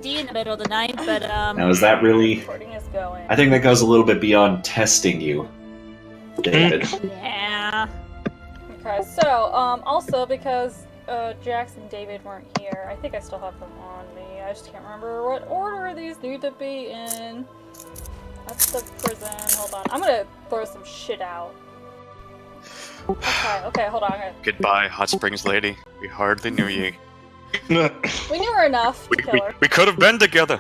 D&D in the middle of the night, but Now, is that really... Recording is going. I think that goes a little bit beyond testing you, David. yeah. Okay, so, also because Jax and David weren't here, I think I still have them on me. I just can't remember what order these need to be in. That's the prison. Hold on. I'm gonna throw some shit out. Okay, hold on. Goodbye, Hot Springs lady. We hardly knew you. We knew her enough to kill her. We could have been together.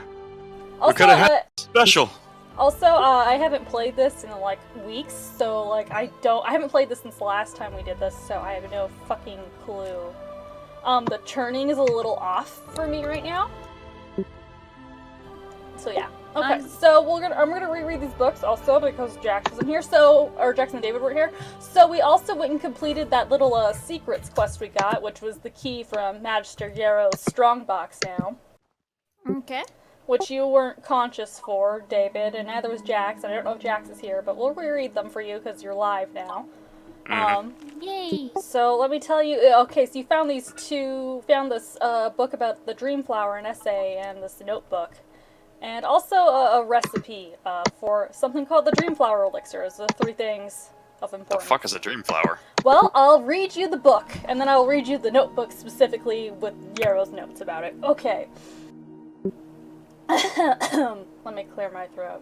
Also, we could have had special. Also, I haven't played this in like weeks, so like I haven't played this since the last time we did this, so I have no fucking clue. The churning is a little off for me right now. So yeah. Okay, so I'm gonna reread these books also because Jax isn't here, or Jax and David were here. So we also went and completed that little secrets quest we got, which was the key from Magister Yarrow's strongbox now. Okay. Which you weren't conscious for, David, and neither was Jax. I don't know if Jax is here, but we'll reread them for you because you're live now. Yay! So let me tell you. Okay, so you found this book about the Dream Flower, an essay, and this notebook. And also a recipe for something called the Dream Flower Elixir. Is the 3 things of importance. The fuck is a dream flower? Well, I'll read you the book, and then I'll read you the notebook specifically with Yarrow's notes about it. Okay. Let me clear my throat.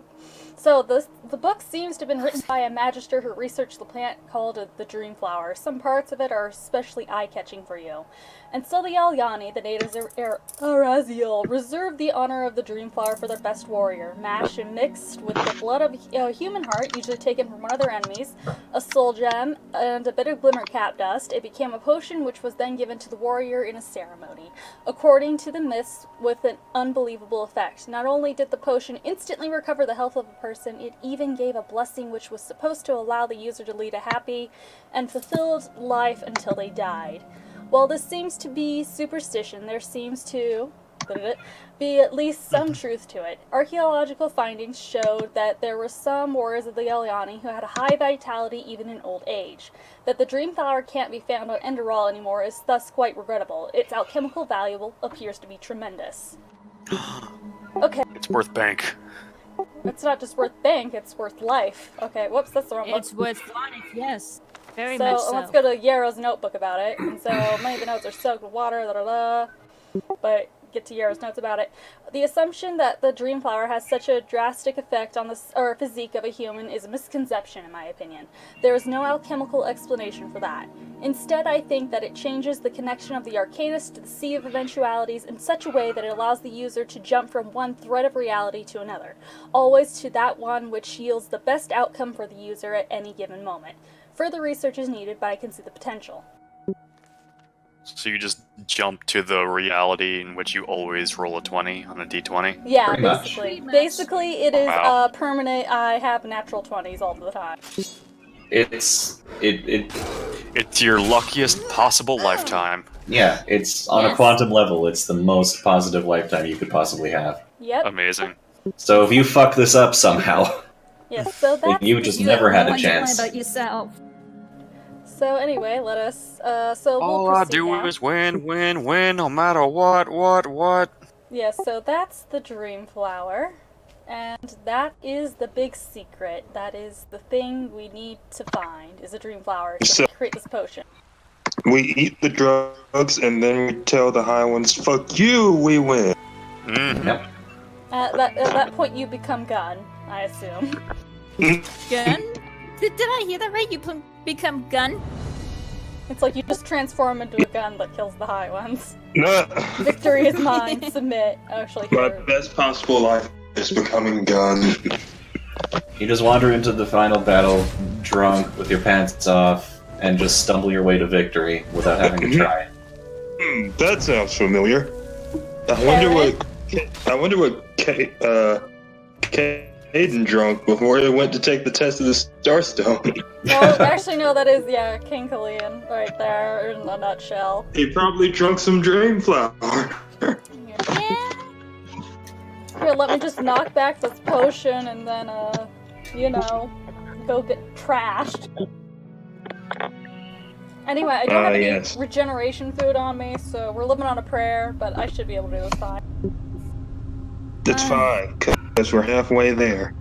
So, the book seems to have been written by a magister who researched the plant called the Dream Flower. Some parts of it are especially eye-catching for you. And so the Alyani, the natives of Araziel, reserved the honor of the Dream Flower for their best warrior. Mashed and mixed with the blood of a human heart, usually taken from one of their enemies, a soul gem, and a bit of glimmer cap dust, it became a potion which was then given to the warrior in a ceremony. According to the myths, with an unbelievable effect. Not only did the potion instantly recover the health of a person, it even gave a blessing which was supposed to allow the user to lead a happy and fulfilled life until they died. While this seems to be superstition, there seems to be at least some truth to it. Archaeological findings showed that there were some warriors of the Alyani who had a high vitality even in old age. That the Dream Flower can't be found on Enderal anymore is thus quite regrettable. Its alchemical value appears to be tremendous. Okay. It's worth bank. It's not just worth bank, it's worth life. Okay, whoops, that's the wrong book. It's worth life, yes. Very much so. Let's go to Yarrow's notebook about it. And so many of the notes are soaked with water, but get to Yarrow's notes about it. The assumption that the Dream Flower has such a drastic effect on the physique of a human is a misconception, in my opinion. There is no alchemical explanation for that. Instead, I think that it changes the connection of the Arcanist to the Sea of Eventualities in such a way that it allows the user to jump from one thread of reality to another, always to that one which yields the best outcome for the user at any given moment. Further research is needed, but I can see the potential. So you just jump to the reality in which you always roll a 20 on a d20? Yeah, Pretty basically. much. Basically, it is permanent. I have natural 20s all the time. It's your luckiest possible lifetime. yeah, it's on a quantum level, it's the most positive lifetime you could possibly have. Yep. Amazing. So if you fuck this up somehow, Yes, so that's... you just never had a chance. About yourself. So anyway, let us, so we'll All I proceed do now. is win, win, win, no matter what. Yes, so that's the Dream Flower, and that is the big secret. That is the thing we need to find, is a Dream Flower to create this potion. We eat the drugs, and then we tell the high ones, fuck you, we win. Mm-hmm. Yep. At that point, you become Gun, I assume. Gun? Did I hear that right? You become Gun? It's like you just transform into a gun that kills the high ones. No. Victory is mine. Submit. Actually, My here. best possible life is becoming gun. You just wander into the final battle drunk with your pants off and just stumble your way to victory without having to try. That sounds familiar. I wonder what Caden drunk before he went to take the test of the Starstone. Well, actually, no, that is, King Kalian right there in a nutshell. He probably drunk some Dream Flower. Yeah. Here, let me just knock back this potion and then, go get trashed. Anyway, I don't have any regeneration food on me, so we're living on a prayer, but I should be able to do this fine. That's fine, because we're halfway there.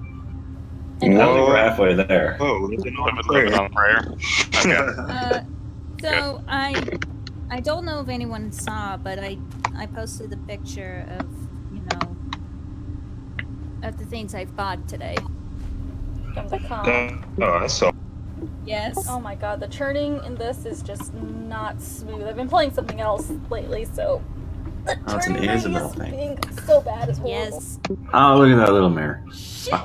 I don't think we're halfway there. Whoa, living on Living prayer. on prayer. Okay. So I don't know if anyone saw, but I posted a picture of, of the things I've bought today. From the con. I saw. Yes. Oh my god, the churning in this is just not smooth. I've been playing something else lately, so the it's an turning Isabel radius thing. being so bad is horrible. Yes. Oh, look at that little mirror.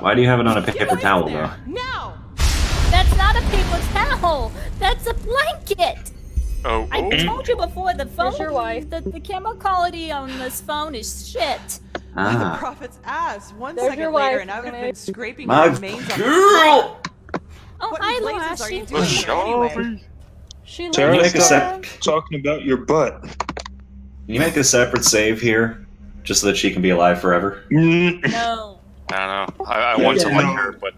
Why do you have it on a paper towel, though? Now! That's not a paper towel. That's a blanket. Oh, I told you before, the phone. Where's your wife? The camera quality on this phone is shit. The Ah. prophet's ass. One There's second your later, wife, and I would have Renee. been scraping My your remains off the girl! Oh, What hi, in blazes are you Lashi. doing here anyway? She Can Sarah, you lives make a stop sep- talking about your butt. Can you make a separate save here, just so that she can be alive forever? No. I don't know. I want to like her, but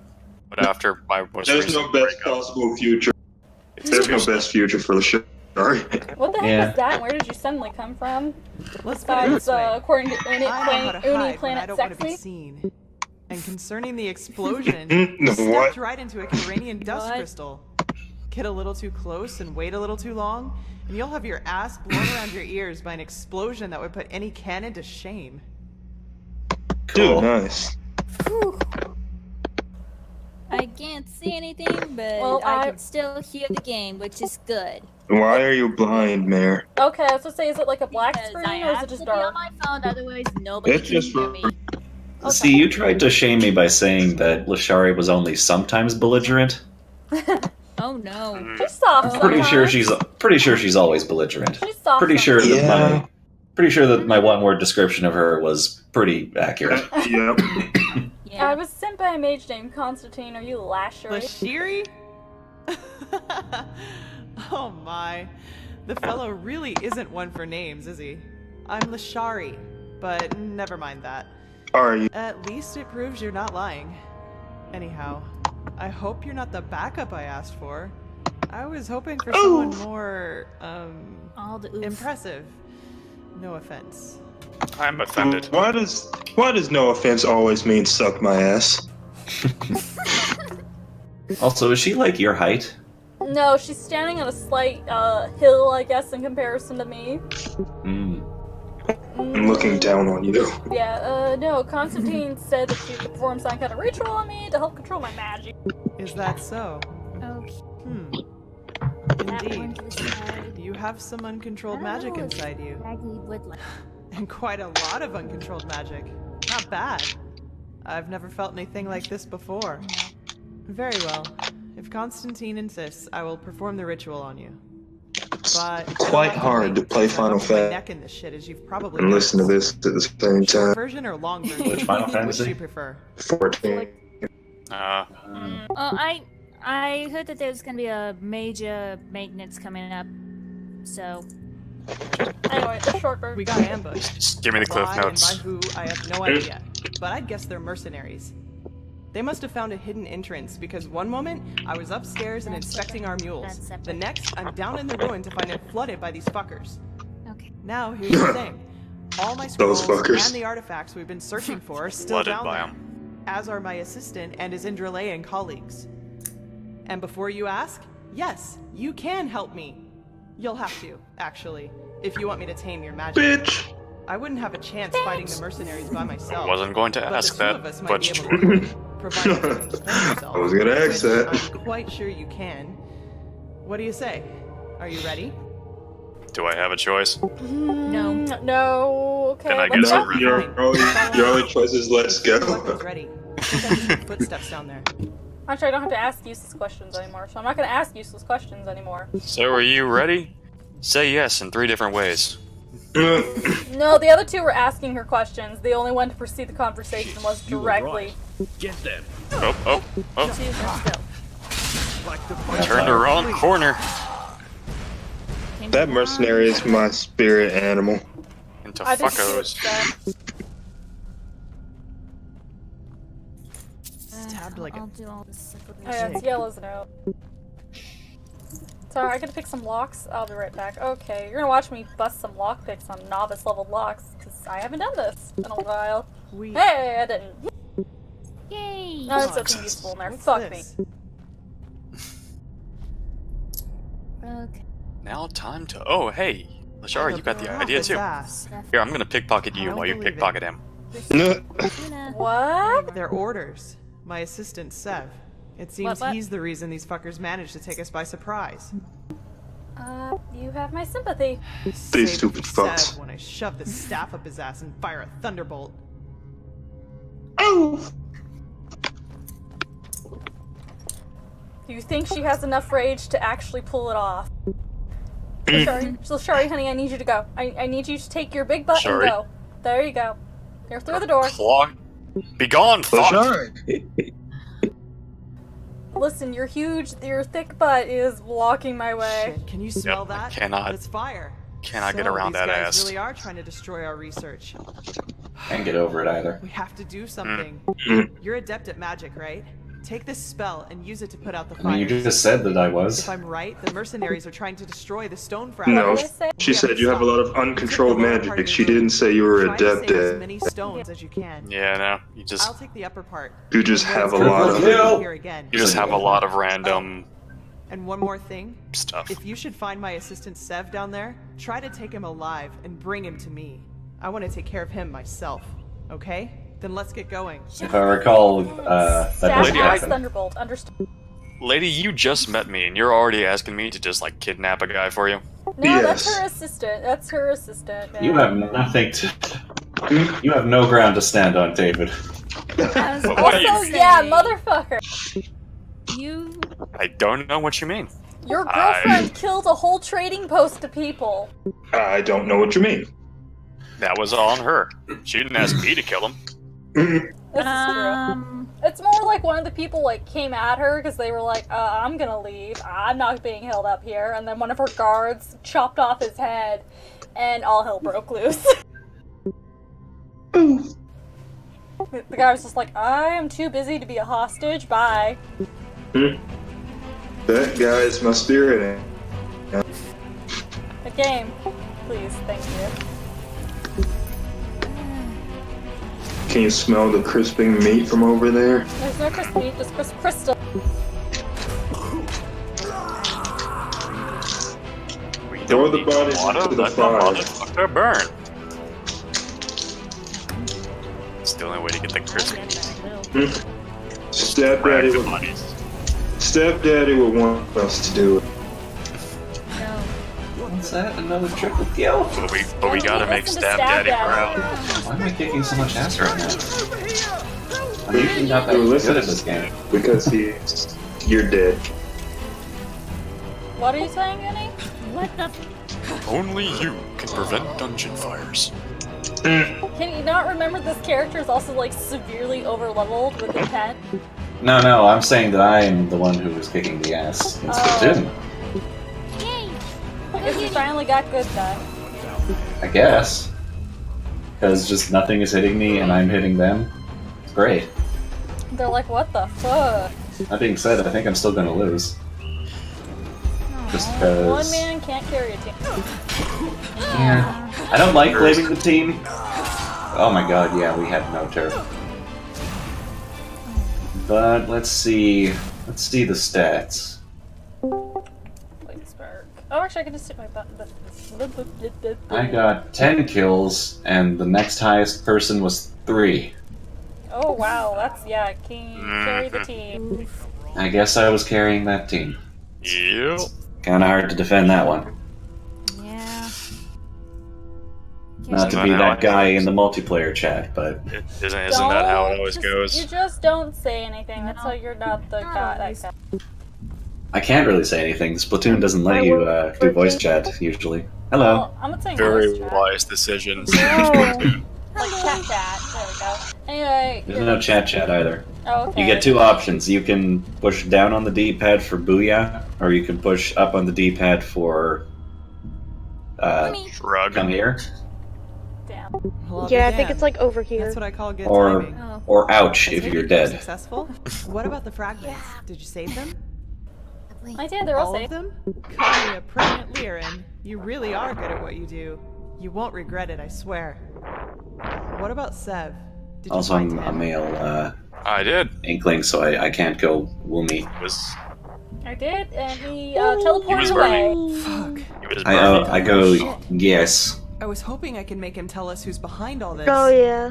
after my most There's recent no best breakup, possible future. it's There's no useless. best future for the show. Sorry. What the heck Yeah. was that? And where did you suddenly come from? Let's put it Besides, this way. according to I know how to Uni hide when I Planet don't want to be Sexy. seen. And concerning the explosion, The you stepped what? right into a Coranian dust What? crystal. Get a little too close and wait a little too long, and you'll have your ass blown around your ears by an explosion that would put any cannon to shame. Cool. Dude, nice. I can't see anything, but Well, I I- can still hear the game, which is good. Why are you blind, Mayor? Okay, I was gonna say, is it like a black Because I screen or is have it just to be on dark? my phone, otherwise nobody It's can just hear for- me. See, you tried to shame me by saying that Lashari was only sometimes belligerent. Oh no. She's soft. Pretty sure sometimes. she's always belligerent. She's soft. Pretty sure sometimes. that Yeah. pretty sure that my one-word description of her was pretty accurate. Yep. I Yeah. was sent by a mage named Constantine. Are you Lashery? Lashiri? Oh my. The fellow really isn't one for names, is he? I'm Lashari, but never mind that. Are you? At least it proves you're not lying. Anyhow, I hope you're not the backup I asked for. I was hoping for someone more, All the oof. impressive. No offense. I'm offended. Why does no offense always mean suck my ass? Also, is she like your height? No, she's standing on a slight hill, I guess, in comparison to me. Hmm. I'm looking down on you. Yeah, no, Constantine said that she could perform some kind of ritual on me to help control my magic. Is that so? Okay. Hmm. That one Indeed. to the side. You have some uncontrolled magic Oh, inside you. Maggie would like. And quite a lot of uncontrolled magic. Not bad. I've never felt anything like this before. Very well. If Constantine insists, I will perform the ritual on you. But It's quite hard to play Final My Fantasy neck in this shit, as you've probably and listen to noticed. this at the same Short time. version or long version? Which Final Which Fantasy? do you prefer? 14. Well, I heard that there's gonna be a major maintenance coming up, so Anyway, the short version. We got ambushed. Just give me the cliff Why notes. and by who, I have no idea. But I'd guess they're mercenaries. They must have found a hidden entrance because one moment I was upstairs and That's inspecting our mules. That's separate. The next, I'm down in the ruin to find it flooded by these fuckers. okay. Now, here's the thing. All my Those scrolls fuckers. and the artifacts we've been searching for are still Flooded down by there. 'em. As are my assistant and his Indralean colleagues. And before you ask, yes, you can help me. You'll have to, actually, if you want me to tame your magic. Bitch! I wouldn't have a chance fighting the mercenaries by myself. Wasn't going to but ask the two that, of us might but be able to do it, provided you can defend yourself, I was gonna ask which that. I'm quite sure you can. What do you say? Are you ready? do I have a choice? No. No. Okay. Then I let's guess No, go. I'm your only choice is let's Weapons go. ready. I think I can see footsteps down there. Actually, I don't have to ask useless questions anymore, so I'm not gonna ask useless questions anymore. So are you ready? Say yes in 3 different ways. No, the other two were asking her questions. The only one to proceed the conversation was directly. Get them. Oh. Let's go. Like the I turned the wrong corner That mercenary is my spirit animal. into I just see fuckos. that. Stabbed like I'll a... do all this separation. Oh, yeah, it's yellow's note. Sorry, I gotta pick some locks. I'll be right back. Okay, you're gonna watch me bust some lockpicks on novice level locks, because I haven't done this in a while. We. Hey, I didn't. Yay! No, it's something useful in there. What's Fuck this? me. Okay. Now time to. Oh, hey, Lashara, you got the Drop idea his too. ass. Here, I'm gonna pickpocket I you don't while you believe it. pickpocket him. No. Luna. What? They're orders. My assistant, Sev. It seems What? he's the reason these fuckers managed to take us by surprise. You have my sympathy. Save stupid Sev fucks. when I shove the staff up his ass and fire a thunderbolt. Oh. Do you think she has enough rage to actually pull it off? So, Shari, honey, I need you to go. I need you to take your big butt Shari. and go. There you go. You're through the door. Claw. Be gone, fuck! Lashari. Listen, your thick butt is blocking my way. Shit, can you smell I that? cannot- It's fire. cannot get So, around these that guys ass. really are trying to destroy our research. Can't get over it either. We have to do something. You're adept at magic, right? Take this spell and use it to put out the I mean, you fires. just said that I was. If I'm right, the mercenaries are trying to destroy the stone No, fragment. What did I say? she said you have a lot of uncontrolled magic. She didn't say you were Try to adept save as at. many stones as you can. Yeah, no, you just I'll take the upper part. You just have a Triple lot of kill. it. Here again. you just have a lot of random And one more thing. stuff. If you should find my assistant Sev down there, try to take him alive and bring him to me. I want to take care of him myself. Okay? Then let's get going. If I recall, that Stab doesn't Lady, ass happen. thunderbolt. Understood. Lady, you just met me, and you're already asking me to just like kidnap a guy for you. No, that's Yes. her assistant. That's her assistant. Man. You have nothing to. You have no ground to stand on, David. I was But what do you- Also, say, yeah, motherfucker. You. I don't know what you mean. Your girlfriend killed a whole trading post of people. I don't know what you mean. That was on her. She didn't ask me to kill him. This is true. It's more like one of the people like came at her because they were like, I'm gonna leave. I'm not being held up here. And then one of her guards chopped off his head, and all hell broke loose. The guy was just like, I am too busy to be a hostage. Bye. That guy is my spirit. The game, please, thank you. Can you smell the crisping meat from over there? There's no crisp meat, just crisp crystal. We Throw don't the need bodies water, into the let fire. motherfucker burn. It's the only way to get the crispy. Stepdaddy would, bodies. Stepdaddy would want us to do it. No. What's that? Another triple kill? But we gotta make Listen to Stab Stab Daddy Daddy. proud. Why am I kicking so much ass right now? I'm usually not that good at this game. Because you're dead. What are you saying, Annie? What the? Only you can prevent dungeon fires. Can you not remember this character is also like severely overleveled with intent? No, I'm saying that I am the one who was kicking the ass in Splatoon. Yay! I guess you finally got good then. I guess. Because just nothing is hitting me and I'm hitting them. It's great. They're like, what the fuck? That being said, I think I'm still gonna lose. Just One because. man can't carry a team. Yeah. I don't like blaming the team. Oh my god, yeah, we had no turf. But let's see. Let's see the stats. Like spark. Oh, actually, I can just hit my button. I got 10 kills, and the next highest person was 3. Oh wow, that's yeah. Can carry the team. I guess I was carrying that team. Yep. Kinda hard to defend that one. Yeah. Not to Isn't be that how that it guy in the multiplayer chat, but Isn't that how it always You goes? just don't say anything. That's how you're not the guy. That guy. I can't really say anything. Splatoon doesn't let you do voice chat usually. Hello. Well, I'm not saying Very voice chat. wise decisions. No. Like chat. There we go. Anyway. There's no chat either. Oh, okay. You get 2 options. You can push down on the D-pad for booyah, or you can push up on the D-pad for Shrug. come here, Damn. Well, Yeah, I think damn. it's like over here. That's what I call good Or- timing. Oh. or ouch I if take you're it dead. Successful? What about the fragments? Did you save them? I did. They're all All of safe. them? Call me a pregnant Lyran. You really are good at what you do. You won't regret it, I swear. What about Sev? Did Also, you find I'm a him? male I did. inkling, so I can't go woomy. Was I did, and he teleported was away. Fuck. he was I go, Shit. yes. I was hoping I could make him tell us who's behind all this. Oh yeah.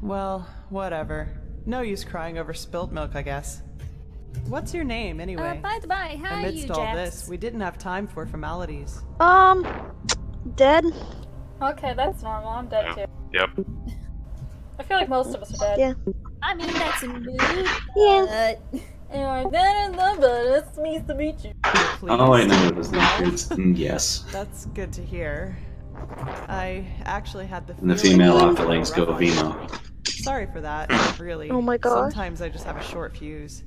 Well, whatever. No use crying over spilt milk, I guess. What's your name, anyway? By the by, hi, Amidst you all Jax. this, we didn't have time for formalities. Dead? Okay, that's normal. I'm dead too. Yep. I feel like most of us are dead. Yeah. I mean, that's a mood. Yeah. But Anyway, then it's nice to meet you. Please. Oh, wait, no, it was not. It's, yes. That's good to hear. I actually had the And the feeling female that off the you links were go rough. Vimo. Sorry for that, really. Oh my gosh. Sometimes I just have a short fuse.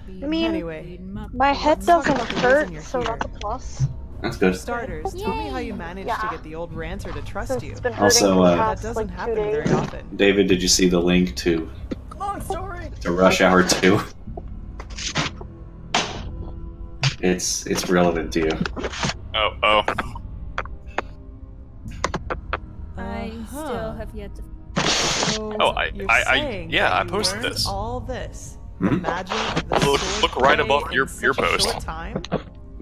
I mean, Anyway, my head Let's talk doesn't about the reason hurt, you're so here. that's a plus. That's for good. starters, tell me how you managed to get the old ranter to trust Since you. it's been hurting Also, for the That past doesn't like 2 happen days. very often. David, did you see the link to Long story. Rush Hour 2? It's relevant to you. Oh. I still Uh-huh. have yet to. So Oh, I- you're I- saying yeah, that I you posted learned this. all this. Hmm? The magic, the Look- sword look right play above in your such a post. short time?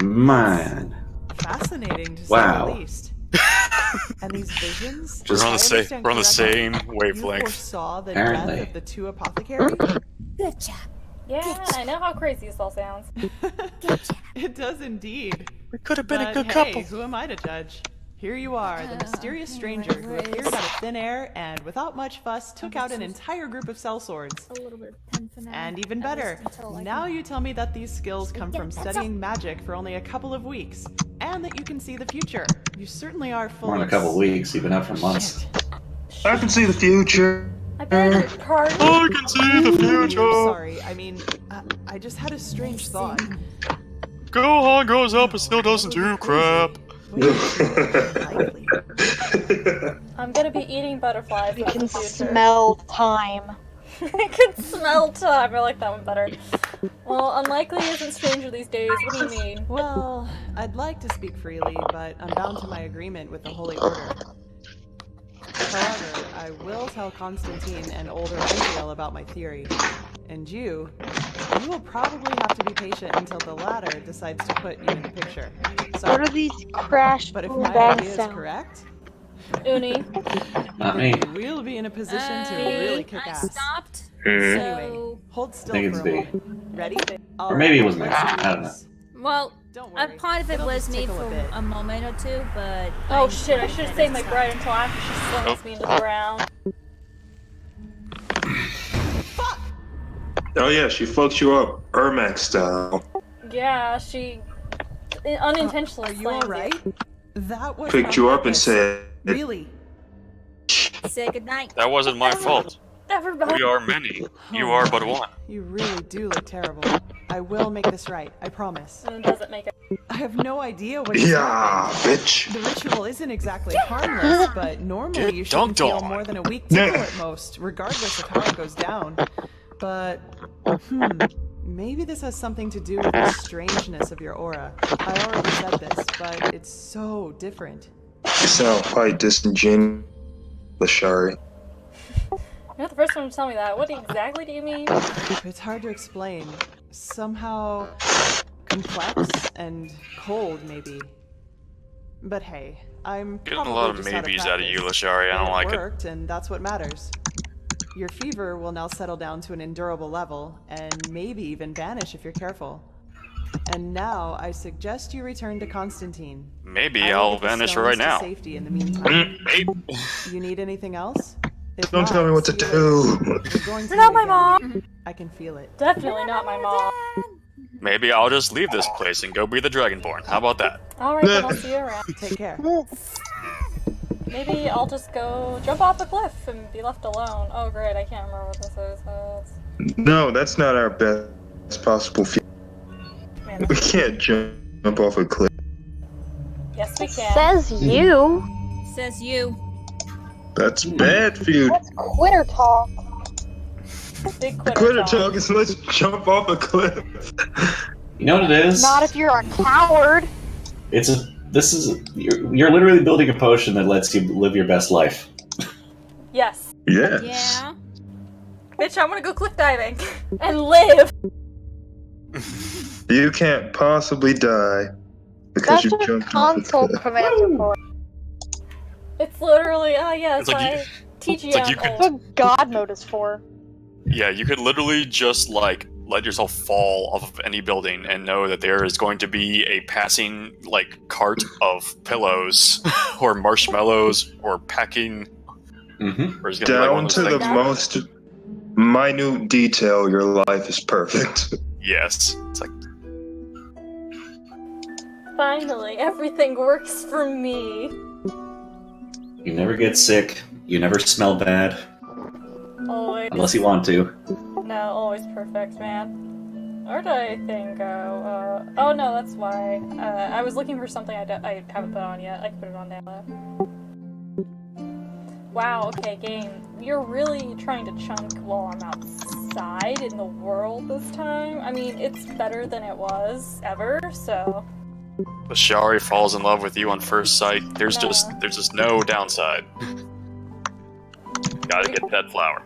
Man. Fascinating to Wow. say the least. And these visions? Just- We're on I the same. understand We're on the correctly, same You wavelength. foresaw the Apparently. death of the two apothecaries? Good job. Yeah, I know how crazy this all sounds. It does indeed. We could have been But a good hey, couple. who am I to judge? Here you are, the mysterious stranger who appeared out of thin air and, without much fuss, took out an entire group of sellswords. A little bit of pen for now. And even at better, least until I now can- you tell me that these skills come Yeah, from that's studying magic for only a couple of weeks, and that you can see the future. You certainly are full More than a of couple of weeks. You've been out for months. Shit. I can see the future. I beg your pardon. I can see the You're future. sorry, I mean, I just had a strange thought. Gohan grows up and still doesn't do crap. Wait, likely. I'm gonna be eating butterflies. You in can the future. smell time. I can smell time. I like that one better. Well, unlikely isn't stranger these days. What do you mean? Well, I'd like to speak freely, but I'm bound to my agreement with the Holy Order. However, I will tell Constantine and older Enderal about my theory. And you will probably have to be patient until the latter decides to put you in the picture. So, What are these crash but if boom my bang idea is sounds? correct, Uni. Not me. we'll be in a position to really kick I ass. stopped. Anyway, So, hold still think for it's a B. moment. Ready? Or maybe it was me. I don't know. well, Don't a worry. part of it It'll was just me tickle for a bit. a moment or two, but. Oh I'm shit, I should have saved my bride until after she slams me into the ground. Oh yeah, she fucked you up, Ermac style. Yeah, she unintentionally Are you slammed alright? That was Picked on you up and purpose. said, Really? Say goodnight. That wasn't my fault. Everybody. We are many. You are but one. You really do look terrible. I will make this right, I promise. And it doesn't make it. I have no idea what is yeah, happening. bitch. The ritual isn't exactly harmless, but normally Get you shouldn't dunked feel on. more than a weak tickle at most, regardless of how it goes down. But, maybe this has something to do with the strangeness of your aura. I already said this, but it's so different. You sound quite disingenuous, Lashari. You're not the first one to tell me that. What exactly do you mean? It's hard to explain. Somehow complex and cold, maybe. But hey, I'm Getting a probably lot of just maybes out out of you, practice. Lashari. I don't like It it. worked, and that's what matters. Your fever will now settle down to an endurable level, and maybe even vanish if you're careful. And now, I suggest you return to Constantine. Maybe I will I'll get the vanish stones right to now. Safety in the meantime. Hey, You need anything else? If Don't not, tell me what to see you later. do. We're going to You're not meet my again. mom. I can feel it. Definitely not my mom. maybe I'll just leave this place and go be the Dragonborn. How about that? Alright, then I'll see you around. Take care. Maybe I'll just go jump off a cliff and be left alone. Oh great, I can't remember what this is. No, that's not our best possible feat. Man, We can't jump off a cliff. yes we can. Says you. Says you. That's bad for you. That's quitter talk. Big quitter, Quitter talk. talk is let's jump off a cliff. You know what it is? Not if you're a coward. It's a This is you're literally building a potion that lets you live your best life. Yes. Yes. Yeah. Bitch, I want to go cliff diving and live. You can't possibly die because That's you what jumped off the console cliff. commands are for. It's literally, yes, It's like I teach you. like you That's what God mode is for. Yeah, you could literally just like let yourself fall off of any building and know that there is going to be a passing like cart of pillows or marshmallows or packing. Mm-hmm. Or is gonna be like one Down of to those the things- most minute detail, your life is perfect. Yes, it's like Finally, everything works for me. You never get sick. You never smell bad, Always. unless you want to. No, always perfect, man. Where did I think go? Oh no, that's why. I was looking for something I haven't put on yet. I can put it on now. Wow, okay, game. You're really trying to chunk while I'm outside in the world this time? I mean, it's better than it was, ever, so... the Shari falls in love with you on first sight. There's No. just no downside. Gotta get that flower.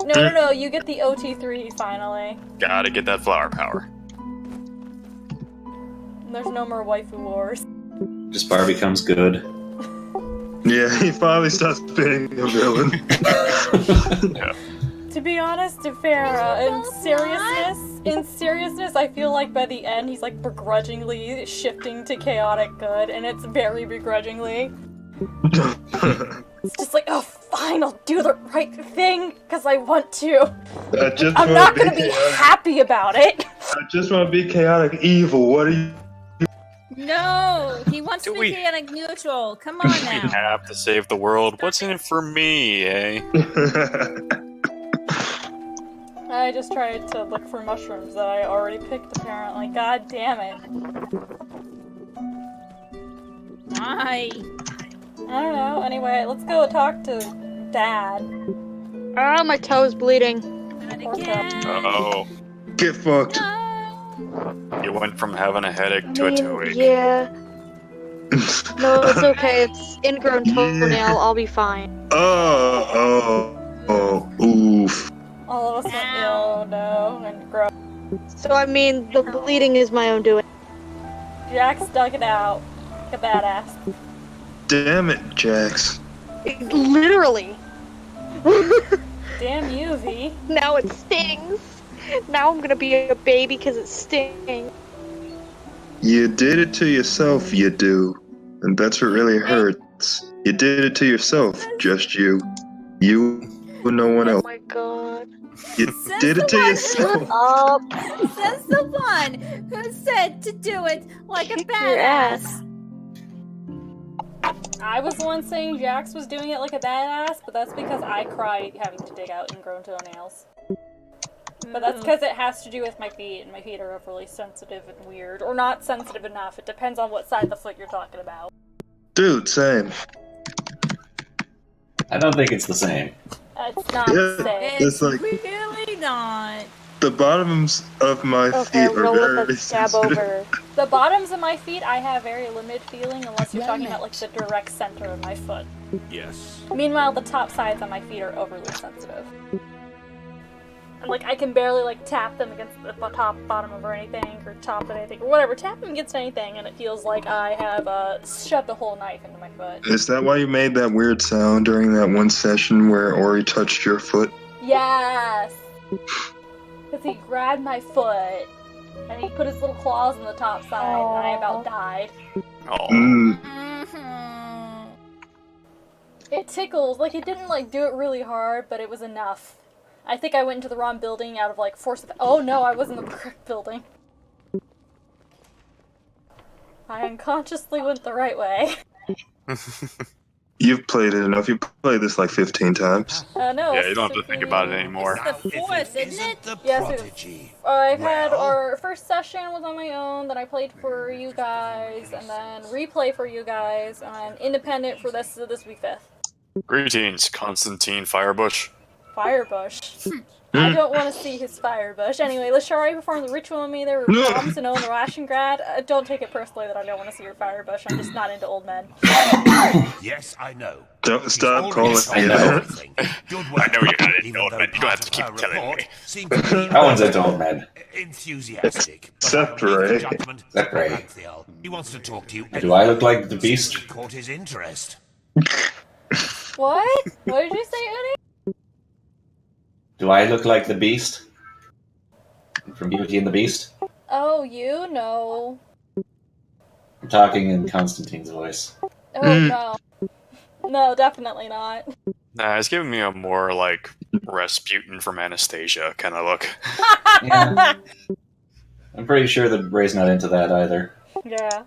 No, you get the OT3 finally. Gotta get that flower power. There's no more waifu wars. Just Bar becomes good. Yeah, he finally stops being a villain. To be honest, to Farah, in seriousness, I feel like by the end he's like begrudgingly shifting to chaotic good, and it's very begrudgingly. It's just like, oh, fine, I'll do the right thing because I want to. I'm not gonna be happy about it. I just want to be chaotic evil. What are you? No, he wants Do to we- be chaotic neutral. Come on We now. have to save the world. What's in it for me, eh? I just tried to look for mushrooms that I already picked, apparently. God damn it. Why? I don't know. Anyway, let's go talk to Dad. Ah, my toe's bleeding. Not Poor again. Oh, Get fucked. No. you went from having a headache to a toothache. Yeah. No, it's okay. It's ingrown toenail. I'll be fine. Oh, oof. All of us went ill, no, and gross. So, I mean, the bleeding is my own doing. Jack stuck it out. Like a badass. Damn it, Jax. Literally. Damn you, V. Now it stings. Now I'm gonna be a baby because it stings. You did it to yourself, you do. And that's what really hurts. You did it to yourself, just you. You and no one Oh else. my god. You Says did it to the one- yourself. Up. Says the one who said to do it like a Kick your badass. I was the one saying Jax was doing it like a badass, but that's because I cried having to dig out ingrown toenails. But that's because it has to do with my feet, and my feet are overly sensitive and weird. Or not sensitive enough. It depends on what side of the foot you're talking about. Dude, same. I don't think it's the same. It's not Yeah. safe. It's like- really not. The bottoms of my Okay, feet I'm are gonna let very that stab sensitive. over. The bottoms of my feet, I have very limited feeling unless you're talking about like the direct center of my foot. Yes. Meanwhile, the top sides of my feet are overly sensitive. And like I can barely like tap them against the top, bottom of or anything, or top of anything, or whatever. Tap them against anything, and it feels like I have shoved a whole knife into my foot. Is that why you made that weird sound during that one session where Ori touched your foot? Yes. Because he grabbed my foot, and he put his little claws on the top side, and I about died. Oh, Mm. Mhm. It tickles. Like, he didn't, like, do it really hard, but it was enough. I think I went into the wrong building out of, like, force of... Oh, no, I was in the correct building. I unconsciously went the right way. You've played it enough. You played this like 15 times. No. yeah, you don't have to think about it anymore. It's the fourth, isn't it? The Yes, it is. prodigy. I've had Well. our first session was on my own, then I played for you guys, and then replay for you guys, and independent for this will be fifth. Greetings, Constantine Firebush. Firebush. I don't want to see his fire bush. Anyway, Lashari performed the ritual on me. There were bombs and on the ration grad. Don't take it personally that I don't want to see your fire bush. I'm just not into old men. Yes, I know. Don't stop calling I me know. that. Good work. I know you're not into Even old though men. You don't have to part keep of her telling report me. seemed to be That one's into old men. enthusiastic. but Except I'll leave the Ray. judgment to Except Ray. Pantheon. He wants to talk to you. Do I look like the Beast? Certainly caught his interest. What? What did you say, Uni? Do I look like the Beast? From Beauty and the Beast? Oh, you know. I'm talking in Constantine's voice. Oh, no. No, definitely not. Nah, it's giving me a more like Rasputin from Anastasia kind of look. Yeah. I'm pretty sure that Ray's not into that either. Yeah.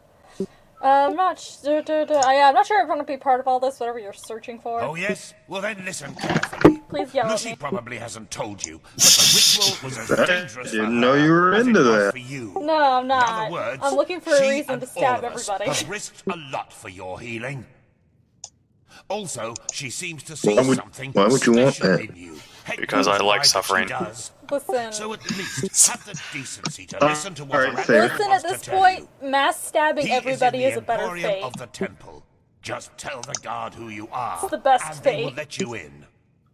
I'm not sure. I'm not sure if I want to be part of all this, whatever you're searching for. Oh, yes? Well, then listen carefully. Please yell at Lucy me. probably hasn't told you, but the ritual was as dangerous for Didn't know her you were as it into was that. for you. No, I'm In not. other words, I'm looking for a she reason and to stab all of us everybody. have risked a lot for your healing. Also, she seems to see Why would- something why would you want special that? in you. Heck Because I knows like why, but she suffering. does. Listen. So at least have the decency to listen to what Alright, a fair. rabbit Listen, wants at this to tell point, you. mass stabbing He everybody is is a in the better Emporium fate. of the temple. Just tell the guard who you are. It's the best and they will fate. let you in.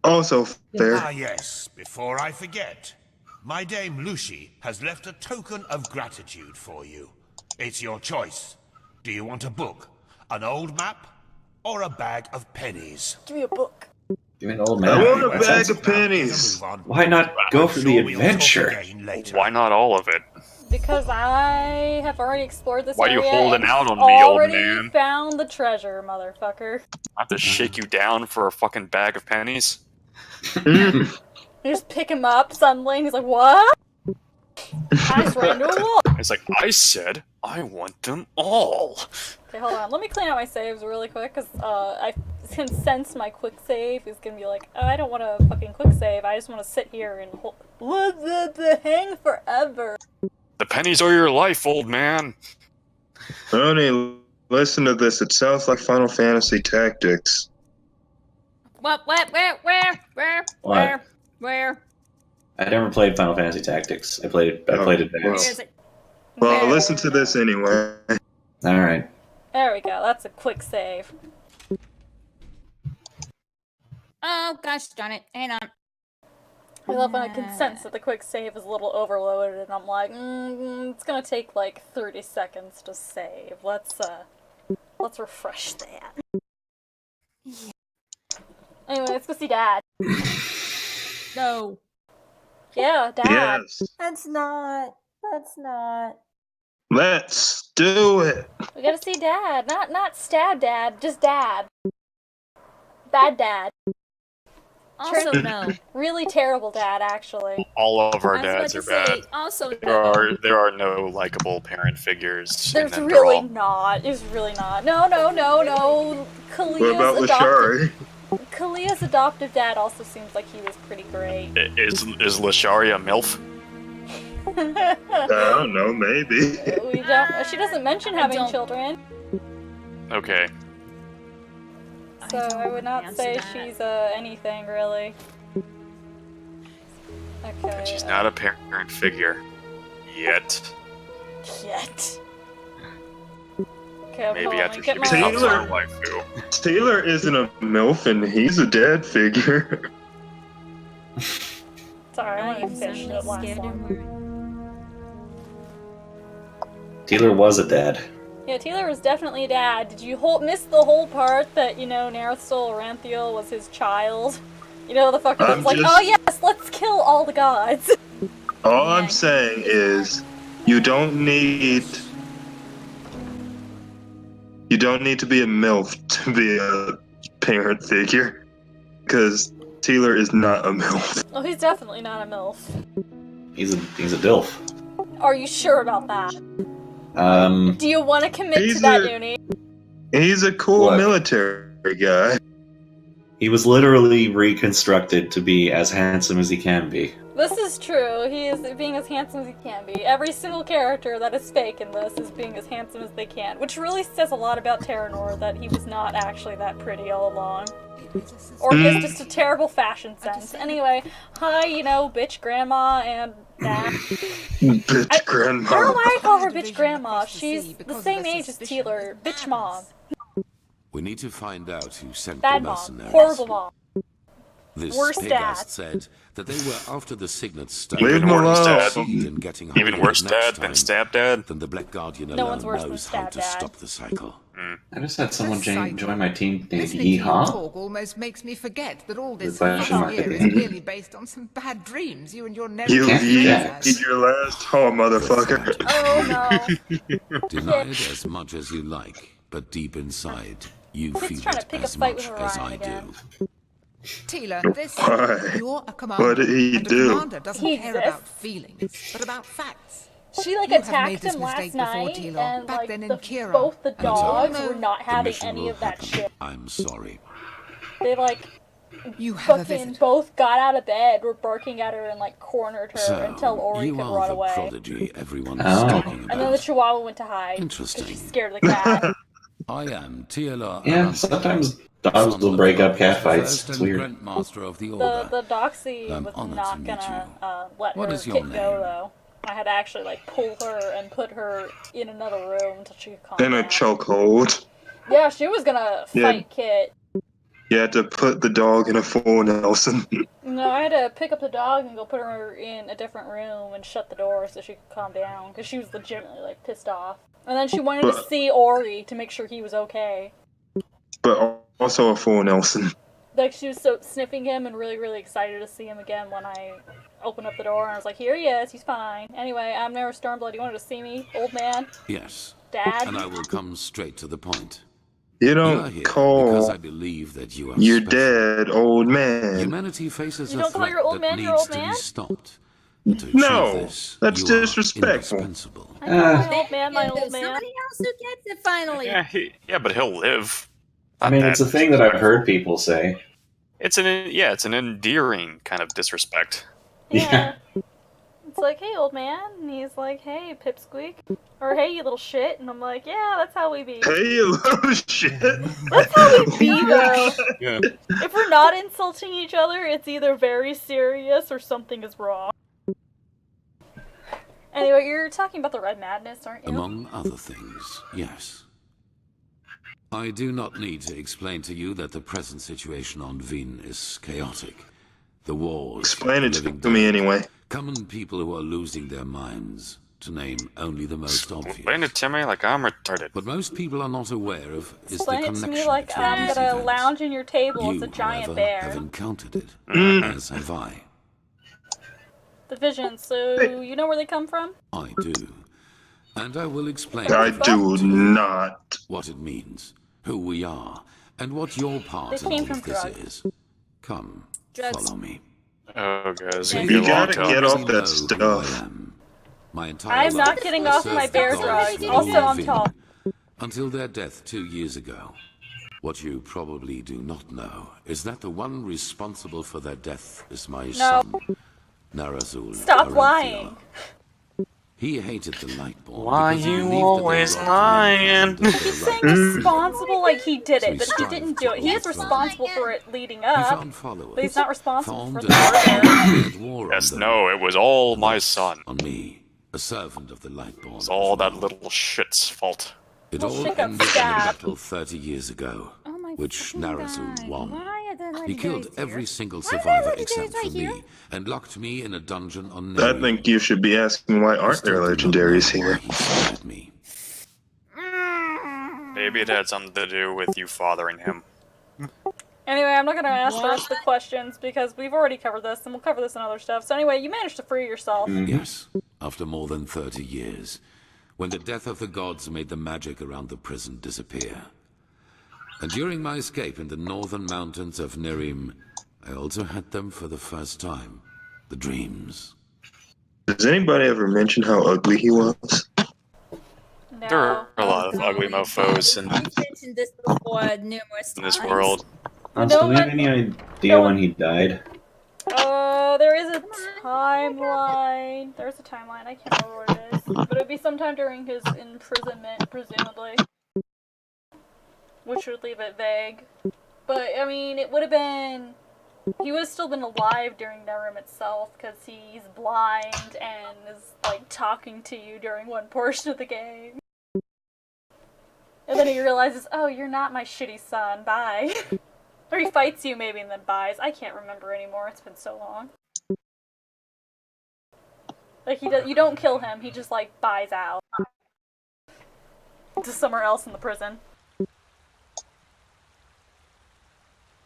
Also Ah, fair. yes, before I forget. My dame Lucy has left a token of gratitude for you. It's your choice. Do you want a book, an old map, or a bag of pennies? Give me a book. You're an old I man. want a That bag sounds- of pennies. Why not go I'm for sure the we'll talk adventure? again later. Why not all of it? Because I have already explored this Why are you area holding and out on me, old already man? found the treasure, motherfucker. I have to shake you down for a fucking bag of pennies? You just pick him up suddenly and he's like, what? I just ran into a wall. It's like, I said I want them all. Okay, hold on. Let me clean out my saves really quick, because I can sense my quick save is going to be like, oh, I don't want to fucking quick save. I just want to sit here and hang forever. The pennies are your life, old man. Tony, listen to this. It sounds like Final Fantasy Tactics. What? Where? I never played Final Fantasy Tactics. I played Oh, Advance. well. Where is it? Well, There. listen to this anyway. All right. There we go. That's a quick save. Oh gosh darn it! Hang on. I love when I can sense that the quick save is a little overloaded, and I'm like, it's gonna take like 30 seconds to save. Let's refresh that. Anyway, let's go see Dad. No. Yeah, Dad. Yes. That's not. Let's do it. We gotta see Dad. Not stab Dad, just Dad. Bad Dad. Also no. Really terrible Dad, actually. All of our I was dads are about to say, bad. also There are no likable parent figures. There's in really Enderal. not. There's really not. No. What about Lashari? Kalia's adoptive dad also seems like he was pretty great. Is Lashari a MILF? I don't know, maybe. We don't. She doesn't mention having don't- children, Okay. so I would not answer say that. she's anything really. Okay. She's not a parent figure. Yet. Yet. Okay, Maybe hold on, after get she my- becomes Taylor. our waifu. Taylor isn't a MILF and he's a dad figure. Sorry, I want you to I'm finish suddenly the last scared one. and worried. Taylor was a dad. Yeah, Taylor was definitely a dad. Did you miss the whole part that, Narithol Oranthiel was his child? The fucker that I'm was like, just- oh yes, let's kill all the gods. All I'm saying is, you don't need to be a MILF to be a parent figure, because Taylor is not a MILF. Oh, he's definitely not a MILF. He's a DILF. Are you sure about that? Do you want to commit to He's that, a- Uni? He's a cool What? military guy. He was literally reconstructed to be as handsome as he can be. This is true. He is being as handsome as he can be. Every single character that is fake in this is being as handsome as they can, which really says a lot about Terranor, that he was not actually that pretty all along. Or he has just a terrible fashion sense. Anyway, hi, bitch grandma and dad. Bitch grandma. I don't know why I call her bitch grandma. She's the same age as Teeler. Bitch mom. We need to find out who sent Bad the mom. mercenaries. Horrible mom. This Worst Pegast dad. said that they were after the signet stone. Leave him alone. In getting Even hold worse of it next dad than time, Stab Dad. Then the Black Guardian No alone one's worse than knows how Stab to Dad. stop the cycle. I just had someone This cycle. join my team named Listening to you Yeehaw. talk almost makes me forget that all this Goodbye, fun here is Shemar. clearly based on some bad dreams you and your You Can't be eat Jax. your last haw, motherfucker. Oh no. Deny it as much as you like, but deep inside, you He's feel trying to it pick a as fight much with as Orion I again. do. Tila, this Why? you're a commander. What did he and do? A commander doesn't He care exists. about feelings, but about facts. She You have attacked made this him mistake last before, night, Tilo, and back then in Kira. both the And dogs so- were not The having mission any will of that happen. shit. I'm sorry. They You have a fucking visit. both got out of bed, were barking at her and cornered her So, until Ori you could are run the away. prodigy everyone is Oh. talking And then the about. Chihuahua went to hide because Interesting. she's scared of the cat. I am Tila. Yeah, sometimes dogs will break up cat fights. First It's and weird. Grand Master of the the Order. Doxy I'm was honored not to meet gonna let What her is your kid name? go though. I had to actually pull her and put her in another room until she could calm In a down. chokehold. Yeah, she was gonna Yeah. fight Kit. You had to put the dog in a full Nelson. No, I had to pick up the dog and go put her in a different room and shut the door so she could calm down because she was legitimately pissed off. And then she wanted to But- see Ori to make sure he was okay. But also a full Nelson. She was so sniffing him and really, really excited to see him again when I opened up the door and I was like, here he is, he's fine. Anyway, I'm Nara Stormblood. You wanted to see me, old man? Yes. Dad? And I will come straight to the point. You You are don't here because I call believe that you are your special. dead old man. Humanity faces You a don't call threat your old that man needs your old to man? be stopped. But to No, achieve this, that's you are disrespectful. indispensable. I know, my old man, my old man. Somebody else who gets it finally. Yeah, but he'll live. I mean, it's a thing that I've heard people say. It's an endearing kind of disrespect. Yeah. It's like, hey, old man. And he's like, hey, pipsqueak. Or, hey, you little shit. And I'm like, yeah, that's how we be. Hey, you little shit. That's how we be, though. Yeah. If we're not insulting each other, it's either very serious or something is wrong. Anyway, you're talking about the Red Madness, aren't you? Among other things, yes. I do not need to explain to you that the present situation on Vin is chaotic. The wars, Explain it the living to me dead, anyway. common people who are losing their minds, to name only the most obvious. Explain it to me like I'm retarded. What most people are not aware of is Explain the it to connection me like between I'm these gonna events. lounge in your table You, as a giant however, bear. have encountered it, as have I. The visions, so you know where they come from? I do. And I will explain I everything do to you. not. What it means, who we are, and what your part They in came all from of this drugs. is. Come, Drugs. follow me. Oh, guys, You it's gonna be a long gotta time. get off You that know who stuff. I am. My entire I'm not life, getting I off served my the bear gods drugs. who Also, rule I'm Vin, tall. Until their death 2 years ago. What you probably do not know is that the one responsible for their death is my son, Narazul. Stop Aranthio. lying. He hated the Lightborn. Why because he you believed that they always robbed lying? mankind of their He's saying right to freedom. responsible like he did So it, he but he strived didn't to do it. He is overthrow responsible them. for it leading He up, found followers, but he's not responsible formed for an the murder. declared war Yes, on them. no, it was all And my that's son. On me, a servant of the Lightborn. It's all as that well. little shit's fault. It Well, all shit got ended in a stabbed. battle 30 years ago, Oh my which fucking Narazul God. won. Why are the He killed legendaries every here? single Why are the survivor legendaries except right for here? me, and locked me in a dungeon on I Neri. think you should be asking why I aren't there still do not know legendaries why here. He spared me. Maybe it had something to do with you fathering him. Anyway, I'm not gonna ask the rest of the questions because we've already covered this, and we'll cover this in other stuff. So anyway, you managed to free yourself. Yes, after more than 30 years, when the death of the gods made the magic around the prison disappear. And during my escape in the northern mountains of Nerim, I also had them for the first time. The dreams. Does anybody ever mention how ugly he was? No. There are a lot of ugly mofos I've mentioned this before numerous in this times. world. Hans, do we have any idea when he died? There is a timeline. There's a timeline. I can't remember what it is. But it would be sometime during his imprisonment, presumably. Which would leave it vague. But, I mean, it would have been... He would have still been alive during Nerim itself, because he's blind and is, like, talking to you during one portion of the game. And then he realizes, oh, you're not my shitty son, bye. Or he fights you maybe and then buys. I can't remember anymore, it's been so long. Like, you don't kill him, he just, like, buys out. To somewhere else in the prison.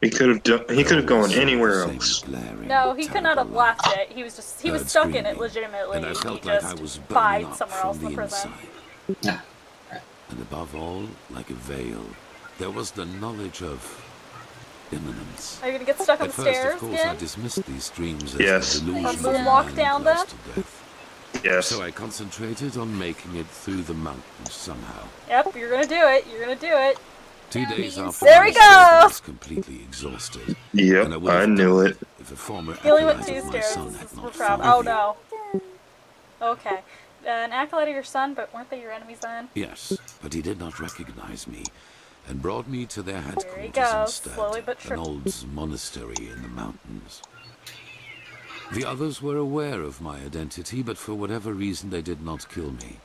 He could have gone anywhere else. No, he could not have left it. He was stuck in it legitimately. And I felt he like just I was buys burning up somewhere else from in the the prison. inside. And above all, like a veil, there was the knowledge of imminence. Are you gonna get stuck on At the first, stairs of course, again? I dismissed these dreams as Yes. a delusion Let's of walk mind down close them? to death. Yes. So I concentrated on making it through the mountains somehow. Yep, you're gonna do it. You're gonna do it. 2 days after There my we escape, go! I was completely exhausted. Yep, And would I have knew died it. If a former He only went acolyte 2 of my stairs. son had We're not proud. followed Oh me. no. Okay. An acolyte of your son, but weren't they your enemies then? Yes, but he did not recognize me, and brought me to their There he headquarters goes, instead, slowly but an surely. old monastery in the mountains. The others were aware of my identity, but for whatever reason they did not kill me.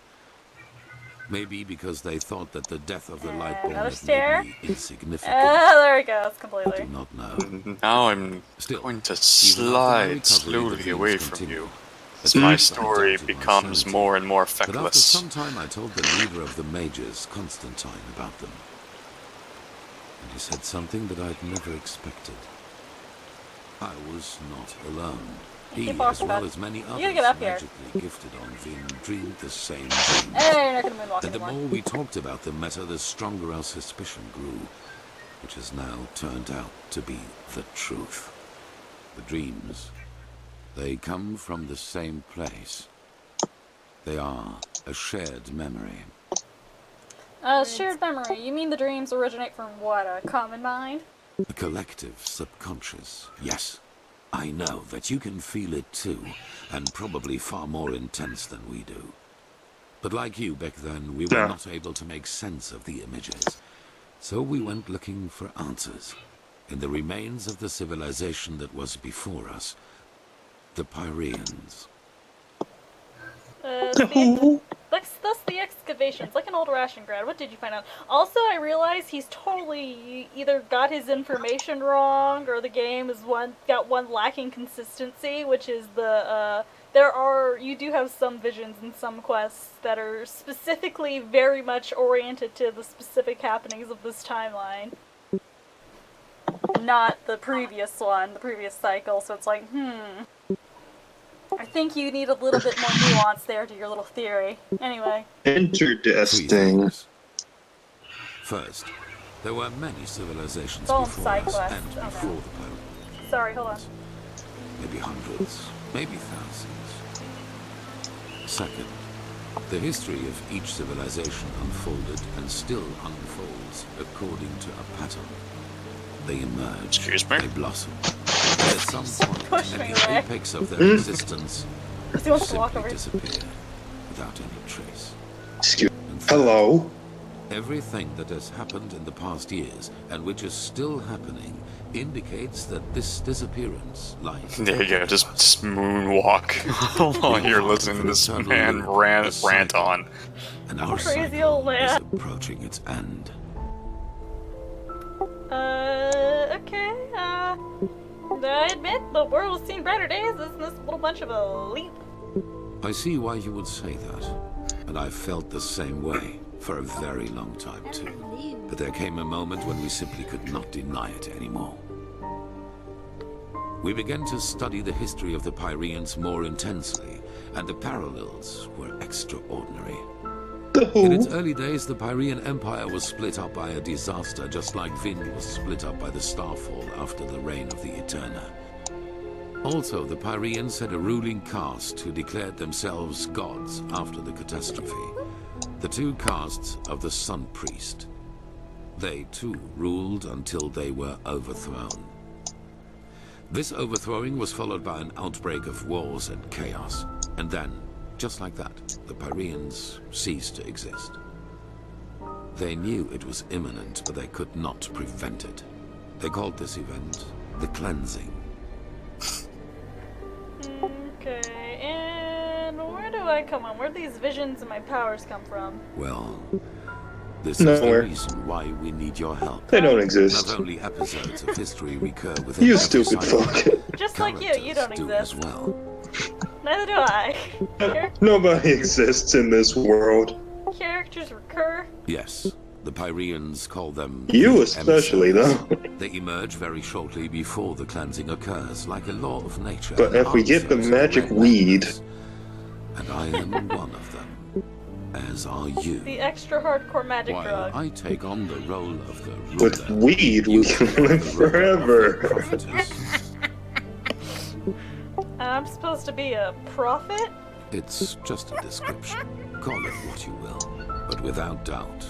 Maybe because they thought that the death of the Lightborn another had stair. made me insignificant. There he goes, I do completely. not know. Now I'm Still, going to even after my slide recovery, the slowly dreams away from continued. you. At As my first, I story doubted my becomes sanity. more and more But after feckless. some time, I told the leader of the mages, Constantine, about them. And he said something that I'd never expected. I was not alone. He, Keep as walking, well bud. as many You others gotta get up here. magically gifted on Vin, dreamed the same dreams. Hey, you're not gonna moonwalk And the anymore. more we talked about the matter, the stronger our suspicion grew, which has now turned out to be the truth. The dreams, they come from the same place. They are a shared memory. Shared memory. You mean the dreams originate from what, a common mind? A collective subconscious. Yes, I know that you can feel it too, and probably far more intense than we do. But like you back then, we were not able to make sense of the images. So we went looking for answers in the remains of the civilization that was before us, the Pyreans. That's the excavations, like an old ration grad. What did you find out? Also, I realize he's totally either got his information wrong, or the game is got one lacking consistency, which is you do have some visions and some quests that are specifically very much oriented to the specific happenings of this timeline. Not the previous one, the previous cycle, so it's like, I think you need a little bit more nuance there to your little theory. Anyway. Interesting. First, there were many civilizations Don't before side us quest. and Okay. before the Pyreans. Sorry, hold on. Maybe hundreds, maybe thousands. Second, the history of each civilization unfolded and still unfolds according to a pattern. They emerge, Excuse me? they blossom. And at some point, Push at me the away. apex of their existence, He wants to walk simply over. disappear without any trace. Excuse. And third, Hello. everything that has happened in the past years, and which is still happening, indicates that this disappearance lies. There you go, just moonwalk while you're listening to this man rant on. And our Crazy cycle old man. is approaching its end. Okay, I admit the world has seen brighter days. Isn't this little bunch of a leap? I see why you would say that, and I've felt the same way for a very long time too. But there came a moment when we simply could not deny it anymore. We began to study the history of the Pyreans more intensely, and the parallels were extraordinary. In its early days, the Pyrean Empire was split up by a disaster, just like Vind was split up by the Starfall after the reign of the Eterna. Also, the Pyreans had a ruling caste who declared themselves gods after the catastrophe. The two castes of the Sun Priest. They, too, ruled until they were overthrown. This overthrowing was followed by an outbreak of wars and chaos, and then, just like that, the Pyreans ceased to exist. They knew it was imminent, but they could not prevent it. They called this event the Cleansing. Okay, and where do I come on? Where do these visions and my powers come from? Well, this is the reason why we need your help. They don't exist. Not only episodes of history recur within You every stupid cycle, fuck. Just like you don't do exist. as well. Neither do I. Nobody exists in this world. Characters recur. Yes, the Pyreans call them You the especially, emissaries. though. They emerge very shortly before the cleansing occurs, like a law of nature. But if we get the Answers magic red weed... lanterns. And I am one of them, as are you. The extra hardcore magic While drug. I take on the role of the ruler, With weed, we can live forever. I'm supposed to be a prophet? It's just a description. Call it what you will. But without doubt,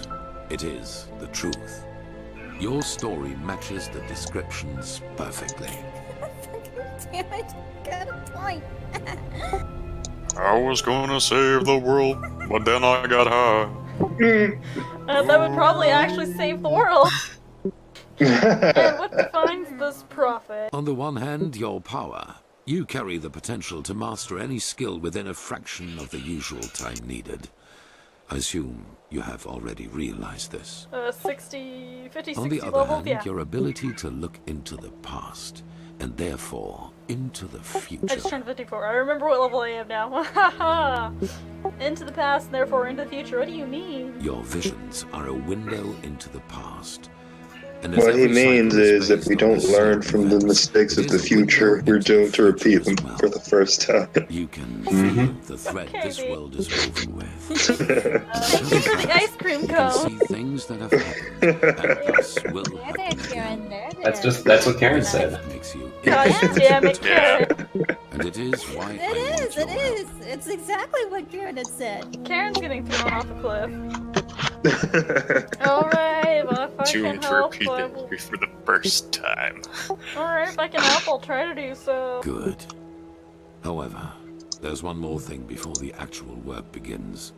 it is the truth. Your story matches the descriptions perfectly. Damn it, got a point. I was gonna save the world, but then I got high. That would probably actually save the world. And what defines this prophet? On the one hand, your power. You carry the potential to master any skill within a fraction of the usual time needed. I assume you have already realized this. 50, 60 On the other levels? hand, Yeah. your ability to look into the past, and therefore into the I future. just turned 54. I remember what level I am now. Into the past, and therefore into the future. What do you mean? Your visions are a window into the past. And as What he every means cycle is if based we on don't the learn same from the events, mistakes it of the is a future, window we're into doomed to the repeat future them as well. for the first time. You can feel the thread this Okay, world is woven with. Thank you for the ice cream You can see cone. things that have happened, and thus will There, happen Karen, there. That's what Karen said. That makes you God damn it, Yeah. Karen. and it is why It I want is, your it help. is. It's exactly what Karen had said. Karen's getting thrown off a cliff. Alright, well if I To can help, repeat I the will... movie for the first time. Alright, if I can help, I'll try to do so. Good. However, there's one more thing before the actual work begins.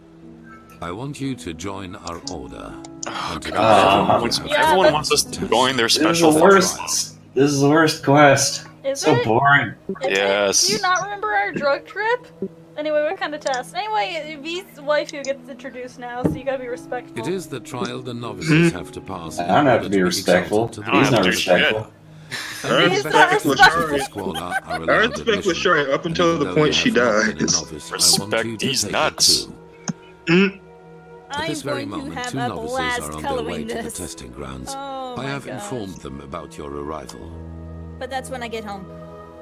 I want you to join our order. And to God. consider Yeah, Everyone but- wants us to join their This is special the forces. worst. This is the worst quest. Is So it? boring. Is it? Yes. Do you not remember our drug trip? Anyway, what kind of test? Anyway, V's waifu gets introduced now, so you gotta be respectful. It is the trial the novices have to pass. I don't have to be respectful. exalted to I He's don't not have to do shit. respectful. I He's respect not Lashari. Squalor are I allowed respect admission, Lashari up and until even the though point you she have not been a dies. novice, I Respect want you to these take it nuts. too. At I'm this very going to moment, have two a novices blast are on their way coloring to the this. testing grounds. Oh I my have gosh. informed them about your arrival. But that's when I get home.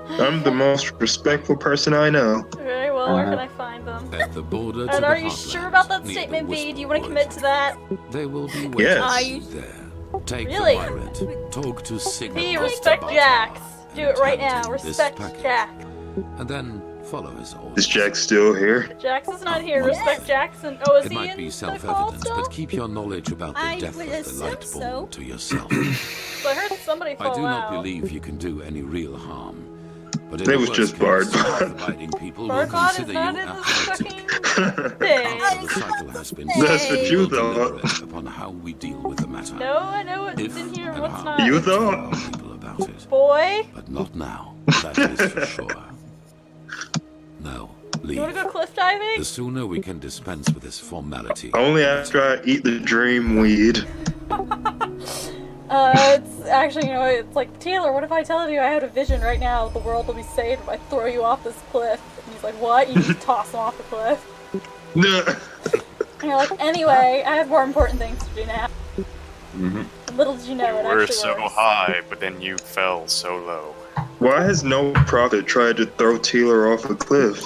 I'm the most respectful person I know. Very well, where can I find them? At the border to And the are you heartland, sure about that near the statement, V? Do you want to Whisper commit to that? Wood. They will be waiting Yes. Are for you- you there. Take Really? the pirate, talk to Sigma. V, Master respect Bartar, Jax. Do and it right hand now. him this Respect package. Jax. And then follow his orders. Is Jack still here? Jax is not here. Yes. Respect Jackson. Oh, is It he might in be the call self-evident, still? but keep your knowledge about the I death would of the assume Lightborn so. to yourself. So I heard somebody fall I do not out. believe you can do any real harm. But in It the was worst just case, Bard. abiding people will Barbot is consider not you in a this heretic. fucking thing. After the cycle has been That's set, what you we'll thought. deliberate upon how we deal with the matter. No, I know what's If in here and and what's how not. You we thought? tell people about it. Boy, But not now. That is for sure. No, you wanna leave. go cliff diving? The sooner we can dispense with this formality. Only after I eat the dream weed. It's actually, you know, it's like, Taylor, what if I tell you I had a vision right now, the world will be saved if I throw you off this cliff? And he's like, what? You just toss him off the cliff. And you're like, anyway, I have more important things to do now. Mm-hmm. Little did you know You it were actually so works. high, but then you fell so low. Why has no prophet tried to throw Taylor off a cliff?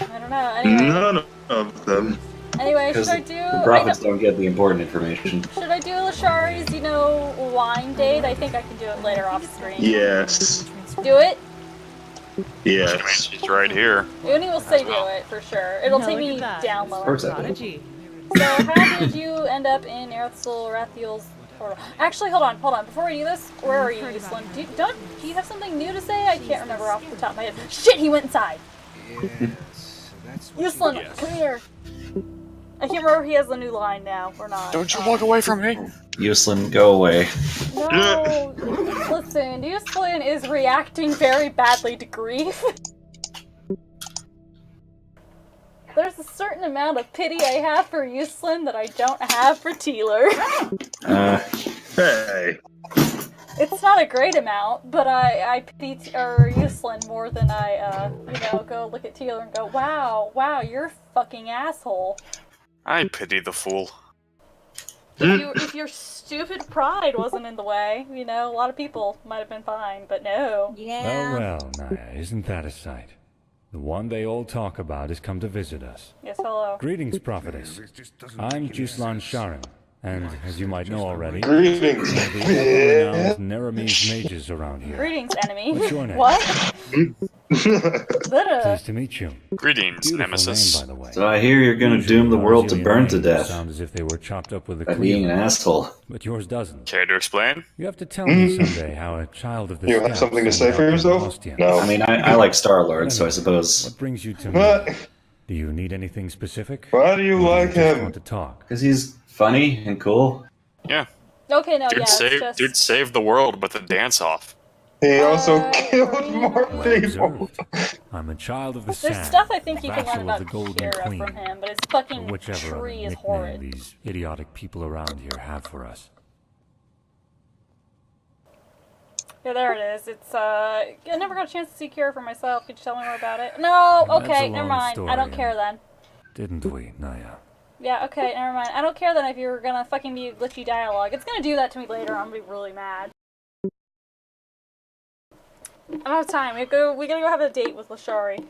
I don't know. Anyway, None of them. anyway, should Because I do? the prophets don't get the important information. Should I do Lashari's, you know, wine date? I think I can do it later off screen. Yes. Do it? I mean, Yes. she's right here. Uni will say do well. it for sure. It'll No, take look me at that. down lower. course I will. Prodigy. So how did you end up in Rathiel's portal? Actually, hold on. Before we do this, where are you, Uslan? Do you have something new to say? I can't remember off the top of my head. Shit, he went inside. Yes, that's what Uslan, Yes. come here. I can't remember if he has a new line now or not. Don't you walk away from me! Uselin, go away. No! Listen, Uselin is reacting very badly to grief. There's a certain amount of pity I have for Uselin that I don't have for Teeler. Hey. It's not a great amount, but I pity Uselin more than I, go look at Teeler and go, wow, you're a fucking asshole. I pity the fool. If your stupid pride wasn't in the way, a lot of people might have been fine, but no. Yeah. Well, Naya, isn't that a sight? The one they all talk about has come to visit us. Yes, hello. Greetings, prophetess. I'm Juslan Sharim, and as you might know already, Greetings. the renowned Neremes mages around here. Greetings, enemy. What's your name? What? Pleased to meet you. Greetings, Beautiful Nemesis. name, by the way. So I hear you're gonna doom the world to burn to death Sound as if they were chopped up with a by being an asshole. but yours doesn't. Care to explain? You have to tell me someday how a child of the You have steppes something to ended say up for in yourself? Ostian. No. I mean, I like Star-Lord, so I suppose... What brings you to What? me? Do you need anything specific? Why do you Or like just him? want to talk? Because he's funny and cool. Yeah. Okay, no, Dude, dude saved the world with a dance-off. He also killed Green- more Well people. observed. I'm a child of the There's sand, stuff I think you can vassal learn of about the Golden Kira Queen, from him, but his or fucking whichever other tree is nickname horrid. these idiotic people around here have for us. Yeah, there it is. It's, I never got a chance to see Kira for myself. Could you tell me more about it? No, That's okay, a never long mind. I don't story, care then. Didn't we, Naya? Yeah, okay, never mind. I don't care then if you're gonna fucking be glitchy dialogue. It's gonna do that to me later. I'm gonna be really mad. I don't have time. We gotta go have a date with Lashari.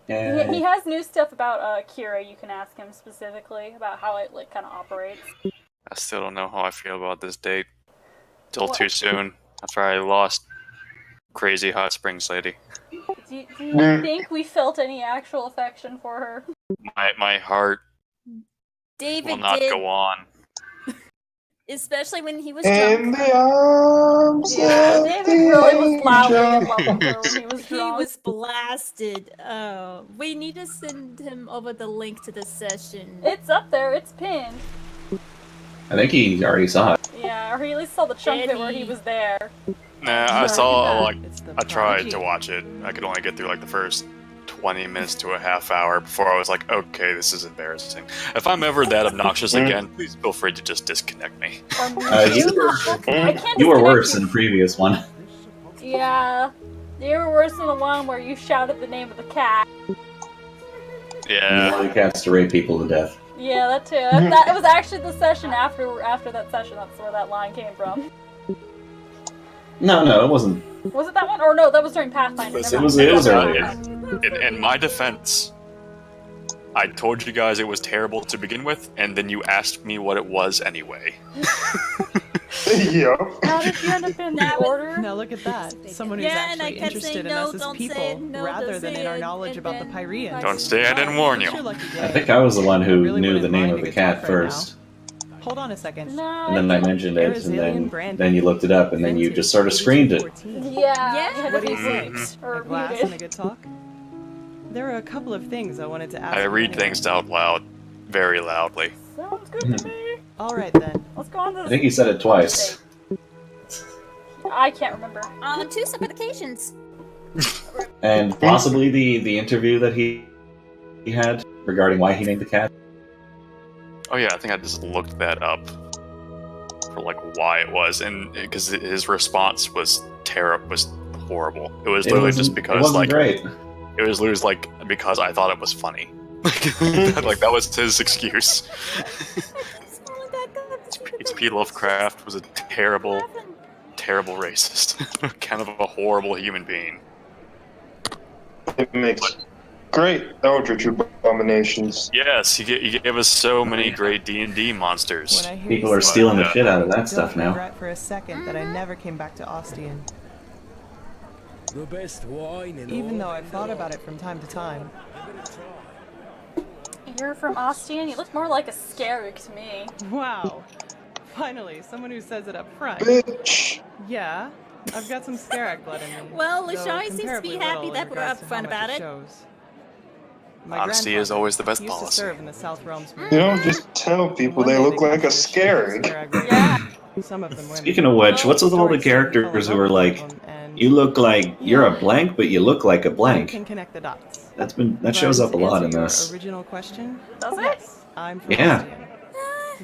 Yeah. He has new stuff about Kira. You can ask him specifically about how it kind of operates. I still don't know how I feel about this date. Till What? too soon. After I lost Crazy Hot Springs Lady. Do you think we felt any actual affection for her? My heart David will not did, go on. especially when he was In drunk. the arms Yeah, of David the really was loudly in angel. love with her when he was He drunk. was blasted. We need to send him over the link to the session. It's up there. It's pinned. I think he already saw it. Yeah, or he at least saw the chunk of it where he Eddie. was there. Nah, I saw It's the I tried prodigy. to watch it. I could only get through the first 20 minutes to a half hour before I was like, okay, this is embarrassing. If I'm ever that obnoxious again, please feel free to just disconnect me. Or I can't You were disconnect worse you. in the previous one. Yeah. You were worse than the one where you shouted the name of the cat. You Yeah. wanted cats to rape people to death. Yeah, that too. That was actually the session after that session. That's where that line came from. No, it wasn't. Was it that one? Or no, that was during Pathfinder. It never was mind. earlier. In my defense, I told you guys it was terrible to begin with, and then you asked me what it was anyway. Yep. How did you end up in the order? Now look at that. Someone who's Yeah, and I actually kept interested saying, in "No, us as don't say people, it, no, rather don't than say in our it," knowledge and about the then Pyreans. Don't say I didn't warn you. It's your lucky day. I think I was the one who really knew the wouldn't name mind of a the good cat talk right first. Hold on a second. No. And then I mentioned it, and Arizalian brand. then you looked it up, and then you just sort of screamed it. 8214. Yeah. Yeah. You had What to do be you think? mute A or glass and a muted. good talk? There are a couple of things I wanted to ask I you read anyway. things out loud, very loudly. Sounds good to me. All right then. Let's go on to I the think he said it twice. I can't remember. On 2 separate occasions. And possibly the interview that he had regarding why he named the cat. Oh yeah, I think I just looked that up for why it was, and because his response was horrible. It was literally just It because wasn't great. it was literally because I thought it was funny. That was his excuse. H.P. Lovecraft was a terrible racist, kind of a horrible human being. It makes great Eldritch abominations. Yes, he gave us so many great D&D monsters. When I hear People you are say stealing the that, shit out of that don't stuff now. regret for a second that I never came back to Ostian. The best wine in Even though I've thought about it from time to time. You're from Ostian? You look more like a Scarab to me. Wow. Finally, someone who says it up front. Bitch. Yeah, I've got some Scarab blood in me. Well, though Lashari seems to be comparably happy little that in we're regards to upfront how much about it. shows. My Honesty is always the best used to policy. serve in the South Realms. You don't just tell people they look like a scarag. Yeah. Some of them women. Speaking of which, what's with all the characters who are like, you look like you're a blank, but you look like a You blank? can connect the dots. That shows up a lot in To answer this. your original question? Does it? Yes, I'm from Yeah. Ostian.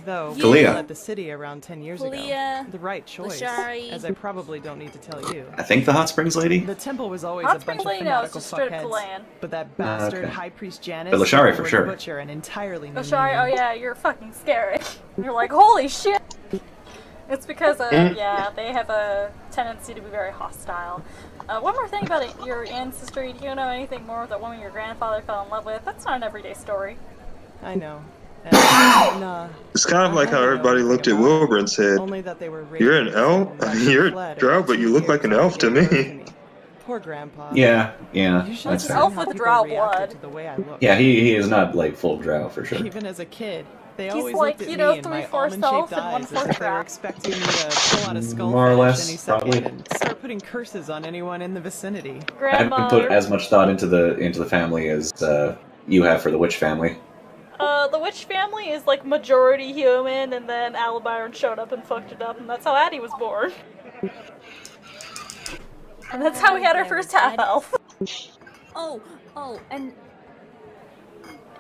Though Kalia. we led the city around 10 years ago. Kalia, The right choice, Lashari. as I probably don't need to tell you. I think the Hot Springs lady? The temple was always Hot a Springs bunch of Lady, no, it's fanatical just straight up fuckheads, Kalan. but that bastard okay. High Priest Janus But Lashari for was sure. the butcher and entirely new Lashari, oh yeah, you're fucking scary. You're like, holy shit! It's because, yeah, they have a tendency to be very hostile. One more thing about it, your ancestry, do you know anything more of the woman your grandfather fell in love with? That's not an everyday story. I know. Nah. It's kind of like how everybody looked at Wilbur and said, Only that they were "You're an elf? You're a drow, but you look like an elf to me." Poor grandpa. Yeah, You should that's see fair. Elf how with people drow reacted blood. to the way I look. Yeah, he is not like full drow for sure. Even as a kid, they He's always like, looked at you know, me and my 3/4 almond-shaped elf and eyes as 1/4 if they were drow. expecting me to pull out a skull More or fetish less, any second probably. and start putting curses on anyone in the vicinity. I haven't put Grandmother. as much thought into the family as you have for the witch family. The witch family is like majority human, and then Albyron showed up and fucked it up, and that's how Addie was born. And that's how we had our first half elf. Oh, and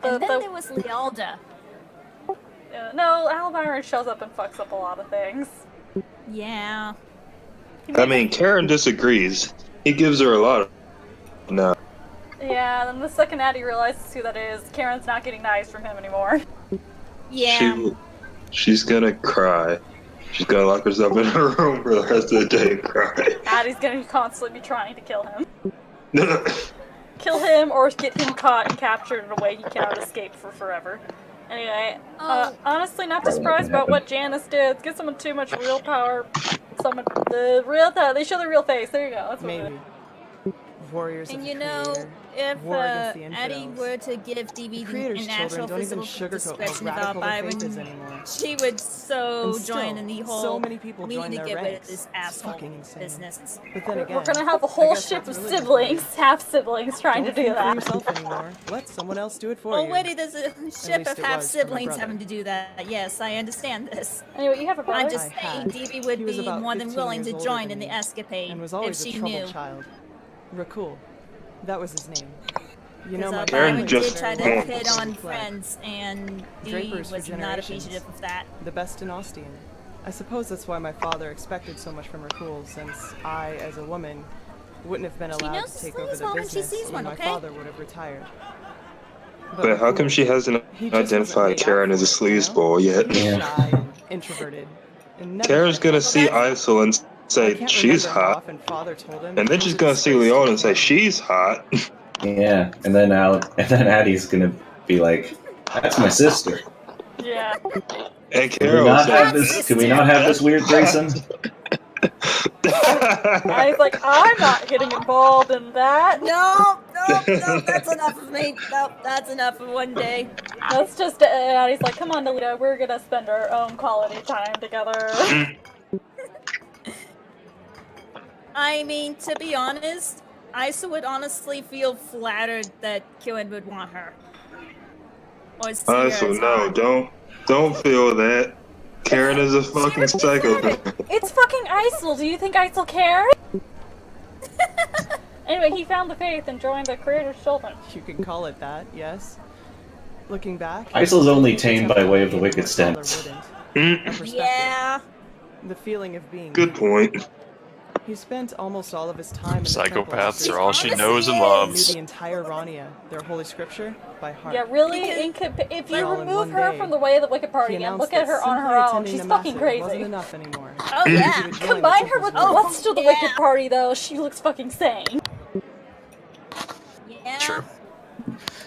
The- then the- there was Lealda. No, Albyron shows up and fucks up a lot of things. Yeah. I mean, Karen disagrees. He gives her a lot of. No. Yeah, then the second Addie realizes who that is, Karen's not getting knives from him anymore. Yeah. She's gonna cry. She's gonna lock herself in her room for the rest of the day and cry. Addie's gonna constantly be trying to kill him. Kill him or get him caught and captured in a way he cannot escape for forever. Anyway, honestly, not too surprised about what Janice did. Give someone too much real power. Someone they show the real face. There you go. That's what it is. Maybe. Warriors of And the you know, Creator. if War against the Addie infidels. were to give DB The Creator's an children actual don't even physical sugarcoat description how about radical their faith is Byron, anymore. she would so And still, join in the whole so many people we join need to their get rid of ranks. this It's asshole fucking insane. business. But then again, We're gonna have a I whole guess ship that's of religion. siblings, half siblings, trying Don't to do think for that. yourself anymore. Let someone else do it for you. Already there's a ship least of it half was for my siblings brother. having to do that. Yes, I understand this. Anyway, you have a brother? I'm just I saying had. DB would He was be about more than 15 willing years to older join than in the me, escapade and was if always she a troubled knew. child. Rakul. That was his name. You know, Because my Karen Byron family just did try to wants hit to on fled. friends, and D Drapers for was not generations. appreciative of that. The best in Ostian. I suppose that's why my father expected so much from Rakul, since I, as a woman, wouldn't have been She allowed knows to take sleeves over the when she business sees when one, my okay? father would have retired. But how come she hasn't he just wasn't identified laid out Karen as a for it, you know? sleazeball yet? He was shy and introverted. And never Karen's gonna see that's- Isol and I say can't she's remember how hot, often father told him and then he she's was a gonna see disgrace to Leon the and say family. she's hot. Yeah, and then Addie's gonna be like, "That's my sister." Yeah. And Can we Carol not said, have this? Can we not have this weird threesome? I was like, I'm not getting involved in that. No, that's enough of me. No, that's enough of one day. That's just Addie's like, come on, Delita, we're gonna spend our own quality time together. I mean, to be honest, Isa would honestly feel flattered that Kieran would want her. Or see her Isol, as no, hot. don't feel that. Karen is a fucking psychopath. It's fucking Isol. Do you think Isol cares? Anyway, he found the faith and joined the Creator's children. You can call it that, yes. Looking back, Isol's only tamed by way of the my wicked father stance. wouldn't. A perspective. Yeah. The feeling of being. Good point. He spent almost all of his time in the temple Psychopaths after are all she Honestly, knows and is. Knew loves. the entire Rania, their holy scripture, by heart. Yeah, really? If you All in remove one her day, from the way of the Wicked He Party and announced look at that her on simply her own, attending she's the fucking massacre wasn't crazy. enough anymore. Oh He yeah. would join the Combine her with the temple's rest of the yeah. Wicked Party, though, she looks fucking sane. Yeah. True.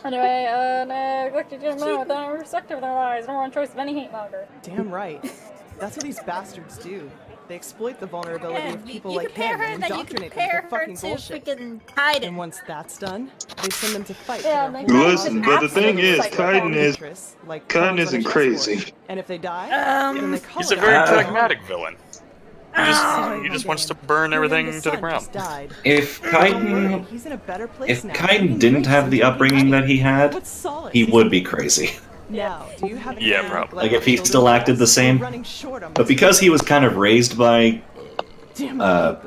Anyway, neglected young men with an respect of their lives, number one choice of any hate monger. Damn right. That's what these bastards do. They exploit the vulnerability Yeah, of people you like compare him her, and then you indoctrinate them compare with her fucking to bullshit. freaking Kaiden. And once that's done, they send them to fight Yeah, for their they whole don't Listen, just but the thing absolutely is, psychopath. Kaiden is interests, like Kaiden pawns on a isn't chessboard. crazy. And if they die, Um, then they call He's it a very out. pragmatic villain. He just wants to burn everything to the ground. If Kaiden, He's in a better place if now. Kaiden didn't have the upbringing that he had, he would be crazy. Now, do you have Yeah, any, probably. Like if he still acted the same. But because he was kind of raised by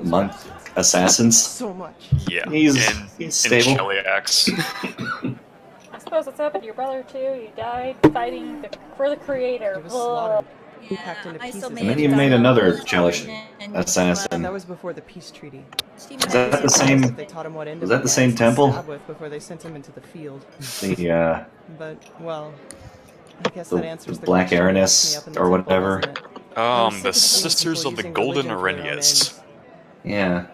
monk assassins, so much. Yeah, he's in stable. Cheliax. I suppose it's happened to your brother too. You died fighting for the creator. He was slaughtered. Yeah, Packed into I still pieces. may And then have you done made a another little Chelish and- assassin. That was before the peace treaty. She Is that the might- same? They taught him what Was that the same temple? stab with before they sent him into the field. The But well, I guess The that answers the Black question you Aranus asked me up in the or temple, whatever. doesn't it? I was sick The of seeing Sisters people of the using Golden religion for their own Arrhenius. ends. yeah.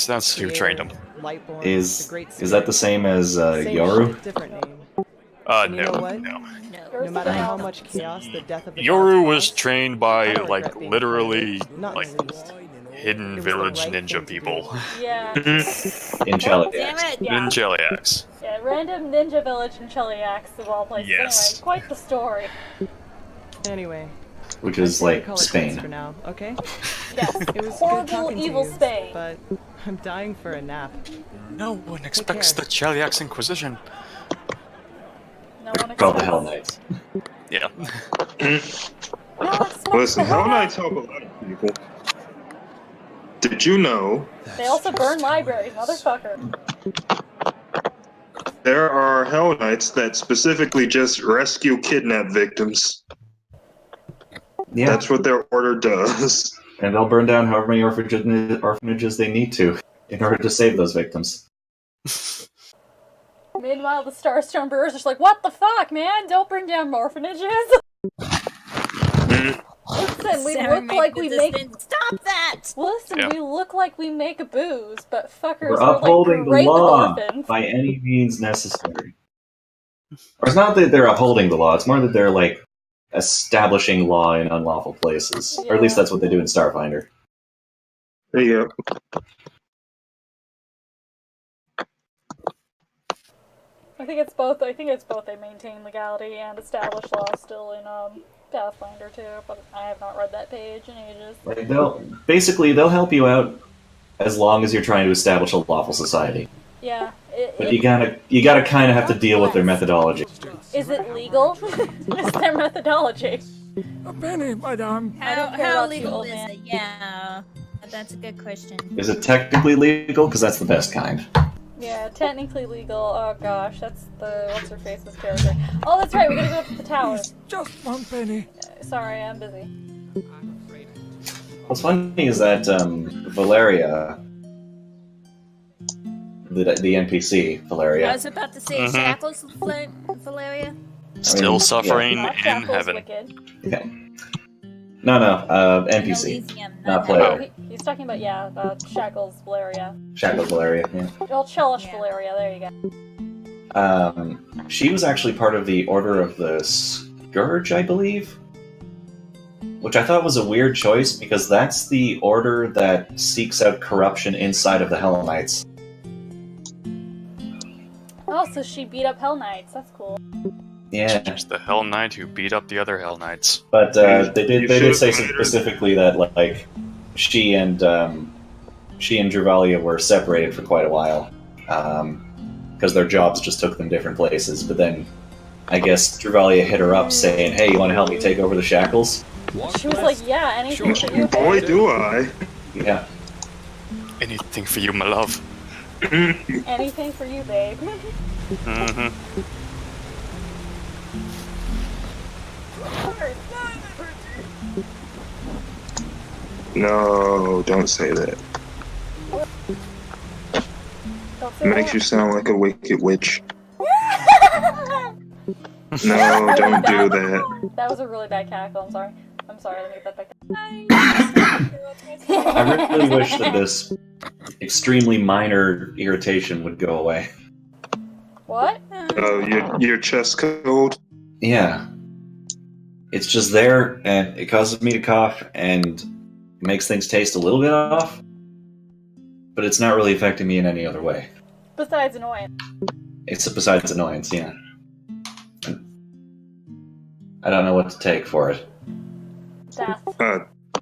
That's who trained him. Lightborn, Is the Great is that the Spirit. same as Same Yoru? shit, different name. No, And you know what? no. No matter how much chaos the death of the Yoru gods was caused, trained by I don't like regret being literally afraid, not like in the least. hidden It was the village right ninja thing to people Yeah. In Damn Cheliax. it! Yeah. in Cheliax. Yeah, random ninja village in Cheliax of all places. Yes. Anyway, quite the story. Anyway, Which I'd is say we like call it quits for Spain. now, okay? Yes. It was good Horrible, talking to evil you, Spain. but I'm dying for a nap. No one expects the Cheliax Inquisition. No one Called the expects- Hell Knights. Yeah. Listen, Hell Knights help a lot of people. Did you know They also burn libraries, motherfucker. there are Hell Knights that specifically just rescue kidnap victims? Yeah. That's what their order does. And they'll burn down however many orphanages they need to in order to save those victims. Meanwhile, the Starstone Brewers are just like, what the fuck, man? Don't bring down orphanages. Listen, we Sarah look like the we make. distant- Stop that! Listen, Yeah. we look like we make booze, but fuckers We're are upholding like the great with law orphans. by any means necessary. Or it's not that they're upholding the law, it's more that they're like establishing law in unlawful places. Or at least Yeah. that's what they do in Starfinder. There you go. I think it's both. I think it's both. They maintain legality and establish law still in Pathfinder too. But I have not read that page in ages. Like they'll help you out as long as you're trying to establish a lawful society. Yeah. But you gotta kind of have to deal with their methodology. Is it legal? Is their methodology? A penny, madame. I don't care How about you, legal old is man. it? Yeah, that's a good question. Is it technically legal? Because that's the best kind. Yeah, technically legal. Oh gosh, that's the what's her face's character. Oh, that's right. We gotta go up to the tower. Just 1 penny. Sorry, I'm busy. What's funny is that Valeria, the NPC I Valeria, was about to say shackles, Valeria. Still suffering Not in Shackles heaven. Wicked. okay. No, NPC, Elysium, not not- player. Oh, he's talking about Shackles Valeria. Shackles Valeria. Yeah. Oh, Chelish Yeah. Valeria. There you go. She was actually part of the Order of the Scourge, I believe, which I thought was a weird choice because that's the order that seeks out corruption inside of the Hell Knights. Oh, so she beat up Hell Knights. That's cool. Yeah, She's the Hell Knight who beat up the other Hell Knights. but they You did say should've made her- specifically that like she and Dravalia were separated for quite a while because their jobs just took them different places. But then I guess Dravalia hit her up saying, "Hey, you want to help me take over the shackles?" She was like, yeah, anything for you. Boy, do I. Yeah. Anything for you, my love. Anything for you, babe. Mm-hmm. No, don't say that. Don't say It makes that. you sound like a wicked witch. No, don't do that. That was a really bad cackle. I'm sorry. I'm sorry. Let me get that back. I really wish that this extremely minor irritation would go away. What? Oh, your chest cold? Yeah. It's just there, and it causes me to cough, and makes things taste a little bit off, but it's not really affecting me in any other way. Besides annoying. It's besides annoyance, yeah. I don't know what to take for it. Death.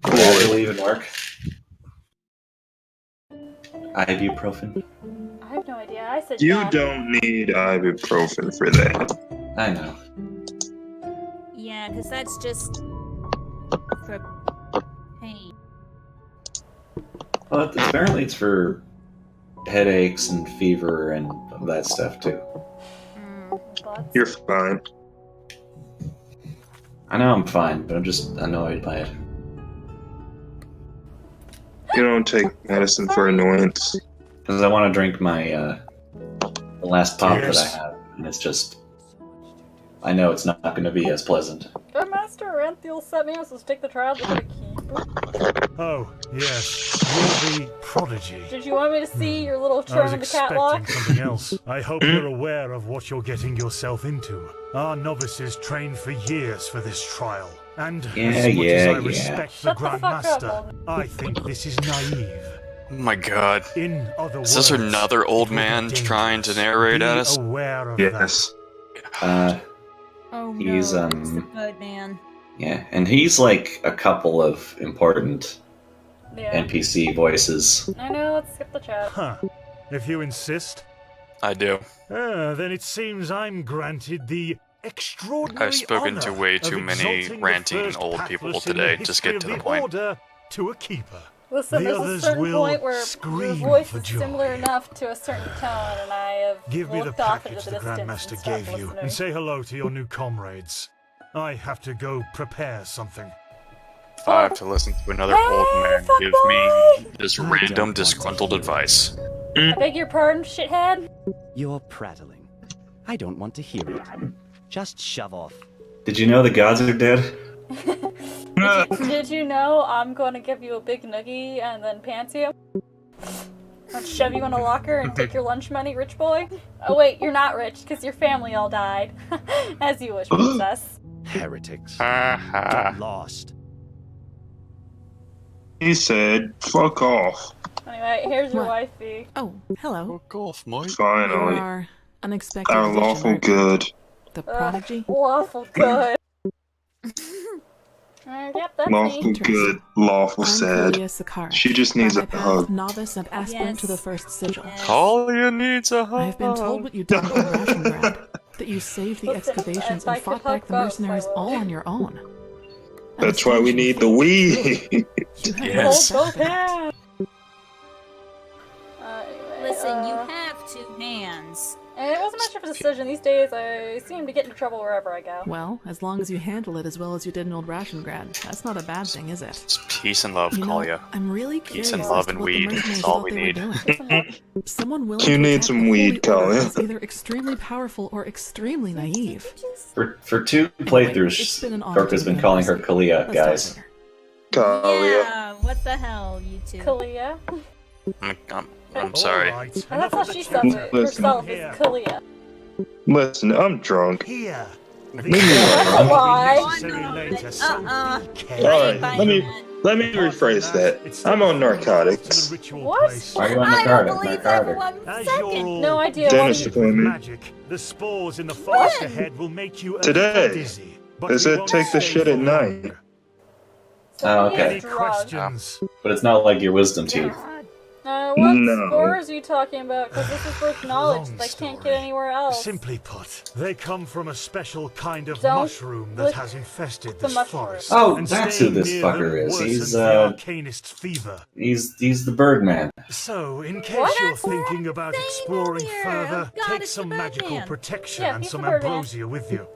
Would that really even work? Ibuprofen? I have no idea. I said You yeah. don't need ibuprofen for that. I know. Yeah, because that's just for pain. Well, apparently it's for headaches and fever and that stuff too. You're fine. I know I'm fine, but I'm just annoyed by it. You don't take medicine for annoyance. Because I want to drink my the last pop Yes. that I have, and it's just I know it's not going to be as pleasant. Good Master Ranthiel sent me to take the trial to get a keeper. Oh, yes. You're the prodigy. Did you want me to see your little I was turn the expecting catwalk? something else. I hope you're aware of what you're getting yourself into. Our novices trained for years for this trial. And as much as I respect the Shut the fuck up, Grandmaster, old I think this is naive. Oh my god. In other Is this words, another old it would be man dangerous. trying to narrate Be at us? aware of Yes. Oh He's, no, it's the good man. Yeah, and he's like a couple of important Yeah. NPC voices. I know, let's skip the chat. Huh. If you insist. I do. Then it seems I'm granted the extraordinary I've spoken to honor way of too many exalting the ranting first old pathless people in the today. history Just get of to the the point. Order to a keeper. Listen, The there's a others certain will point where your scream voice for is joy. similar enough to a certain tone, and I have Give me the looked off package into the the distance and Grandmaster stopped gave you, listening. and say hello to your new comrades. I have to go prepare something. I have to listen to another old man give me this random disgruntled advice. I beg your pardon, shithead? You're prattling. I don't want to hear it. Just shove off. Did you know the gods are dead? Did you know I'm going to give you a big noogie and then pants you? And shove you in a locker and take your lunch money, rich boy? Oh wait, you're not rich, because your family all died. As you wish, princess. Heretics. Ha Get lost. He said, fuck off. Anyway, here's your What? wifey. Oh, hello. Fuck off, Mike. You Finally. are unexpected. Our addition, lawful aren't you? good. The prodigy. Lawful good. Yep, that's Lawful me. good. Lawful I'm sad. Kalia Sakara. She just needs By a my path hug. of novice and aspirant to the first sigil. Talia needs a hug. I've been told what you did on Rationgrad, that you saved the Listen, excavations if I and could fought back hug the both, mercenaries I will. all on your own. An That's why we astonishing need the feat. weed. You have Yes. no Hold both background. hands. Anyway, Listen, you have two hands. It wasn't much of a decision. These days, I seem to get into trouble wherever I go. Well, as long as you handle it as well as you did in old Rationgrad, that's not a bad thing, is it? It's peace and love, You know, Kalia. I'm really Peace curious and as love to and what the weed. mercenaries That's all thought we they need. were doing. Someone willing You to need attack some the weed, Holy Order Kalia. is either extremely powerful or extremely naive. For two Anyway, playthroughs, it's been an honor Dork has to been be calling her on this. Kalia, Let's talk guys. later. Kalia. Yeah, what the hell, you two? Kalia. I'm sorry. All right, And enough that's how of the she chatter. says it Listen. herself, is Here. Kalia. Listen, I'm drunk. Here. Leave me That's a alone. lie. Necessary later, so Uh-uh. be careful. Alright, Bye, let me man. let me rephrase that. I'm on narcotics. What? Why are you on I don't narcotic? believe Narcotic. everyone As you're second. all No idea. Dennis What told me. magic, the spores in the forest ahead will make you a Today. little dizzy. But They we said won't take the stay shit for at night. long. Oh, okay. Any questions? But it's not like your wisdom teeth. What No. scores are you talking about? Because this is worth knowledge that I can't get anywhere else. Simply put, they come from a special kind of Don't mushroom that lick has infested the this mushroom. forest. Oh, and that's who staying this near fucker them is. worsens He's, the arcanist's fever. He's the Birdman. So, in case What? you're thinking about exploring earlier. further, Oh, God, take it's some the magical Birdman. protection Yeah, and he's some the Birdman. ambrosia with you.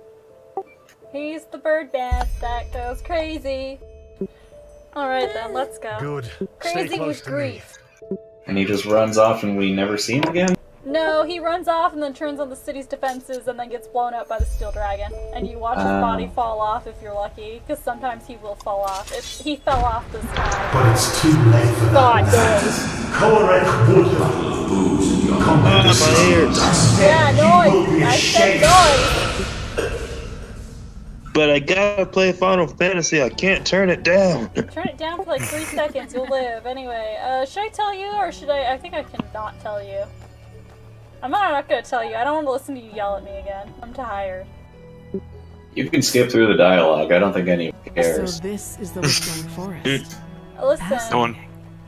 He's the bird bath that goes crazy. Alright then, let's go. Good. Stay Crazy close with to me. grief. And he just runs off and we never see him again? No, he runs off and then turns on the city's defenses and then gets blown up by the steel dragon. And you watch his body fall off if you're lucky, because sometimes he will fall off. He fell off this time. But it's too late for God knows. Korek would My ears. Yeah, noise! I said noise! But I gotta play Final Fantasy. I can't turn it down. Turn it down for like 3 seconds, you'll live. Anyway, should I tell you or should I think I can not tell you. I'm not gonna tell you. I don't want to listen to you yell at me again. I'm tired. You can skip through the dialogue. I don't think anyone cares. So this is the Woodstone Forest. Listen.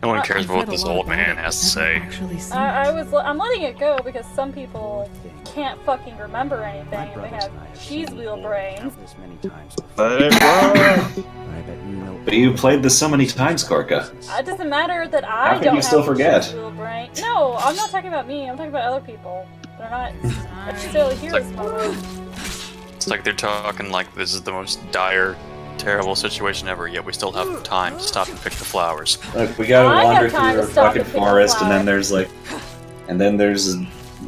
No one cares what this old man has to say. I'm letting it go because some people can't fucking remember anything. They have cheese wheel brains. Let it run! But you played this so many times, Gorka. It doesn't matter that I How can don't you still have a forget? cheese wheel brain. No, I'm not talking about me. I'm talking about other people. They're not necessarily here this moment. It's like they're talking like this is the most dire, terrible situation ever, yet we still have time to stop and pick the flowers. Look, we gotta wander through a fucking forest, and then there's like... And then there's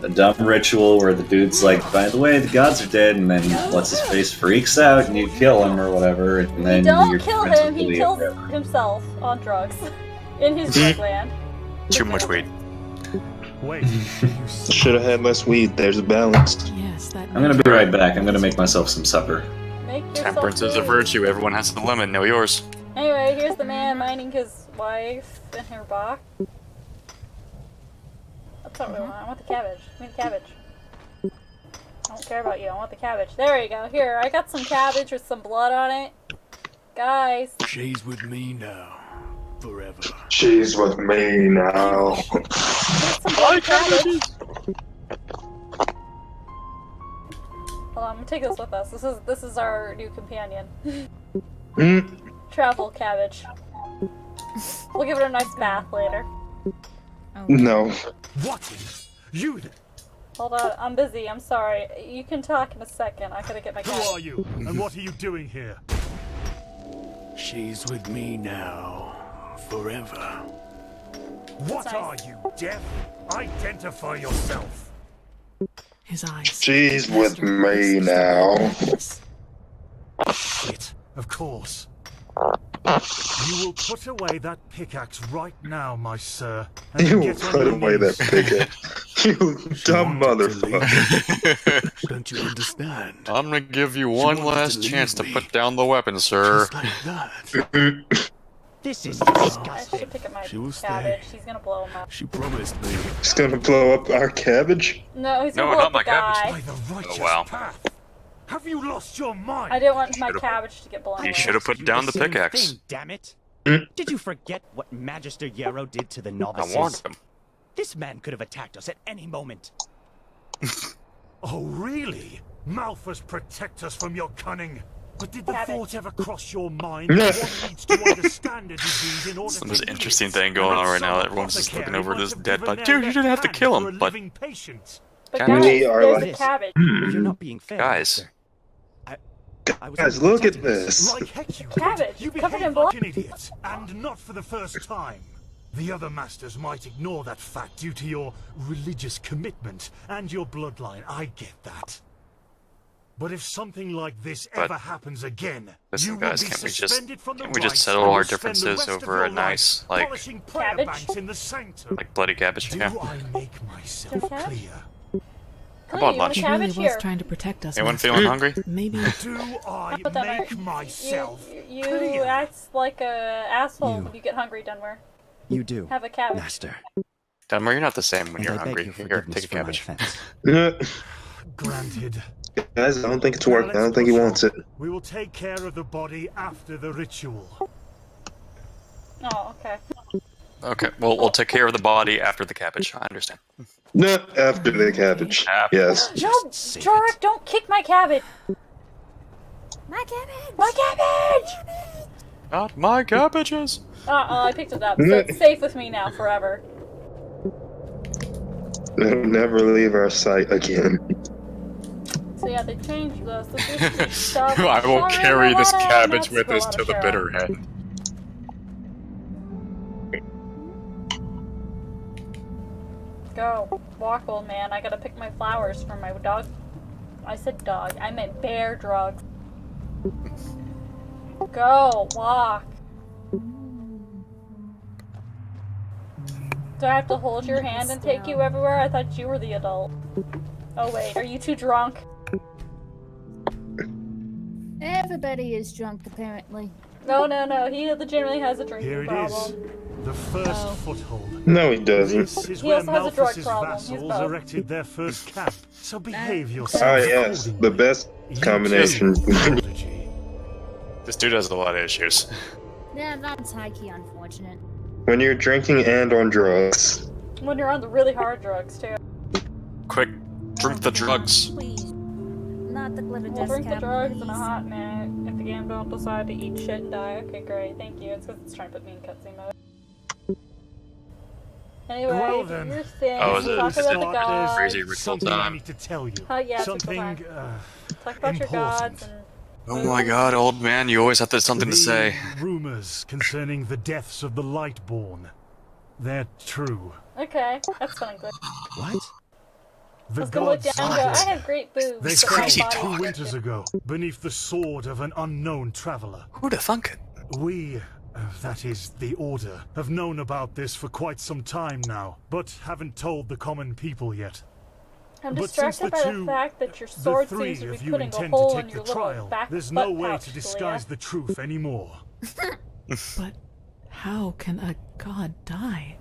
a dumb ritual where the dude's like, by the way, the gods are dead, and then what's-his-face freaks out, and you kill him or whatever, and then Don't you're kill friends him, with he Leo kills forever. himself on drugs. In his drug land. Too much weed. Wait. Should have had less weed. There's a balance. Yes, that. I'm gonna be right back. I'm gonna make myself some supper. Make yourself Temperance is a food. virtue. Everyone has the lemon. Know yours. Anyway, here's the man minding his wife in her box. That's not what I want. I want the cabbage. Give me the cabbage. I don't care about you. I want the cabbage. There you go. Here, I got some cabbage with some blood on it. Guys. She's with me now. Forever. She's with me now. Some blood cabbage. Hold on, I'm gonna take this with us. This is our new companion. Travel cabbage. We'll give it a nice bath later. No. What? You? Hold on, I'm busy. I'm sorry. You can talk in a second. I gotta get my cabbage. Who are you? And what are you doing here? She's with me now. Forever. What are you, deaf? Identify yourself. His eyes. She's with me now. Shit, of course. You will put away that pickaxe right now, my sir. And You will get on put your away knees. that pickaxe. You dumb motherfucker. Don't you understand? I'm gonna give you She one wanted last to chance to leave put down the weapon, sir. Just like that. This is I disgusting. should pick up my She will cabbage. stay. He's gonna blow him up. She promised me. He's gonna blow up our cabbage? No, he's No, gonna blow not up my the guy. By the righteous wow. path. Have you lost your mind? I didn't want my cabbage to get blown You away. should have put down the same pickaxe. Thing, damn it. Hmm? Did you forget what Magister Yarrow did to the I novices? warned him. This man could have attacked us at any moment. Oh, really? Malthus, protect us from your cunning. But did the Cabbage. thought ever cross your mind that one needs to understand a disease in order So to there's an heal interesting it? thing going And on that right now. some Everyone's just looking apothecary over might this have dead given body. their Dude, you didn't have to left kill hand him, for a but living patient. But Cabbage. guys, We are there's like- the cabbage. If you're not being fair, Guys. I was Guys, only look at protecting us. this. Like heck you Cabbage, did. You covered in behaved like blood. an idiot, and not for the first time. The other masters might ignore that fact due to your religious commitment and your bloodline. I get that. But if something like this But- ever happens again, Listen, you will guys, be can't we just- suspended from the can't we just rites settle and our will spend the differences rest of over your a nice, life like- polishing prayer Cabbage? banks in the sanctum? Like bloody cabbage. Do Yeah. I make myself Cabbage? clear? How Clea, about you want lunch? He really cabbage was here? trying to protect us. Anyone Master. feeling hungry? Maybe. Do I Put that make right. myself You clear? act like a asshole You. when you get hungry, Dunmer. You do, Have a cabbage. Master. Dunmer, you're not the same when And you're I beg hungry. your Here, forgiveness take a for my cabbage. offense. Granted. Guys, I don't think it's working. I don't think he wants it. We will take care of the body after the ritual. Oh, okay. Okay, well, we'll take care of the body after the cabbage. I understand. No, after the cabbage. After. Yes. No, Jorek, don't kick my cabbage! My cabbage! My cabbage! Not my cabbages. I picked it up, so it's safe with me now forever. They'll never leave our sight again. So yeah, they changed this. This used to be stuff. I will carry this cabbage with us us to the bitter head. Go. Walk, old man. I gotta pick my flowers for my dog. I said dog. I meant bear drugs. Go. Walk. Do I have to hold your hand and take you everywhere? I thought you were the adult. Oh wait, are you too drunk? Everybody is drunk, apparently. No, he legitimately has a drinking Here it problem. is. The first foothold. No, he doesn't. This is He where also has a drug Malthus's problem. He's vassals both. erected their first camp. So behave yourself. Ah, yes. The best combination when This dude has a lot of issues. Yeah, that's high-key unfortunate. When you're drinking and on drugs. When you're on the really hard drugs, too. Quick, drink the drugs. Please. Not the glitter We'll dust drink the cap, drugs please. in a hot minute if the game don't decide to eat shit and die. Okay, great, thank you. It's because it's trying to put me in cutscene mode. Anyway, Well do then. your thing. Oh, is it- Talk is about it the gods. crazy ritual Something I time? need to tell you. Yeah, it's Something, ritual Talk about your gods and... Oh my god, old man, you always have something to say. Rumors concerning the deaths of the Lightborn. They're true. Okay, that's fun and good. What? The Let's go look gods down and go, I have great boobs. They but fell my body- 2 winters ago beneath the sword of an unknown traveler. Who'da thunk it? We, that is, the Order, have known about this for quite some time now, but haven't told the common people yet. I'm But since distracted by the two- fact that your the sword three seems to be of you putting a intend to hole in take your the little trial, back there's butt no way pouch, to disguise Talia. the truth anymore. But how can a god die?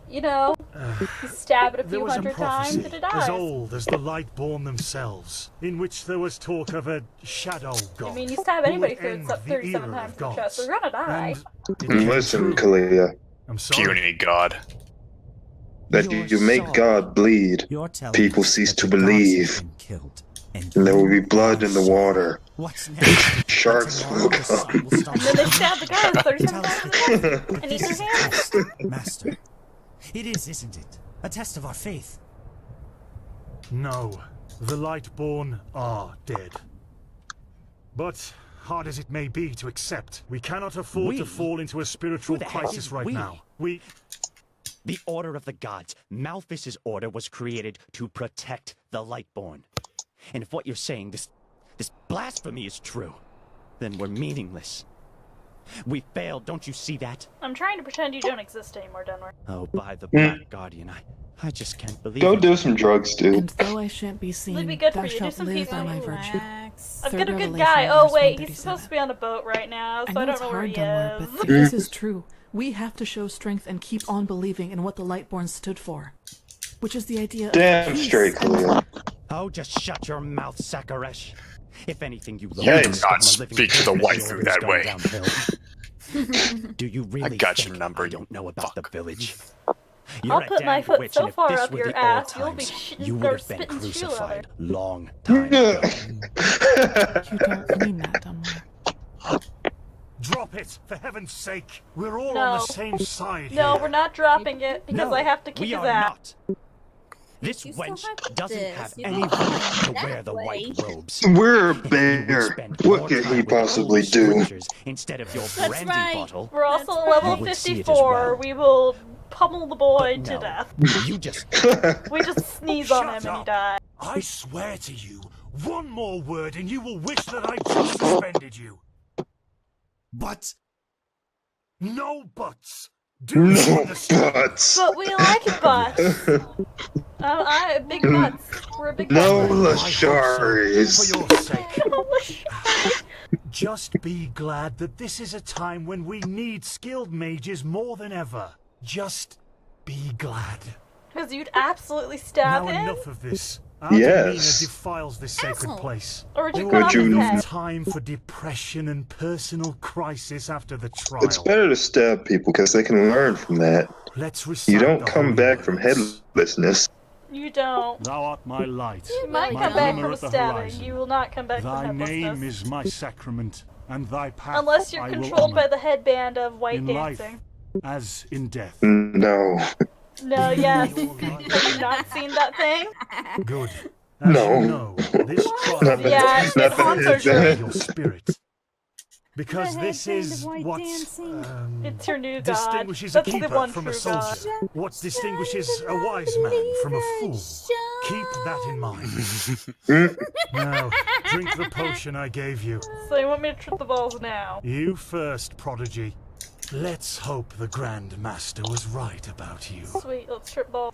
You know, you stab it a There few was a hundred times prophecy and it as dies. old as the Lightborn themselves, in which there was talk of a shadow god. I mean, you stab who anybody would through end it the 37 era times of in the chest, so gods. you're gonna die. And it came Listen, true. Kalia, I'm sorry. Puny god. that you make God bleed, people cease to believe. And there will be blood in the water. Sharks will come. And then they stab the guards 37 times in the chest and eat their hands. Master. It is, isn't it? A test of our faith. No, the Lightborn are dead. But, hard as it may be to accept, we cannot afford to fall into a spiritual Who the heck crisis is right we? now. The Order of the Gods, Malphys's order, was created to protect the Lightborn. And if what you're saying, this blasphemy is true, then we're meaningless. We failed, don't you see that? I'm trying to pretend you don't exist anymore, Dunwar. Oh, by the Black Guardian, I just can't believe Go it. do some drugs, dude. And though I shan't be seen, It'd be good thou for you. Do shalt some live by peaceful my virtue. I've Third got a good Revelation, guy. Oh verse wait, he's 137. supposed to be on a boat right now, so I know don't it's know where hard, he Dunwar, is. but if this is true, we have to show strength and keep on believing in what the Lightborn stood for, which is the idea Damn of peace straight, and Kalia. Oh, just shut your mouth, Sakaresh. If anything, you You do not speak to the waifu that way. Do you really I got think your number, I don't know about the village? I'll a put my damned foot witch, so and if far this up were your the old ass, you'll be times, you would have been spitting shoe leather. crucified long time ago. You don't mean that, Dunwar. Drop it, for heaven's sake. We're all No. on the same side No, here. we're not dropping it because No, I have to kick we his are ass. not. This You still wench have doesn't this. have You any don't right have to that wear the way. white robes. We're a bear. What can he possibly do? Instead of your That's brandy right. bottle. We're also That's level right. You would see it as 54. well. We will pummel the boy But to no. death. You just We just sneeze on him Shut and he up. dies. I swear to you, one more word and you will wish that I just suspended you. But No buts. Do you No understand? buts. But we like butts. Big butts. We're a big No butt. Lasharis. For your sake. Just be glad that this is a time when we need skilled mages more than ever. Just be glad. Because you'd absolutely stab Now him. enough of this. Our Yes. demeanor defiles this sacred Asshole. place. Or would you There cut will off Would his you- head? time for depression and personal crisis after the trial. It's better to stab people because they can learn from that. Let's recite You don't the come holy back from words. headlessness. You don't. Thou art my light. You might my come back glimmer from at the stabbing. horizon. You will not come back Thy from name headlessness. is my sacrament, and thy path Unless you're I will controlled by honor. the headband of white In dancing. life, as in death. No. No, yes. Have you not seen that thing? Good. As No. you know, this trial Not that- Yeah, not it haunts our that- that- your spirit. Because The this headband is of white what dancing. It's your new god. distinguishes That's a the keeper one from a true soldier. god. What distinguishes a wise man from a fool. Keep that in mind. Now, drink the potion I gave you. So you want me to trip the balls now? You first, Prodigy. Let's hope the Grand Master was right about you. Sweet, let's trip balls.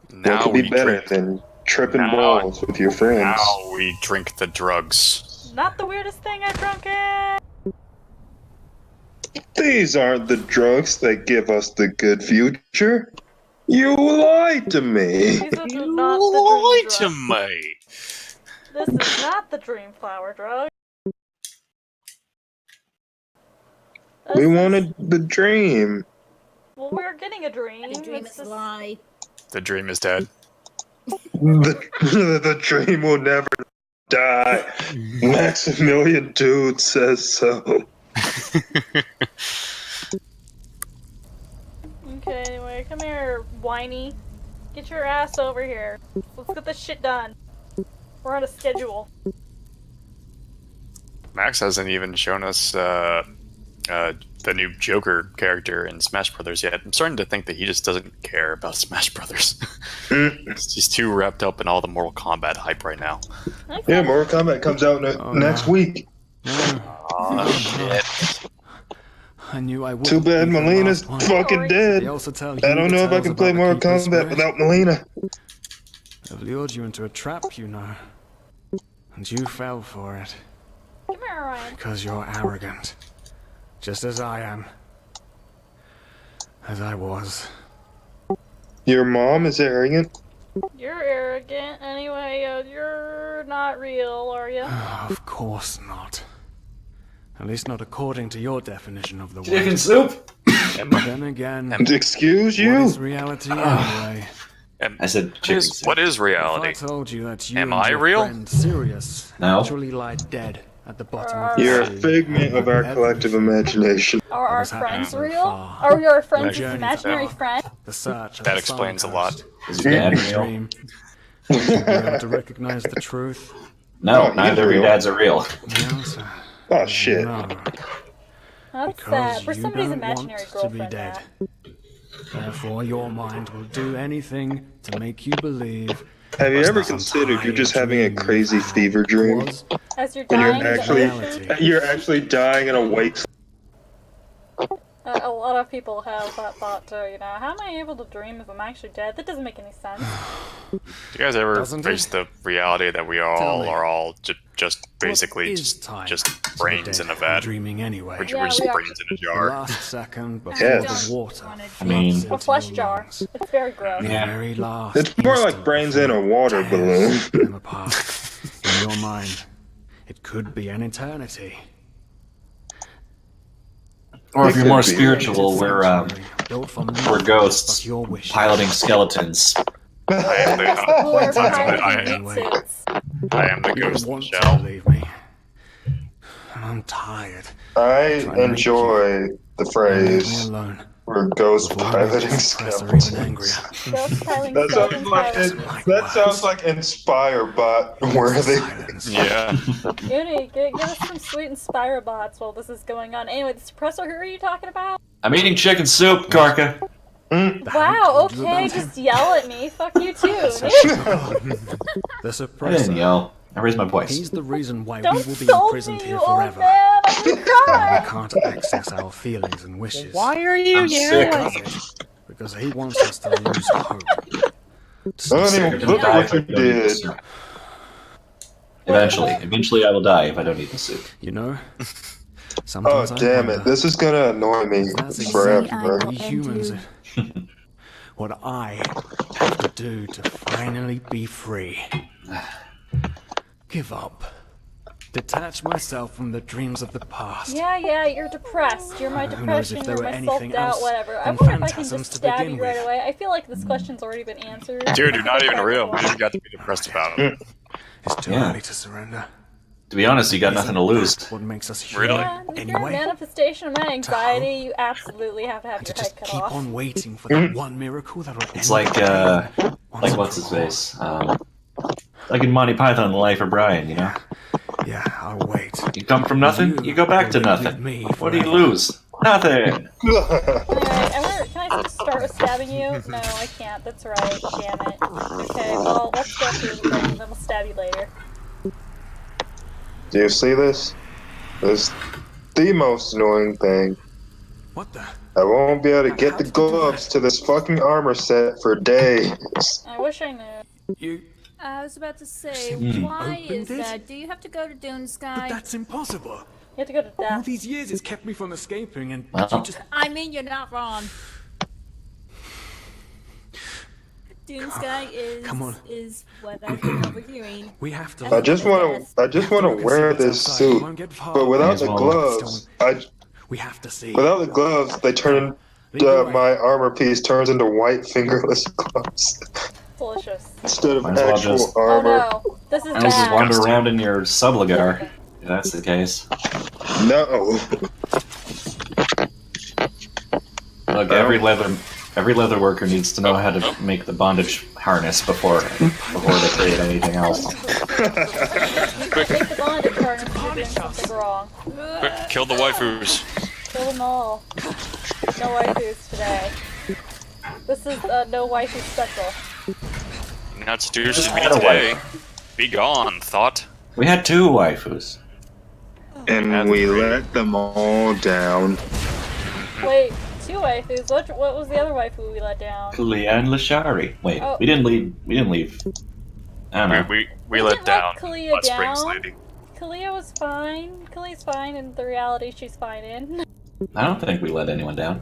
What Now could we be better drink. than tripping Now- balls with your friends? Now we drink the drugs. Not the weirdest thing I've drunk in. These aren't the drugs that give us the good future. You lied to me. These are not the dream drugs. me. This is not the dream flower drug. We wanted the dream. Well, we're getting a dream. The dream is a lie. The dream is dead. The dream will never die. Maximilian Dude says so. Okay, anyway, come here, whiny. Get your ass over here. Let's get this shit done. We're on a schedule. Max hasn't even shown us the new Joker character in Smash Brothers yet. I'm starting to think that he just doesn't care about Smash Brothers. He's too wrapped up in all the Mortal Kombat hype right now. Yeah, Mortal Kombat comes out next week. Oh, shit. I knew I would. Too bad Melina's fucking dead. I don't know if I can play Mortal Kombat without Melina. I've lured you into a trap, you know. And you fell for it. Come here, Ryan. Because you're arrogant. Just as I am. As I was. Your mom is arrogant? You're arrogant. Anyway, you're not real, are you? Of course not. At least not according to your definition of the word. Chicken soup? But then again... Excuse you? What is reality anyway? I said chicken soup. What is reality? If I told you that you Am and I your real? friend Sirius No. actually lie dead at the bottom of the You're a sea. figment of our collective imagination. Are our was friends happening real? far. Are your friends The his journey to imaginary them. friend? The search of That the explains a Sun lot. Coast. Is your dad The real? dream. Would you be able to recognize the truth? No, he's neither of your real. dads are real. The answer. Oh shit. No. That's Because sad. For you somebody's don't imaginary want to be girlfriend. dead. That. Therefore, your mind will do anything to make you believe. Have you was ever the considered you're just entire having a dream crazy fever dream? was As you're And dying you're in actually the ocean. you're actually dying in a wasteland. A lot of people have that thought too, you know. How am I able to dream if I'm actually dead? That doesn't make any sense. Do you guys ever Doesn't face it? the reality that we Tell all me. are all just basically What is time just to the brains dead in a and vat? dreaming anyway. We're Yeah, just we are. brains in a The jar. last second before Yes. the water. I mean- floods A into flesh your jar. lungs. It's very gross. The Yeah. very last It's more like instant brains in a before water tears balloon. them apart. In your mind, it could be an eternity. Or if It you're more could be. spiritual, we're Built from we're nothing ghosts but your wishes. piloting skeletons. I am the, Who are I, piloting meat suits. I am the You ghost don't want to shell. believe me. And I'm tired. I Trying to enjoy the Leave me phrase alone. "we're ghost Before piloting you press her even angrier. skeletons." Ghost piloting That sounds skeletons like piloting. that sounds like Inspire Bot worthy. Silence. Yeah. Uni, give us some sweet Inspire bots while this is going on. Anyway, the suppressor, who are you talking about? I'm eating chicken soup, Karka. Wow, told you okay, about just yell at me. Fuck you too. The I didn't suppressor. yell. I raised my voice. He's the reason why Don't we will be scold imprisoned me, here you old forever. man. I'm gonna We cry. can't access our feelings and wishes. Why are you I'm sick. yelling? Because he wants us to lose hope. Honey, look at what you did. Eventually I will die if I don't eat the soup. You know? Oh Sometimes I damn it! wonder, This is gonna annoy me That's forever. we humans, what I have to do to finally be free. Give up. Detach myself from the dreams of the past. Yeah, you're depressed. You're my Who knows depression, if there you're were my anything self-doubt, else whatever. I than wonder if I can phantasms just to stab begin you right with. away. I feel like this question's already been answered. Dude, you're not even real. You got to be depressed about it. It's too Yeah. early to surrender. To be honest, you got nothing to lose. What makes us human Really? Yeah, if you're a anyway? manifestation of my anxiety, you absolutely have to have To your head just cut keep off. on waiting for that one miracle that'll It's end like the pain once and what's his for all. face? Like in Monty Python, The Life of Brian, you know? Yeah, I'll wait. You come from nothing, you go back to will be with nothing. me What do you forever. lose? Nothing! Alright, can I just start with stabbing you? No, I can't. That's right. Damn it. Okay, well, let's go through the thing, and then we'll stab you later. Do you see this? This is the most annoying thing. What the? I won't be able to get the gloves to this fucking armor set for days. I wish I knew. You. I was about to say, Hmm. why Opened is it? that? Do you have to go to Dune Sky? But that's impossible. You have to go to All death. these years it's kept me from escaping, and Well. you just. I mean, you're not wrong. Dune Sky Come on. is what I've been overhearing. We have to. I just want to wear this suit, but without the gloves, We have to see. without the gloves, they turn my armor piece turns into white fingerless gloves Delicious. instead of Might as well actual just- armor. Oh no, this is I'll just bad. wander around in your subligar. If that's the case. No. Look, every leather worker needs to know how to make the bondage harness before they create anything else. Make the bondage harness if you're doing something wrong. Quick, kill the waifus. Kill them all. No waifus today. This is no waifu special. Not seduced Just me had a today. Be gone, thought. We had 2 waifus. And we let them all down. Wait, 2 waifus? What was the other waifu we let down? Kalia and Lashari. Wait, Oh. we didn't leave. I don't know. We let down Kalia Hot Springs down. Lady. Kalia was fine. Kalia's fine in the reality she's fine in. I don't think we let anyone down.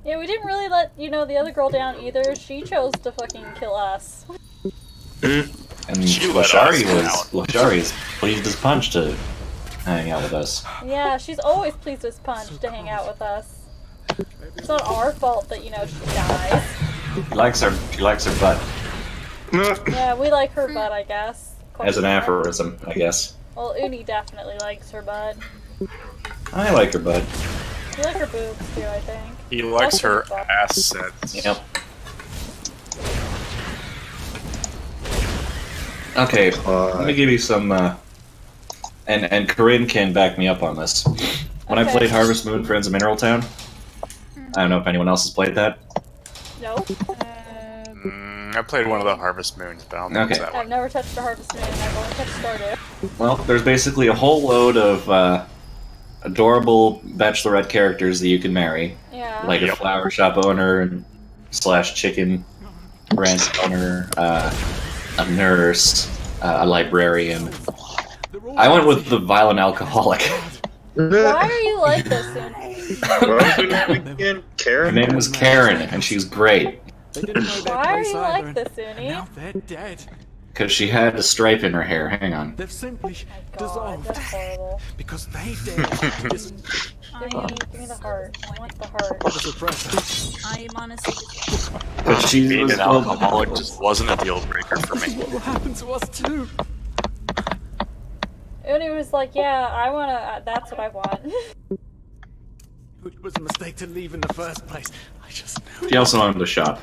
Yeah, we didn't really let, the other girl down either. She chose to fucking kill us. And She let Lashari is pleased as punch to hang out with us. Yeah, she's always pleased as punch to hang out with us. It's not our fault that, she dies. She likes her butt. Yeah, we like her butt, I guess. As an aphorism, I guess. Well, Uni definitely likes her butt. I like her butt. You like her boobs too, I think. He likes her butt. assets. Yep. Okay, let me give you some, and Corinne can back me up on this. When I Okay. played Harvest Moon Friends of Mineral Town, I don't know if anyone else has played that. No. I played one of the Harvest Moons, but I don't think it's that I've one. never touched a Harvest Moon. I've only touched Stardew. Well, there's basically a whole load of adorable bachelorette characters that you can marry. Yeah. Like a flower shop owner / chicken ranch owner, a nurse, a librarian. I went with the violent alcoholic. Why are you like this, Uni? What was her name again? Karen? Her name was Karen, and she's great. Why are you like this, Uni? Now they're dead. Because she had a stripe in her hair. Hang on. They've simply God, dissolved that's horrible. because they dared to dis- Give me the heart. I want the heart. the suppressor. I am honestly. But she Being was an alcoholic just wasn't a deal breaker for me. What will happen to us too? Uni was like, yeah, I wanna, that's what I want. It was a mistake to leave in the first place. I just knew She also owned a shop,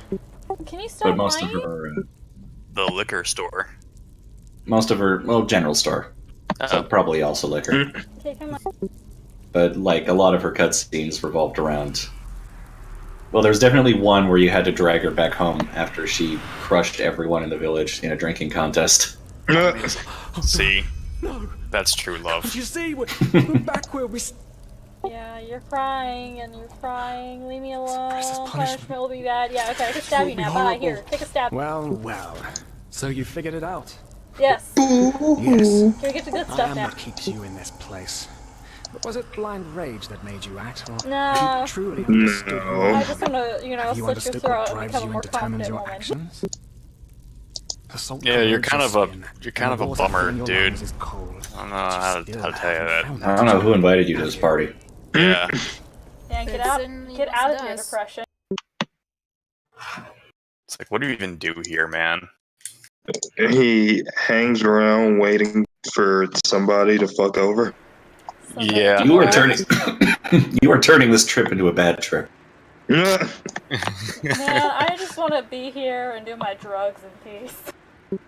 Can you stop but most of whining? her, The liquor store. general store. So probably also liquor. Okay, come on. But like a lot of her cutscenes revolved around. Well, there's definitely one where you had to drag her back home after she crushed everyone in the village in a drinking contest. See? That's true love. You see, we're back where we. Yeah, you're crying and you're crying. Leave me alone. Punishment will be bad. Yeah, okay, I can stab you now. Bye. Here, take a stab. Well. So you figured it out. Yes. Yes. Can we get to good I stuff am now? what keeps you in this place. But was it blind rage that made you act, or No. have you truly understood? I just want to, Have you slit your understood throat what and drives become a you more and determines confident your woman. actions? Assault Yeah, you're commands kind your of a skin, you're kind and of a the water bummer, in your dude. lungs is cold. I don't know how to tell you that. I don't know who invited you to this party. Yeah. Yeah, get It out, certainly get out of wasn't your us. depression. It's like, what do you even do here, man? He hangs around waiting for somebody to fuck over. Yeah. You are turning. You are turning this trip into a bad trip. Man, I just want to be here and do my drugs in peace.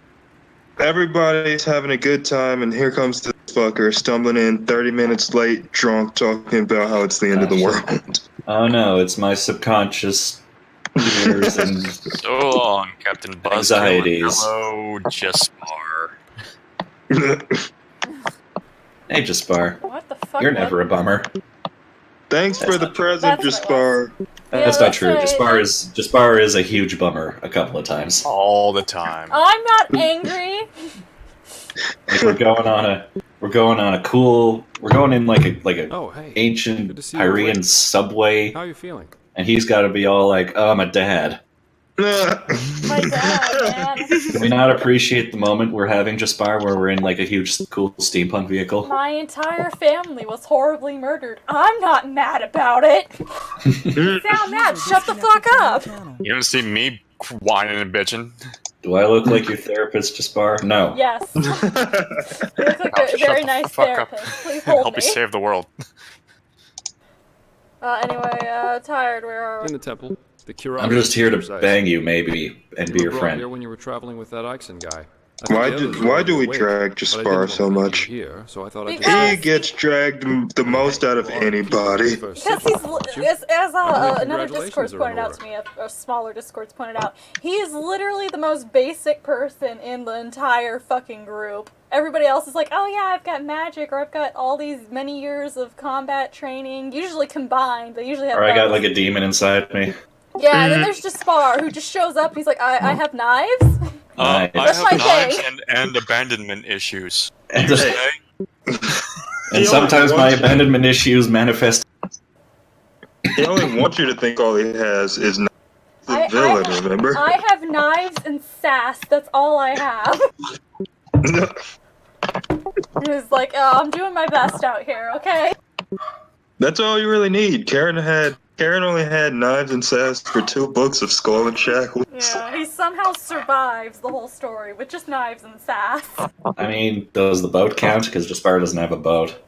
Everybody's having a good time, and here comes this fucker stumbling in 30 minutes late, drunk, talking about how it's the end of the world. Oh no, it's my subconscious fears and So long, Captain Buzzkill. Anxieties. Hello, Jaspar. Hey, Jaspar. What the fuck? You're never a bummer. Thanks for the present, That's Jaspar. That's not true. right. Jaspar is a huge bummer a couple of times. All the time. I'm not angry. Like we're going on a cool. We're going in like a Oh, hey. ancient Good to see you, Rick. Pyrean subway, How are you feeling? and he's got to be all like, "Oh, I'm a dad." my dad, man. Can we not appreciate the moment we're having, Jaspar, where we're in like a huge, cool steampunk vehicle? My entire family was horribly murdered. I'm not mad about it. You sound mad. Shut the fuck up. You don't see me whining and bitching. Do I look like your therapist, Jaspar? No. Yes. You look like a very nice therapist. Please hold Help me. me save the world. Anyway, tired. Where are we? In the temple. The cure. I'm just here to bang you, maybe, and be your friend. Here when you were traveling with that Ixon guy. Why do we drag Jaspar so much? Here, so I thought He gets dragged the most out of anybody. Because he's, as another Discord's pointed out to me, a smaller Discord's pointed out, he is literally the most basic person in the entire fucking group. Everybody else is like, oh yeah, I've got magic, or I've got all these many years of combat training, usually combined. They usually have. Or I got like a demon inside me. Yeah, and then there's Jaspar, who just shows up. He's like, I have knives. I That's have my knives thing. and abandonment issues. And sometimes my abandonment issues manifest. He only wants you to think all he has is the villain, remember? I have knives and sass. That's all I have. He's like, oh, I'm doing my best out here, okay? That's all you really need. Karen only had knives and sass for 2 books of Skull and Shackles. Yeah, he somehow survives the whole story with just knives and sass. I mean, does the boat count? Because Jaspar doesn't have a boat.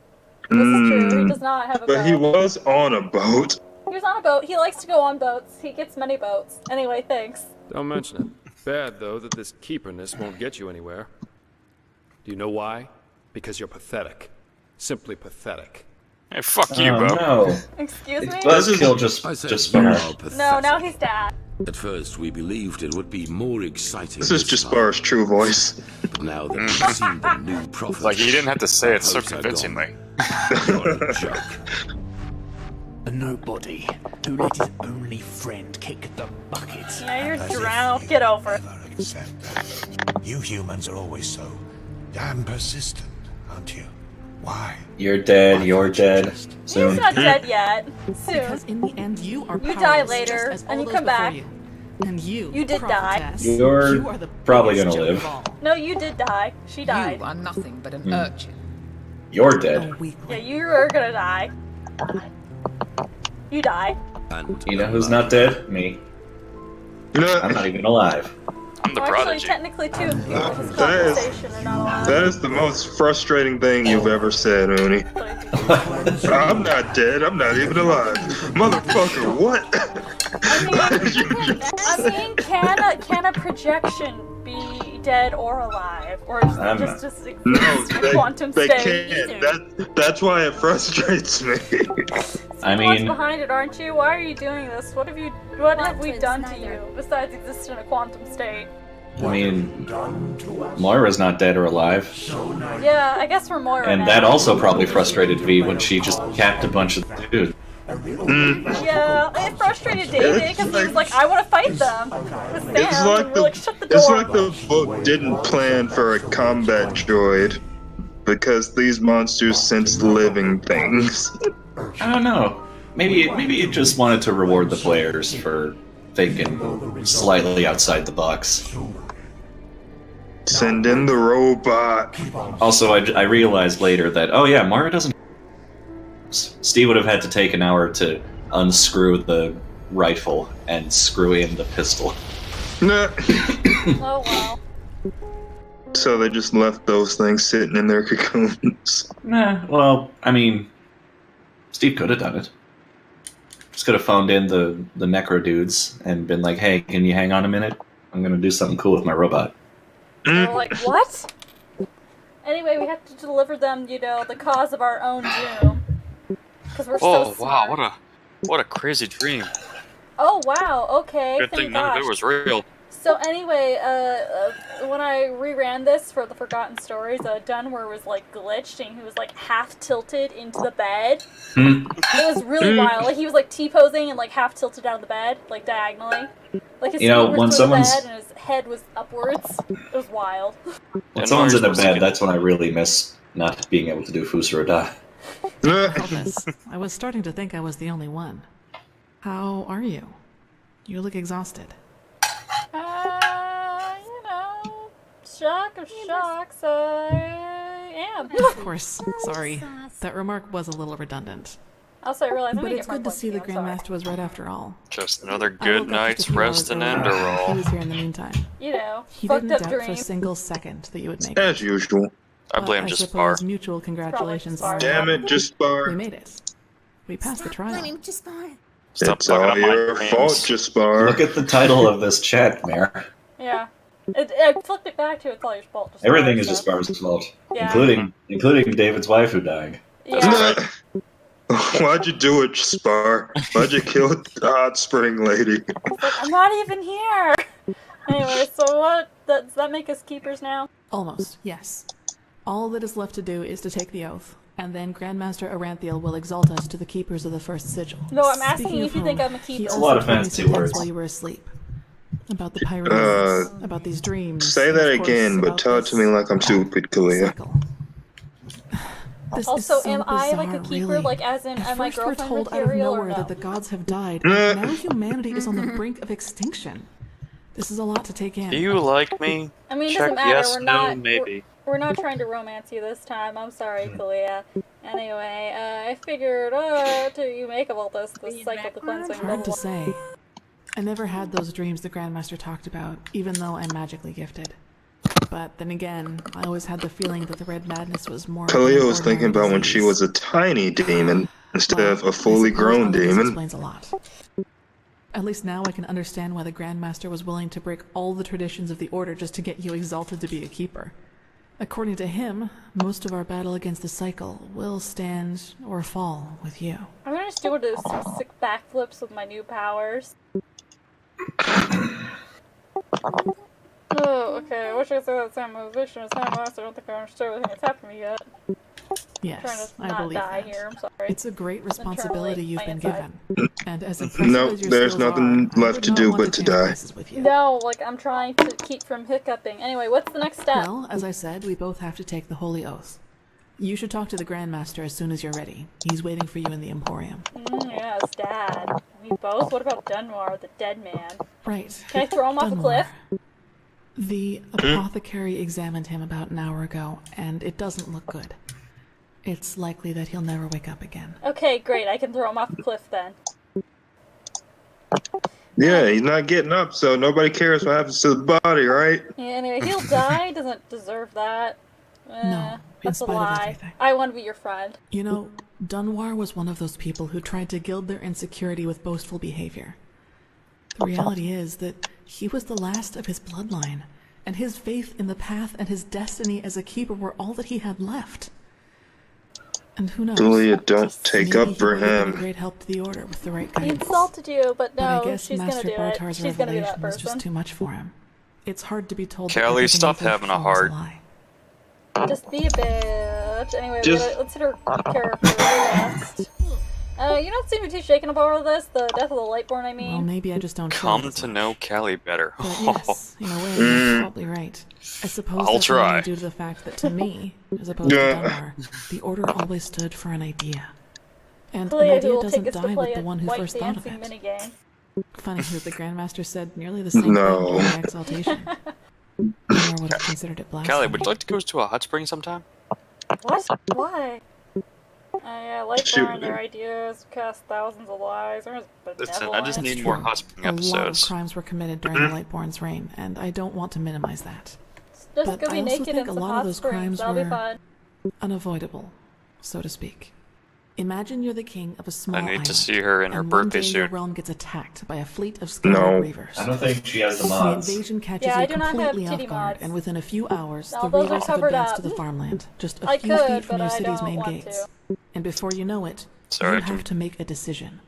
This is true, he does not have a boat. But he was on a boat. He was on a boat. He likes to go on boats. He gets many boats. Anyway, thanks. Don't mention it. Bad, though, that this keeperness won't get you anywhere. Do you know why? Because you're pathetic. Simply pathetic. Hey, fuck you, Bo. No. Excuse me? Let's kill Jaspar. No, now he's dad. At first, we believed it would be more exciting. This is Jaspar's true voice. But now that we've seen the new prophet, Like, he didn't have to say it so convincingly. you're a joke. A nobody who let his only friend kick the bucket. Yeah, you're drowned. Get over it. You humans are always so damn persistent, aren't you? Why? You're dead. You're dead. Soon. He's not dead yet. Soon. Because in the end, you are You powerless, die just later, as all and you those come before back. You. And you did die. prophetess, You're you are the probably biggest gonna joke live. of all. No, you did die. She died. You are nothing but an urchin. You're dead. Yeah, you are gonna die. You die. You know who's not dead? Me. I'm not even alive. I'm the Well, actually, prodigy. technically, two of you in this conversation are not alive. That is the most frustrating thing you've ever said, Oni. I'm not dead. I'm not even alive. Motherfucker, what? I mean, can a projection be dead or alive, or I'm just not. exist No, in a quantum they state? can't. That's why it frustrates me. I You're much mean, behind it, aren't you? Why are you doing this? What have we done to you besides exist in a quantum state? Moira's not dead or alive. Yeah, I guess we're Moira And now. that also probably frustrated V when she just capped a bunch of dudes. Yeah, it frustrated David because he was like, I want to fight them with Sam. It's like and we're like, shut the It's door. like the book didn't plan for a combat droid because these monsters sense living things. I don't know. Maybe it just wanted to reward the players for thinking slightly outside the box. Send in the robot. Also, I realized later that, oh yeah, Moira doesn't... Steve would have had to take an hour to unscrew the rifle and screw in the pistol. Oh well. So they just left those things sitting in their cocoons. Nah, well, I mean, Steve could have done it. Just could have phoned in the necro dudes and been like, hey, can you hang on a minute? I'm gonna do something cool with my robot. And we're like, what? Anyway, we have to deliver them, the cause of our own doom. Because we're so smart. Wow, what a crazy dream. Oh, wow, okay, Good thank thing none gosh. of it was real. So anyway, when I reran this for the Forgotten Stories, Dunwer was like glitched and he was like half tilted into the bed. It was really wild. Like he was like T-posing and like half tilted down the bed, like diagonally. Like his feet were when through the someone's- bed and his head was upwards. It was wild. When someone's in a bed, that's when I really miss not being able to do Fusarada. Goodness, I was starting to think I was the only one. How are you? You look exhausted. shock of shocks, I am. Of course, sorry. That remark was a little redundant. Also, I realize But it's good to see the Grandmaster was right after all. Just another I woke good up just night's a few rest hours in earlier. He Enderal. was here in the meantime. You know, He fucked didn't up doubt for a dream. single second that you would make As it. usual. I blame But just I Spar. suppose mutual congratulations are... Damn it, Jaspar. We made it. We passed the trial. Stop It's fucking all up my your dreams. fault, Jaspar. Look at the title of this chat, Mayor. Yeah. I flipped it back to it's all your fault. Just Everything is so. Jaspar's fault, Yeah. including David's wife who died. Yeah. Why'd you do it, Jaspar? Why'd you kill the hot spring lady? It's like, I'm not even here! Anyway, so what? Does that make us keepers now? Almost, yes. All that is left to do is to take the oath, and then Grandmaster Aranthiel will exalt us to the keepers of the first sigil. No, I'm asking Speaking you of if you think whom, I'm a he keeper. It's a also lot of told me fancy some things words. while you were asleep. About the pyramids, about these dreams. Say and that of course again, but about tell it to me like I'm stupid, Kalia. cycle. This Also, is so am I like a bizarre, keeper? really. Like, as in, At am I first we're girlfriend told out of material or nowhere no? that the gods have died, and now humanity is on the brink of extinction. This is a lot to take in. Do you like me? I mean, it Check doesn't matter. yes, we're no, not. maybe. We're not trying to romance you this time. I'm sorry, Kalia. Anyway, I figured, what do you make of all this? This cycle, the cleansing, blah, Hard to blah, blah. say. I never had those dreams the Grandmaster talked about, even though I'm magically gifted. But then again, I always had the feeling that the Red Madness was more. Kalia was thinking about when she was a tiny demon instead of a fully grown This demon. explains a lot. At least now I can understand why the Grandmaster was willing to break all the traditions of the Order just to get you exalted to be a keeper. According to him, most of our battle against the cycle will stand or fall with you. I'm gonna just do some sick backflips with my new powers. Oh, okay. What should I say about Sam Motivation? It's not last. I don't think I understood everything that's happened to me yet. Yes, I'm trying to I not believe die that. here. I'm sorry. It's a great responsibility you've been inside. given. And as impressive No, as your there's skills nothing are, I left would to not do want but to change die. places with you. No, like, I'm trying to keep from hiccuping. Anyway, what's the next step? Well, as I said, we both have to take the Holy Oath. You should talk to the Grandmaster as soon as you're ready. He's waiting for you in the Emporium. Yes, Dad. We both? What about Dunmar, the dead man? Right. Can I throw him off a cliff? The apothecary examined him about an hour ago, and it doesn't look good. It's likely that he'll never wake up again. Okay, great. I can throw him off a cliff then. Yeah, he's not getting up, so nobody cares what happens to the body, right? Yeah, anyway, he'll die. He doesn't deserve that. No, in That's a spite of lie. everything. I want to be your friend. You know, Dunwar was one of those people who tried to gild their insecurity with boastful behavior. The reality is that he was the last of his bloodline, and his faith in the path and his destiny as a keeper were all that he had left. And who knows? Julia, don't take maybe up he for would have been him. a great help to the Order with the right He guidance. insulted you, but But I no, guess she's gonna Master do it. Bartar's She's gonna be that revelation was person. just too much for him. It's hard to be told that Callie, everything stop he did having a before was heart. lie. Just be a bitch. Anyway, Just- let's hit her character last. You don't seem to be too shaken up over this. The death of the Lightborn, I mean. Well, maybe I just don't feel Come this to way. know Callie better. But yes, in a way, you're probably right. I suppose I'll that's try. only due to the fact that to me, as opposed to Dunmar, the Order always stood for an idea. And an Kalia, who idea will doesn't take us to die play with the a one who white first thought of dancing it. minigame. Funny that the Grandmaster said nearly the same No. thing during the exaltation. Dunmar would have considered it Callie, blasphemy. would you like to go to a hot spring sometime? What? Why? Yeah, Lightborn, their ideas cast thousands of lies. There's Listen, I just benevolence. need more hot spring A lot of episodes. crimes were committed during the Lightborn's reign, and I don't want to minimize that. Just But go I be also naked think in a some lot of hot those springs. crimes That'll be were fun. unavoidable, so to speak. Imagine you're the king of a small I need island, to see her in her and one birthday day your suit. realm gets attacked by a fleet of No. scoured reavers. I don't think she has the The mods. invasion catches Yeah, I you do not have completely titty off guard, mods. and within a few hours, No, the those are reavers have covered advanced up. to the farmland, just a I few could, feet from but your I city's don't main want gates. And before you know it, Sorry, you have to make a decision.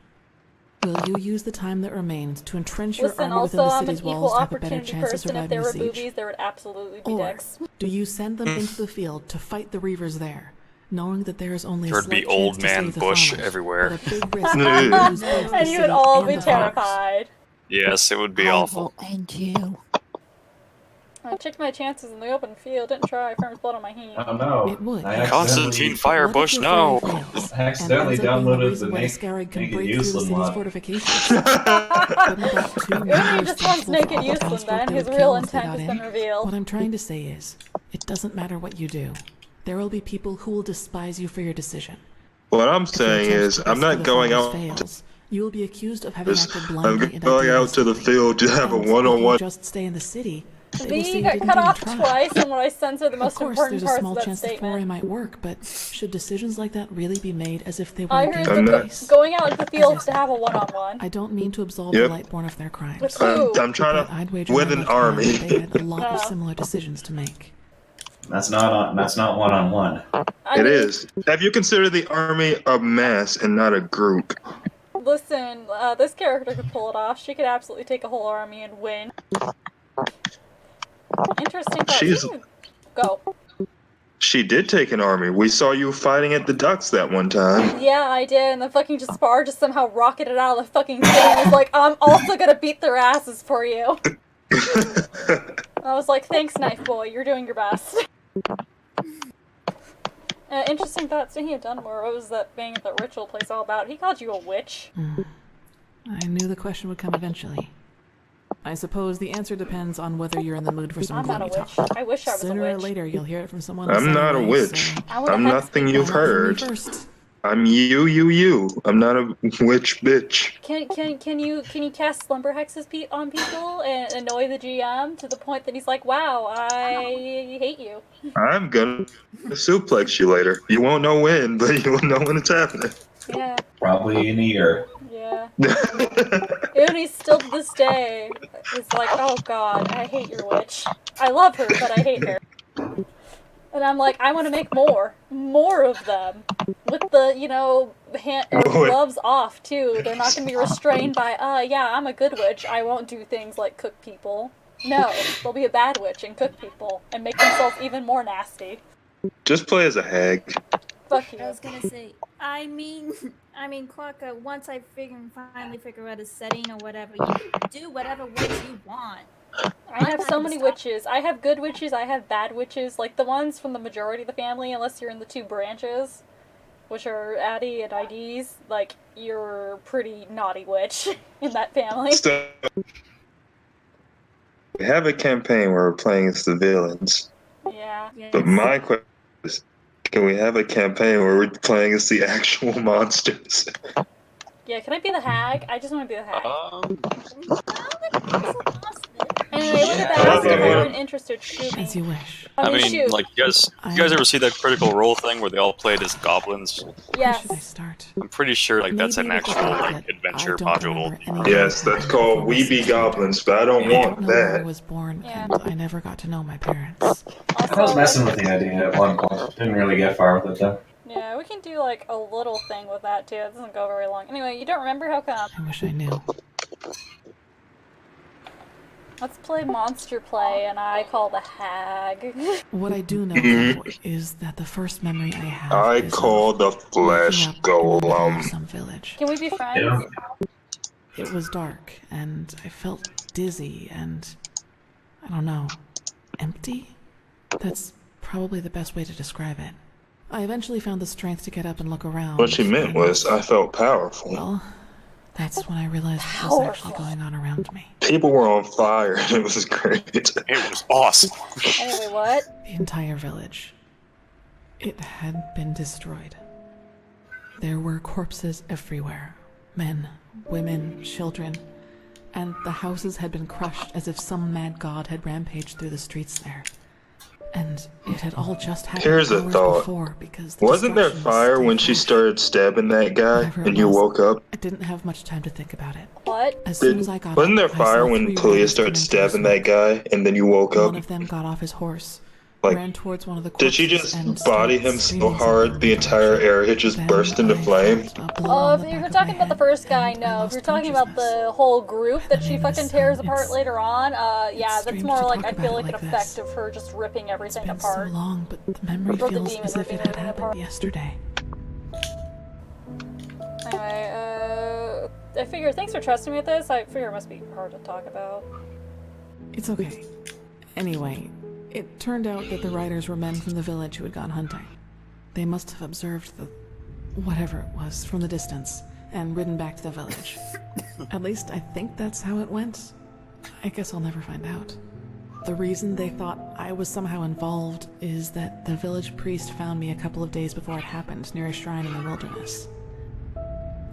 Will you use the time that remains to entrench your Listen, army within also, the I'm an city's equal walls to have a better opportunity chance of person. If surviving there the were siege? boobies, there would absolutely be Or dicks. do you send them into the field to fight the reavers there, knowing that there is only a There would be slight old chance to man save the bush farmers, everywhere. but a big risk that you lose both the And you would city all and be the farmers? terrified. Yes, it would be awful. And you. I checked my chances in the open field. Didn't try. Firm's blood on my hands. Oh no. It would. I Constantine Firebush, no! I accidentally downloaded the Make Naked Uselin mod. fortifications. Uni just wants naked Uselin then. His real intent has been revealed. What I'm trying to say is, it doesn't matter what you do. There will be people who will despise you for your decision. What I'm saying is, I'm not going out. You will be accused of having acted I'm blindly. going out to the field to have a one-on-one. Just stay in the city. V got cut off twice, and what I sense are the most important there's a parts small of that chance the statement. foray might work, but should decisions like that really be made as if they were I a heard game that place? going out into the fields to have a one-on-one. I don't mean to absolve Yep. the Lightborn of their crimes. With who? I'm trying I'd to wager with my an life on army. that They had a lot of similar decisions to make. That's not one-on-one. It is. Have you considered the army a mass and not a group? Listen, this character could pull it off. She could absolutely take a whole army and win. Interesting thought. Go. She did take an army. We saw you fighting at the Ducks that one time. Yeah, I did, and the fucking Jaspar just somehow rocketed out of the fucking thing and was like, I'm also gonna beat their asses for you. I was like, thanks, Knife Boy, you're doing your best. Interesting thought, speaking of Dunmore, what was that bang at that ritual place all about? He called you a witch. I knew the question would come eventually. I suppose the answer depends on whether you're in the mood for some I'm not a gloomy witch. talk. I wish I was Sooner a witch. or later, you'll hear it from someone. I'm not a witch. I'm nothing you've heard. I'm you. I'm not a witch bitch. Can you cast slumber hexes on people and annoy the GM to the point that he's like, wow, I hate you. I'm gonna suplex you later. You won't know when, but you'll know when it's happening. Yeah. Probably in a year. Yeah. Uni still to this day is like, oh god, I hate your witch. I love her, but I hate her. And I'm like, I want to make more of them. With the, gloves off, too. They're not going to be restrained by, yeah, I'm a good witch. I won't do things like cook people. No, they'll be a bad witch and cook people and make themselves even more nasty. Just play as a hag. Fuck you. I was gonna say, I mean, Quokka, once I finally figure out a setting or whatever, you can do whatever witch you want. I have so many witches. I have good witches, I have bad witches. Like the ones from the majority of the family, unless you're in the two branches, which are Addie and IDs, like, you're a pretty naughty witch in that family. So, we have a campaign where we're playing as the villains. Yeah. But my question is, can we have a campaign where we're playing as the actual monsters? Yeah, can I be the hag? I just want to be the hag. Anyway, look at that. Ask if anyone interested. Shoot me. As you wish. I mean, shoot. like, you guys ever see that Critical Role thing where they all played as goblins? Yes. I'm pretty sure, like, that's an actual, like, adventure module. Yes, that's called We Be Goblins, but I don't want I that. was born, and I never got to know my parents. I was messing with the idea at one point. Didn't really get far with it though. Yeah, we can do like a little thing with that too. It doesn't go very long. Anyway, you don't remember how come? I wish I knew. Let's play monster play, and I call the hag. What I do know though, is that the first memory I have I is call the flesh golem. some village. Can we be friends? It was dark, and I felt dizzy and, I don't know, empty? That's probably the best way to describe it. I eventually found the strength to get up and look around. What she meant was, I felt powerful. Well, that's when I realized what was actually going on around me. People were on fire, and it was great. It was awesome. Anyway, what? The entire village. It had been destroyed. There were corpses everywhere. Men, women, children. And the houses had been crushed as if some mad god had rampaged through the streets there. And it had all just happened Here's a hours thought. before because the Wasn't there destruction was fire still when she started stabbing that guy, Whatever it and you was, woke up? I didn't have much time to think about it. What? As soon as I got Wasn't there up, I saw fire when 3 Talia riders started coming stabbing through that guy, and then you woke smoke. up? One of them got off his horse, Like, ran towards one of the did she corpses, just and body started him so screaming hard the entire area just burst into flame? Oh, if you're talking about the first guy, no. If you're talking about the whole group that she fucking tears apart later on, yeah, that's more like, I feel like an effect of her just ripping everything apart. So long, but the memory Or the feels demon as if it ripping had everything happened apart. yesterday. Anyway, I figure, thanks for trusting me with this. I figure it must be hard to talk about. It's okay. Anyway, it turned out that the riders were men from the village who had gone hunting. They must have observed the whatever it was from the distance and ridden back to the village. At least I think that's how it went. I guess I'll never find out. The reason they thought I was somehow involved is that the village priest found me a couple of days before it happened near a shrine in the wilderness.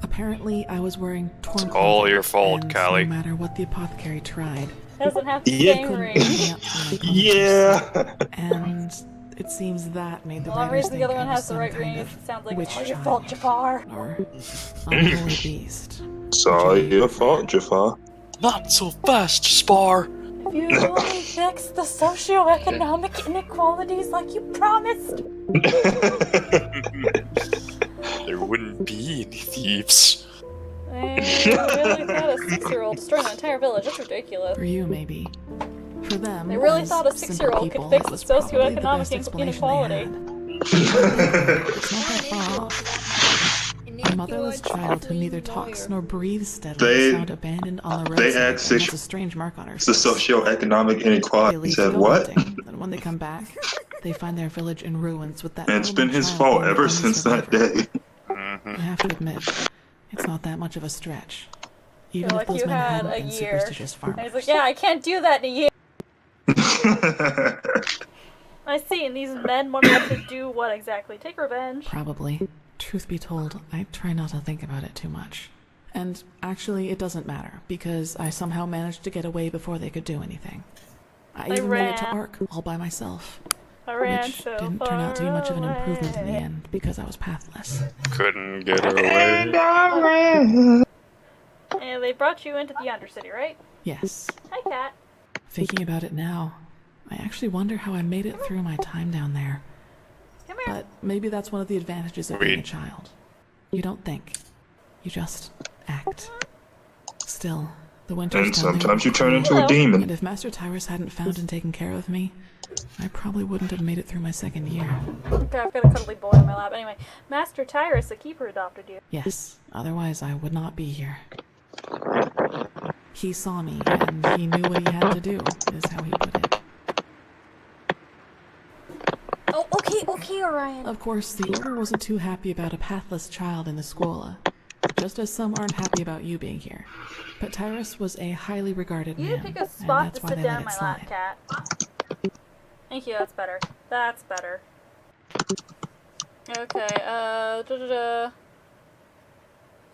Apparently, I was wearing torn clothing. All your fault, and Callie. no matter what the apothecary tried, Doesn't have the Yeah. same ring. Yeah. and it seems that made the The only writers reason the think other I one was has the some right kind ring is of it sounds like witch it's all your child fault, Jafar. or unholy beast. Sorry, your fault, Jafar. Not so fast, Spar. If you only fix the socioeconomic inequalities like you promised. There wouldn't be any thieves. They really thought a 6-year-old destroyed an entire village. That's ridiculous. For you, maybe. For them, They really as thought a simple 6-year-old could people, fix it the was probably the socioeconomic best explanation they inequality. had. It's not that far off. A motherless child who neither talks nor breathes steadily is found abandoned on the roadside. They asked and has a strange mark on her It's the face. socioeconomic They inequality. leave He to said, go what? hunting, and when they come back, they find their village in ruins with that And it's little been his child fault being the ever only since that survivor. day. I have to admit, it's not that much of a stretch. Feel Even if like those you men had hadn't a been year. superstitious And farmers. he's like, yeah, I can't do that in a year. I see, and these men want us to do what exactly? Take revenge. Probably. Truth be told, I try not to think about it too much. And actually, it doesn't matter, because I somehow managed to get away before they could do anything. I even made it to ran. Ark all by myself. I ran Which so didn't turn out to be much of an far improvement in the away. end, because I was pathless. Couldn't get away. And they brought you into the Undercity, right? Yes. Hi, Cat. Thinking about it now, I actually wonder how I made it through my time down there. Come here. But maybe that's one of the advantages of being a child. You don't think. You just act. Still, the winters And down there sometimes were you turn cruel. into a demon. And if Master Tyrus hadn't found and taken care of me, I probably wouldn't have made it through my second year. Okay, I've got a cuddly boy in my lap. Anyway, Master Tyrus, the keeper, adopted you. Yes, otherwise I would not be here. He saw me, and he knew what he had to do, is how he put it. Oh, okay, Orion. Of course, the Order wasn't too happy about a pathless child in the Scuola, just as some aren't happy about you being here. But Tyrus was a highly regarded You man, pick a and spot that's to why sit they down let in my it lap, slide. Cat. Thank you, that's better. That's better. Okay, I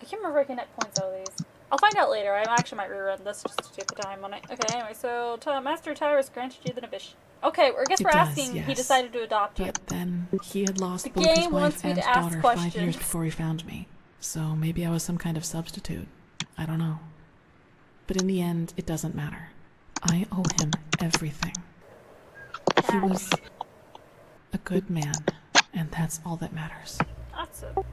can't remember if I can net points out of these. I'll find out later. I actually might rerun this just to take the time on it. Okay, anyway, so Master Tyrus granted you the novitiate. Okay, I guess It we're does, asking. He yes. decided to adopt you. But then he had lost The both his game wife wants me and to ask daughter 5 years questions. before he found me. So maybe I was some kind of substitute. I don't know. But in the end, it doesn't matter. I owe him everything. He was a good man, and that's all that matters. That's a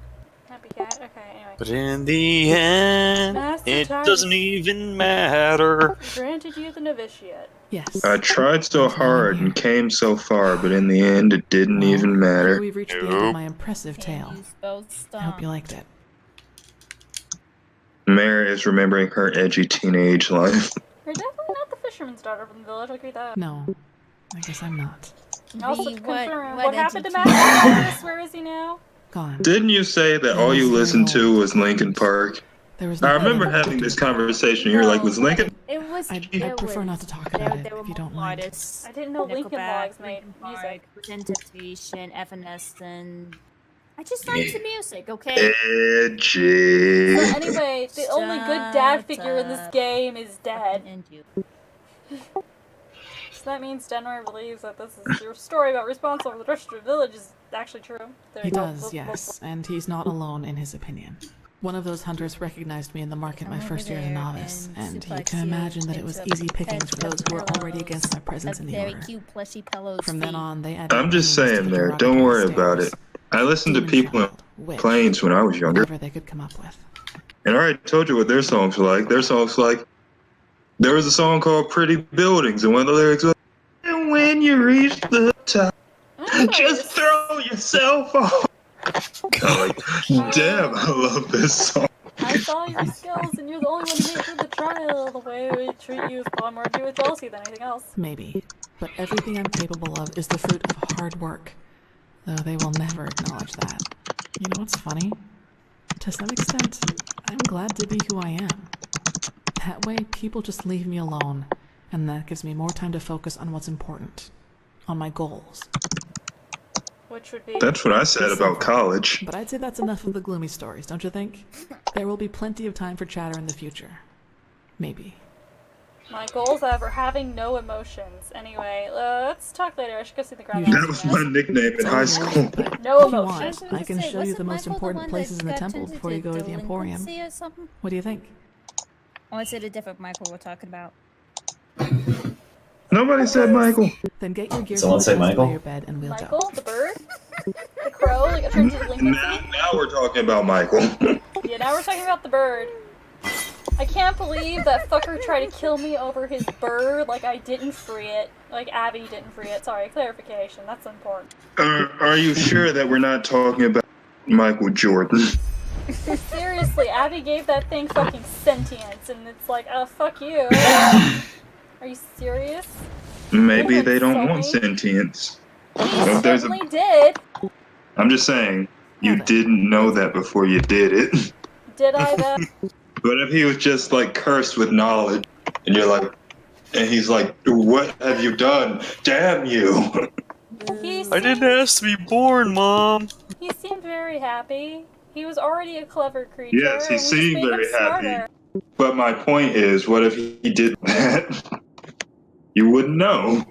happy cat. Okay, anyway. But in the end, Master it Tyrus doesn't even matter. granted you the novitiate. Yes. I tried so hard and came so far, but in the end, it didn't even matter. We've reached the end of my impressive tale. I hope you liked it. Mare is remembering her edgy teenage life. You're definitely not the fisherman's daughter from the village, I'll agree with that. No, I guess I'm not. Also, to what confirm, what happened to entity? Master Tyrus? Where is he now? Gone. Didn't you say that all you listened to was Linkin Park? There was I remember having this conversation. You were like, was Linkin? It was. I'd it prefer was, not to talk about it there were if you don't more mind. artists. I didn't know Linkin Nickelback, Logs made Linkin music. Park, Temptation, Evanescence. I just like the music, okay? Edgy. So anyway, the only good dad figure in this game is dead. So that means Denroy believes that this is your story about responsible for the rest of the village is actually true. There He you go. does, yes, and he's not alone in his opinion. One of those hunters recognized me in the market my first year as a novice, and you can imagine that it was easy pickings for those who were already against my presence in the Very order. cute plushy pillows. From then on, they added I'm just names to saying, the Mare. Don't worry derogatory about it. stares, I listened to demon people in child, witch, planes when I was younger, whatever they could come up with. and I already told you what their songs were like. Their songs were like, there was a song called "Pretty Buildings," and one of the lyrics was, "And when you reach the top, just throw yourself off." I'm like, damn, I love this song. I I saw your skills, and you're the only one who made it through the trial. The way we treat you is far more to do with jealousy than anything else. Maybe, but everything I'm capable of is the fruit of hard work, though they will never acknowledge that. You know what's funny? To some extent, I'm glad to be who I am. That way, people just leave me alone, and that gives me more time to focus on what's important, on my goals. Which would be... That's what I said about college. But I'd say that's enough of the gloomy stories, don't you think? There will be plenty of time for chatter in the future. Maybe. My goals are having no emotions. Anyway, let's talk later. I should go see the ground. That was my nickname in high school. No If you emotions. want, I can show you the most important places in the temple before you go to the Emporium. Or something? What do you think? Or is it a different Michael we're talking about? Nobody said Michael. Then get your gear Someone say Michael? by your bed and we'll go. Michael, the bird? The crow, like it turns into Lincoln. Now we're talking about Michael. Yeah, now we're talking about the bird. I can't believe that fucker tried to kill me over his bird, like I didn't free it. Like Abby didn't free it. Sorry, clarification, that's important. Are you sure that we're not talking about Michael Jordan? Seriously, Abby gave that thing fucking sentience, and it's like, oh, fuck you. Are you serious? Maybe they don't want sentience. He certainly did. I'm just saying, you didn't know that before you did it. Did I though? What if he was just like cursed with knowledge, and you're like, and he's like, what have you done? Damn you! I didn't ask to be born, Mom. He seemed very happy. He was already a clever creature. Yes, he and we just seemed made him very happy. smarter. But my point is, what if he did that? You wouldn't know.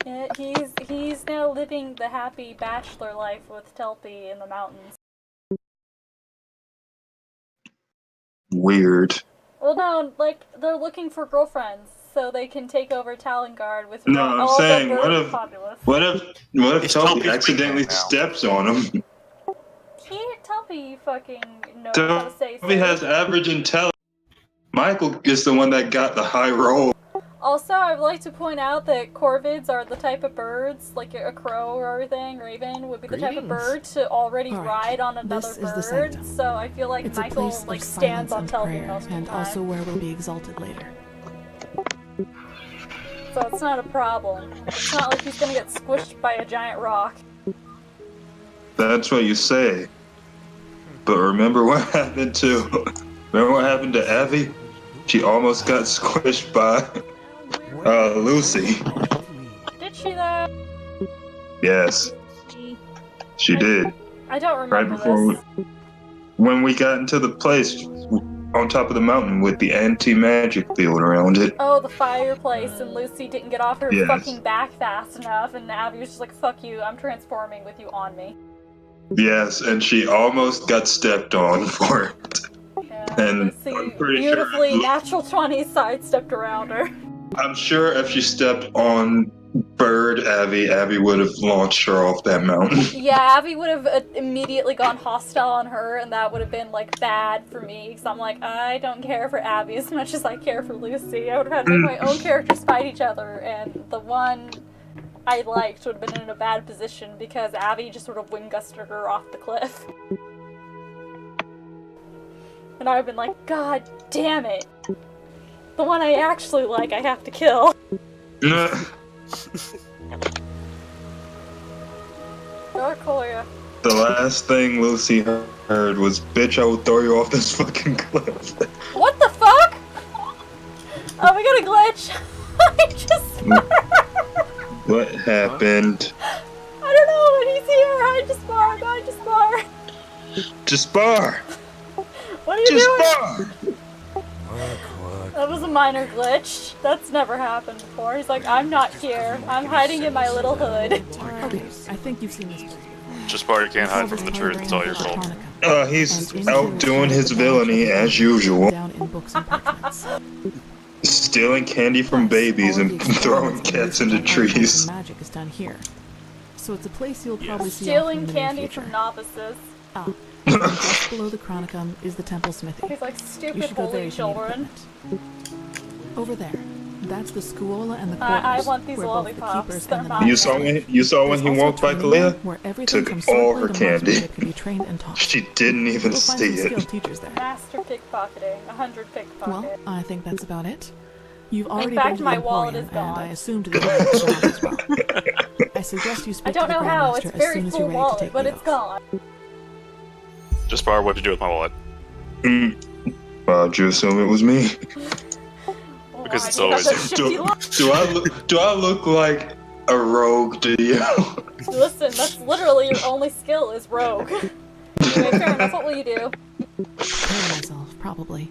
Yeah, he's now living the happy bachelor life with Telpy in the mountains. Weird. Well, no, like they're looking for girlfriends so they can take over Talongard with No, I'm all saying, the what bird if populace. Telpy Telpy's accidentally weak now. steps on him? Telpy fucking knows how to say Telpy has average intelligence. Michael is the one that got the high roll. Also, I'd like to point out that corvids are the type of birds, like a crow or everything, raven would be the type of bird to already ride on another This is the bird. sanctum. So I feel like It's a Michael place like of stands silence on and Telpy prayer, most of the and time. also where we'll be exalted later. So it's not a problem. It's not like he's gonna get squished by a giant rock. That's what you say. But remember what happened to... Remember what happened to Abby? She almost got squished by... Lucy. Did she though? Yes. She did. I don't remember Right before this. when we got into the place on top of the mountain with the anti-magic field around it. Oh, the fireplace, and Lucy didn't get off her Yes. fucking back fast enough, and Abby was just like, fuck you, I'm transforming with you on me. Yes, and she almost got stepped on for it. And Lucy I'm pretty beautifully sure, natural 20 sidestepped around her. I'm sure if she stepped on Bird Abby would have launched her off that mountain. Yeah, Abby would have immediately gone hostile on her, and that would have been, like, bad for me, because I'm like, I don't care for Abby as much as I care for Lucy. I would have had to make my own characters fight each other, and the one I liked would have been in a bad position, because Abby just sort of wind-gusted her off the cliff. And I would have been like, God damn it! The one I actually like, I have to kill. Darkoya. The last thing Lucy heard was, bitch, I will throw you off this fucking cliff. What the fuck? Oh, we got a glitch. I just... What happened? I don't know, but he's here. Hi, Jaspar. I'm going to Jaspar. Jaspar! What are you Jaspar! doing? That was a minor glitch. That's never happened before. He's like, I'm not here. I'm hiding in my little hood. Okay, I think you've seen this movie. Jaspar, you can't hide from the truth. It's all your fault. He's out doing his villainy as usual. Down in books and parchments. Stealing candy from babies and throwing cats into trees. Magic is done here. So it's a place you'll probably see Stealing often in the near candy future. from novices. Ah, and just below the Chronicum is the temple smithy. He's like, You stupid should go there holy if you need children. equipment. Over there, That's the Scuola and the I quarters, want these where both the lollipops. keepers They're and the mine. You saw when he There's walked by also training room Kalia? where everything Took from all swordplay her to candy. marksmanship can be trained and taught. She didn't even You'll find see some it. skilled teachers there. Master pickpocketing. 100 pickpocket. Well, I think that's about it. You've In already fact, been to my the wallet Emporium, is gone. and I assumed the others were gone as well. I suggest you I speak don't to the know how. Grandmaster It's as very soon as full you're ready to wallet, take but the it's oath. gone. Just borrow what to do with my wallet. Why'd you assume it was me? Because it's you got always that you. shifty Do I look like a rogue to you? Listen, that's literally your only skill is rogue. Anyway, fair enough. What will you do? Prepare myself, probably.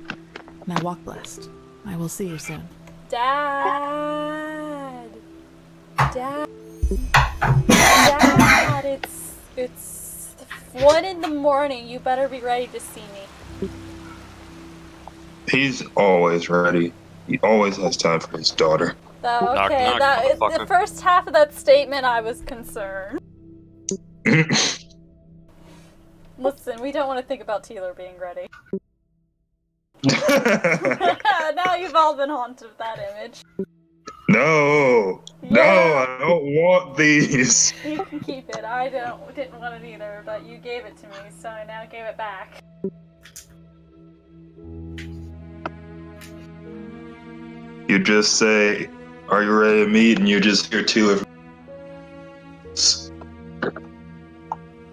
Now walk blessed. I will see you soon. Dad. Dad, it's 1 in the morning. You better be ready to see me. He's always ready. He always has time for his daughter. Okay, knock, the motherfucker. first half of that statement, I was concerned. Listen, we don't want to think about Taylor being ready. Now you've all been haunted with that image. No, I don't want these. You can keep it. I didn't want it either, but you gave it to me, so I now gave it back. You just say, "Are you ready to meet?" and you just hear Taylor.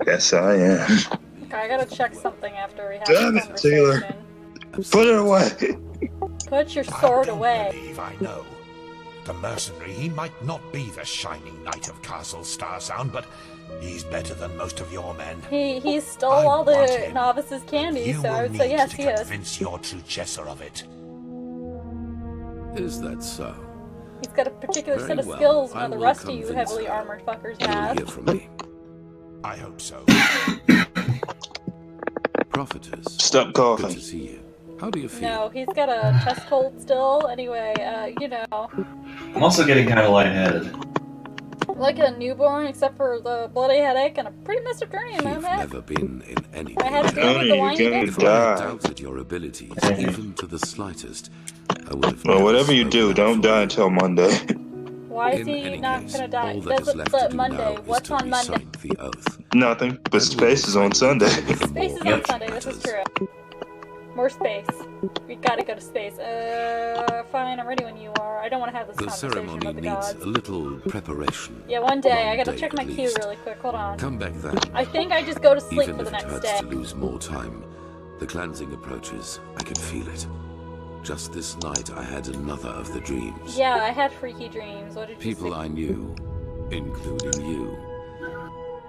Yes, I am. Okay, I gotta check something after we have Damn this it, conversation. Taylor. Put it away. Put your sword away. I know. The mercenary, he might not be the shining knight of Castle Starsound, but he's better than most of your men. He stole all the novices' candy, You so I will would say need yes, to he is. convince your true chesser of it. Is that so? He's got a particular Very set of well. skills I none of the will rest of you convince heavily her. armored fuckers You will have. hear from me. I hope so. Prophetess. Stop coughing. Good to see you. How do you feel? No, he's got a chest cold still. Anyway, you know, I'm also getting kind of lightheaded. like a newborn, except for the bloody headache and a pretty messed up journey in You've that. never been in any I had to danger. deal with the wine you You're did. gonna If I had die. doubted your abilities, even to the slightest, I would have Well, never whatever you spoken do, out don't for die you. until Monday. Why is In he any not case, gonna die? all that That's is left to the do Monday. now is What's to on Monday? recite the oath. Nothing, but space is on Sunday. Space is on Sunday. This is true. More space. We gotta go to space. Fine. I'm ready when you are. I don't want to have this The conversation ceremony with the needs gods. a little preparation. Yeah, one day. I gotta day check my at queue least. really quick. Hold on. Come back then. I think I just go to sleep Even for the if it next hurts day. to lose more time, the cleansing approaches. I can feel it. Just this night, I had another of the dreams. Yeah, I had freaky dreams. What did you People say? I knew, including you.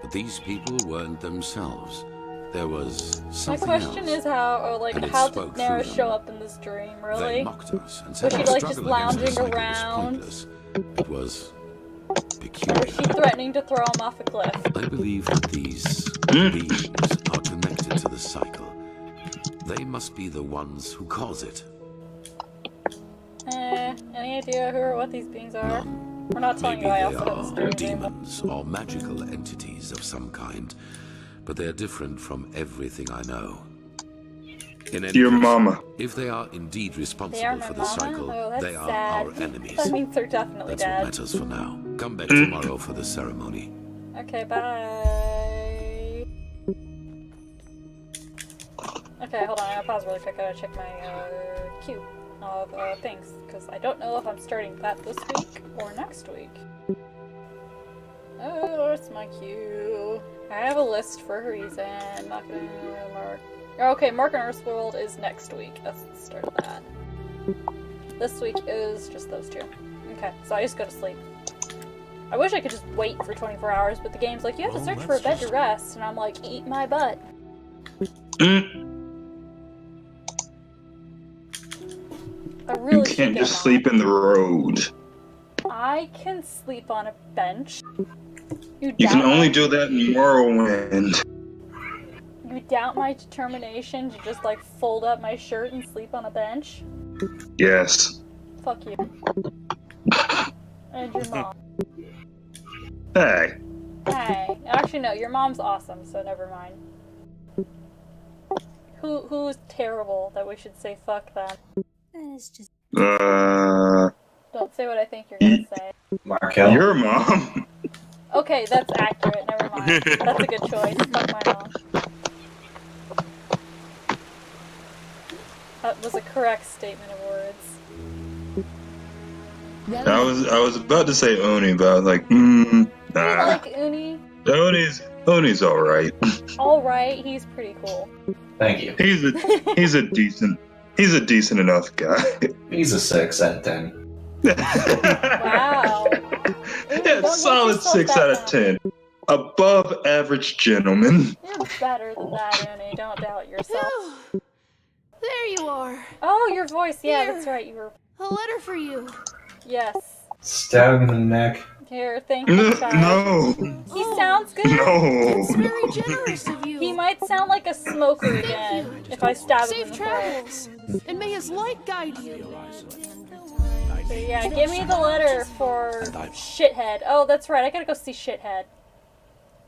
But these people weren't themselves. There was My something question else. is how And it how did spoke Nara through them. show up in this dream? They Really? mocked us and Was said she our like just struggle against the lounging cycle was around? pointless. It was Or peculiar. was she threatening to throw him off a cliff? I believe that these beings are connected to the cycle. They must be the ones who cause it. Any idea who or what these beings are? We're not telling Maybe you I they also have this are dream. demons or magical entities of some kind, but they're different from everything I know. In any Your case, mama. if they are indeed They are responsible my for the mama? cycle, Oh, that's they are sad. our enemies. That means they're definitely That's what dead. matters for now. Come back tomorrow for the ceremony. Okay, bye. Okay, hold on. I'm gonna pause really quick. I gotta check my queue of things because I don't know if I'm starting that this week or next week. Oh, where's my queue? I have a list for a reason. Not gonna mark. Okay, Mark and Earthworld is next week. That's the start of that. This week is just those two. Okay, so I just go to sleep. I wish I could just wait for 24 hours, but the game's like, you have to search for a bed to rest, and I'm like, eat my butt. I really You should can't get just them sleep in the road. on. I can sleep on a bench. You can only do that in Morrowind. You doubt my determination to just like fold up my shirt and sleep on a bench? Yes. Fuck you. And your mom. Hey. Hey. Actually, no, your mom's awesome, so never mind. Who's terrible that we should say fuck them? That is just. Uh. Don't say what I think you're gonna say. Markel. Your mom. Okay, that's accurate. Never mind. That's a good choice. Fuck my mom. That was a correct statement of words. I was about to say Oni, but I was like, I nah. like Uni. Oni's all right. All right, he's pretty cool. Thank you. He's a decent enough guy. He's a 6 out of 10. Wow. Yeah, solid 6 out of 10. Above average gentleman. You're better than that, Uni. Don't doubt yourself. There you are. Oh, your voice. Yeah, Here. that's right. You were. A letter for you. Yes. Stab him in the neck. Here, thank you, child. No. He sounds good. No. It's very generous of you. He might sound like a smoker again if I stab him in Safe the travels, and may his light guide you. throat. So yeah, give me the letter for Shithead. Oh, that's right. I gotta go see Shithead.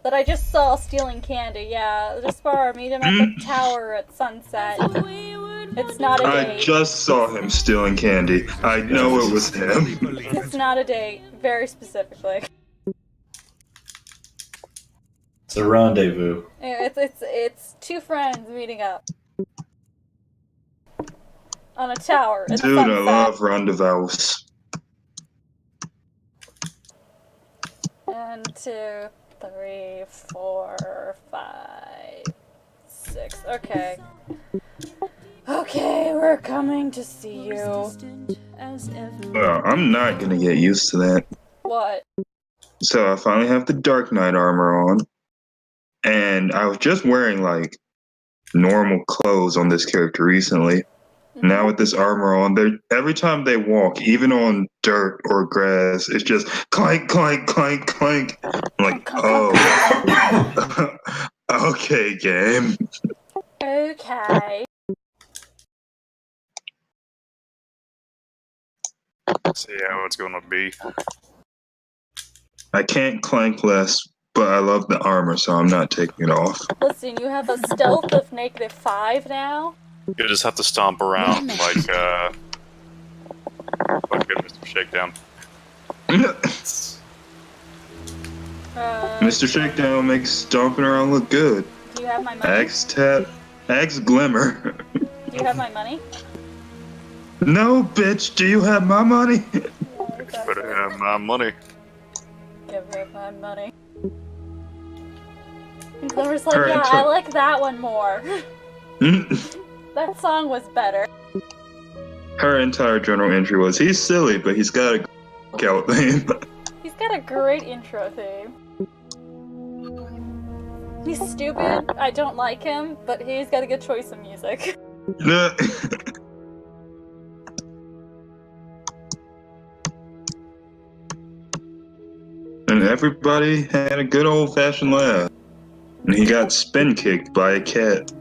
That I just saw stealing candy. Yeah, just borrow. Meet him at the tower at sunset. It's not a I date. just saw him stealing candy. I know it was him. It's not a date, very specifically. It's a rendezvous. It's two friends meeting up on a tower. At Dude, I sunset. love rendezvous. 1, 2, 3, 4, 5, 6. Okay. Okay, we're coming to see you. Well, I'm not gonna get used to that. What? So I finally have the Dark Knight armor on, and I was just wearing like normal clothes on this character recently. Now with this armor on, every time they walk, even on dirt or grass, it's just clank, clank, clank, clank. I'm like, oh, okay, game. Okay. See how it's gonna be. I can't clank less, but I love the armor, so I'm not taking it off. Listen, you have a stealth of -5 now. You just have to stomp around like good Mr. Shakedown. Mr. Shakedown makes stomping around look good. Do you have my money? Axe tap, axe glimmer. Do you have my money? No, bitch, do you have my money? Better have my money. Give her my money. And Glimmer's like, Her yeah, intro- I like that one more. That song was better. Her entire journal entry was, he's silly, but he's got a out theme. He's got a great intro theme. He's stupid, I don't like him, but he's got a good choice of music. And everybody had a good old-fashioned laugh. And he got spin kicked by a cat.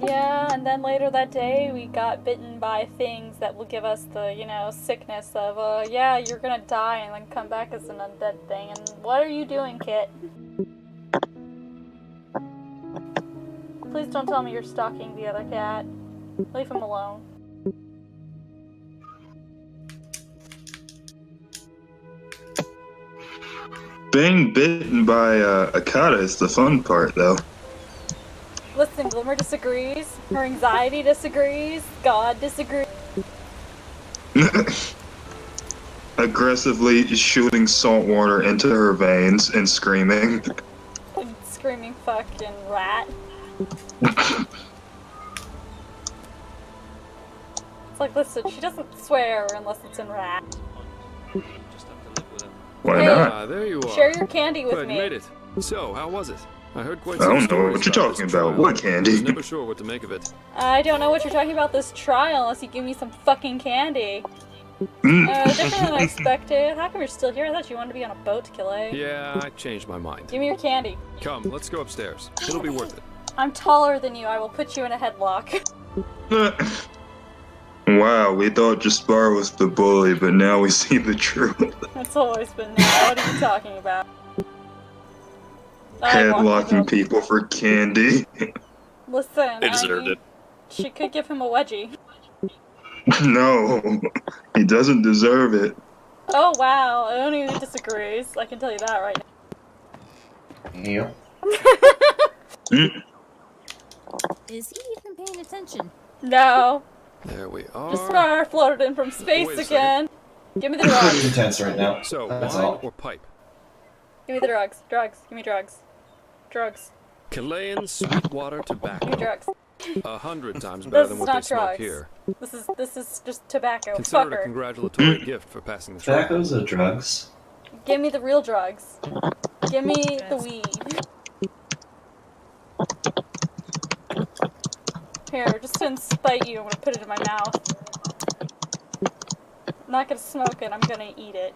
Yeah, and then later that day, we got bitten by things that will give us the, sickness of, yeah, you're gonna die and then come back as an undead thing. And what are you doing, Kit? Please don't tell me you're stalking the other cat. Leave him alone. Being bitten by a cat is the fun part, though. Listen, Glimmer disagrees, her anxiety disagrees, God disagrees. Aggressively shooting salt water into her veins and screaming. And screaming fucking rat. It's like, listen, she doesn't swear unless it's in rat. Why Hey, not? There you are. Share your candy with Good, me. made it. So, how was it? I heard quite I some don't know stories what you're about talking this about. trial. What I was candy? never sure what to make of it. I don't know what you're talking about this trial unless you give me some fucking candy. Different than I expected. How come you're still here? I thought you wanted to be on a boat to kill A. Yeah, I changed my mind. Give me your candy. Come, let's go upstairs. It'll be worth it. I'm taller than you. I will put you in a headlock. Wow, we thought Jaspar was the bully, but now we see the truth. It's always been that. What are you talking about? I walked Headlocking up. people for candy. Listen, They deserved it. She could give him a wedgie. No, he doesn't deserve it. Oh wow, Oni disagrees. I can tell you that right now. Yep. Is he even paying attention? No. There we are. Just Star floated in from space Wait a again. Give me the Pretty drugs. intense right now. So, That's wine all. or pipe? Give me the drugs. Drugs. Give me drugs. Drugs. Chilean Sweetwater Give me tobacco. drugs. 100 times better This than is what they not smoke drugs. here. This is just tobacco. Consider it a Fucker. congratulatory gift for passing the trial. Tobacco's a drugs. Give me the real drugs. Give me the weed. Here, just to spite you, I'm gonna put it in my mouth. I'm not gonna smoke it, I'm gonna eat it.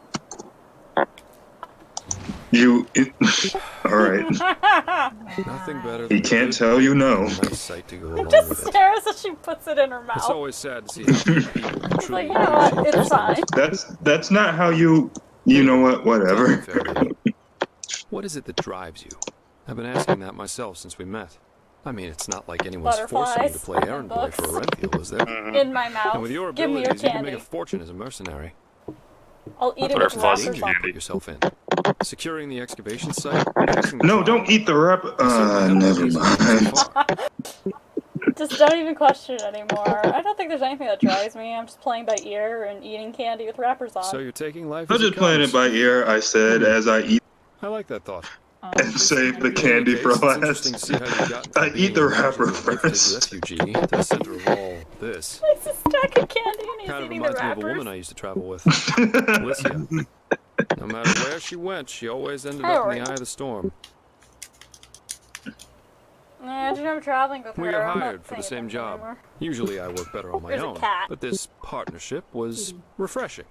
Alright. Nothing better He than can't good tell you no. nice sight to go along Just with it. stares as she puts it in her mouth. It's always sad to see how few people can It's truly like, you know what, it's fine. That's not how you know what, whatever. What is it that drives you? I've been asking that myself since we met. I mean, it's not like anyone's forcing you to play errand boy for a rent deal, is there? In my mouth. And with your Give me your abilities, you can make candy. a fortune as a mercenary. I'll eat it What with are wrappers danger you on. put yourself in? Securing the excavation site? Passing the No, trial? don't eat the wrap. Never mind. Just don't even question it anymore. I don't think there's anything that drives me. I'm just playing by ear and eating candy with wrappers on. So you're taking life I'm as just it playing comes. it by ear, I said, as I eat I like that thought. and save the candy for It's interesting last. to see how you got from I being eat the a wrapper magically gifted first. refugee to the center of all this. It's a stack of candy and he's Kind of eating the reminds me of a wrappers. woman I used to travel with, Alicia. No matter where she went, she always ended up in the eye of the storm. Nah, you're never traveling with We her. got I'm not hired for paying the same attention job. anymore. Usually I work better on my There's a own, cat. but this partnership was refreshing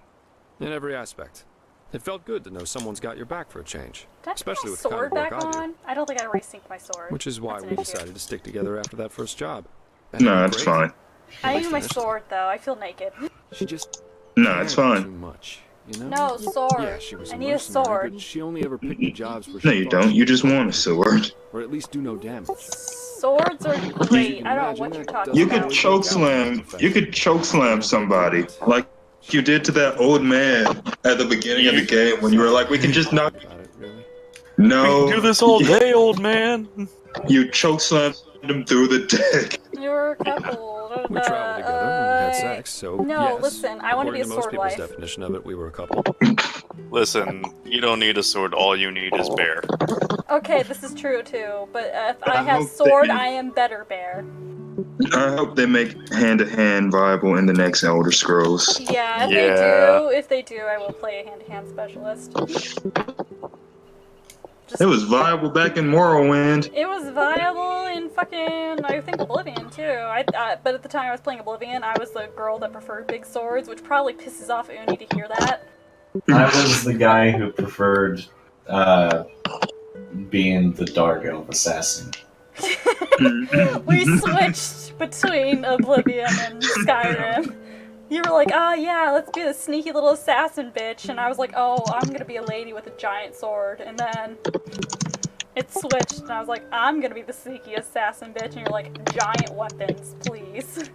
in every aspect. It felt good to know someone's got your back for a change, Did I put especially my with the kind sword of work back I do. on? I don't think I resynced my sword. Which is why That's an we issue. decided to stick together after that first job. And No, it'd be it's great. fine. I At use my least sword though. I feel naked. She just No, it's cared too fine. much, you know? No, sword. Yeah, she was I a need a mercenary, sword. but she only ever picked the jobs where No, she you thought don't. she You could just help want a sword. or at least do no damage. Swords are great. I don't know what you're talking You about. could choke slam. You could choke slam somebody like you did to that old man at the beginning of the game when you were like, "We can just knock." No. Do this all day, old man. You choke slammed him through the deck. You were a couple. We traveled together and had sex, so No, yes, listen, I want to be according a to most sword people's wife. definition of it, we were a couple. Listen, you don't need a sword. All you need is bear. Okay, this is true too. But if I I have hope sword, they- I am better bear. I hope they make hand-to-hand viable in the next Elder Scrolls. Yeah, if they do, I will play a hand-to-hand specialist. It was viable back in Morrowind. It was viable in fucking, I think, Oblivion too. But at the time I was playing Oblivion, I was the girl that preferred big swords, which probably pisses off Uni to hear that. I was the guy who preferred being the dark elf assassin. We switched between Oblivion and Skyrim. You were like, oh yeah, let's be the sneaky little assassin bitch, and I was like, oh, I'm gonna be a lady with a giant sword, and then it switched, and I was like, I'm gonna be the sneaky assassin bitch, and you're like, giant weapons, please.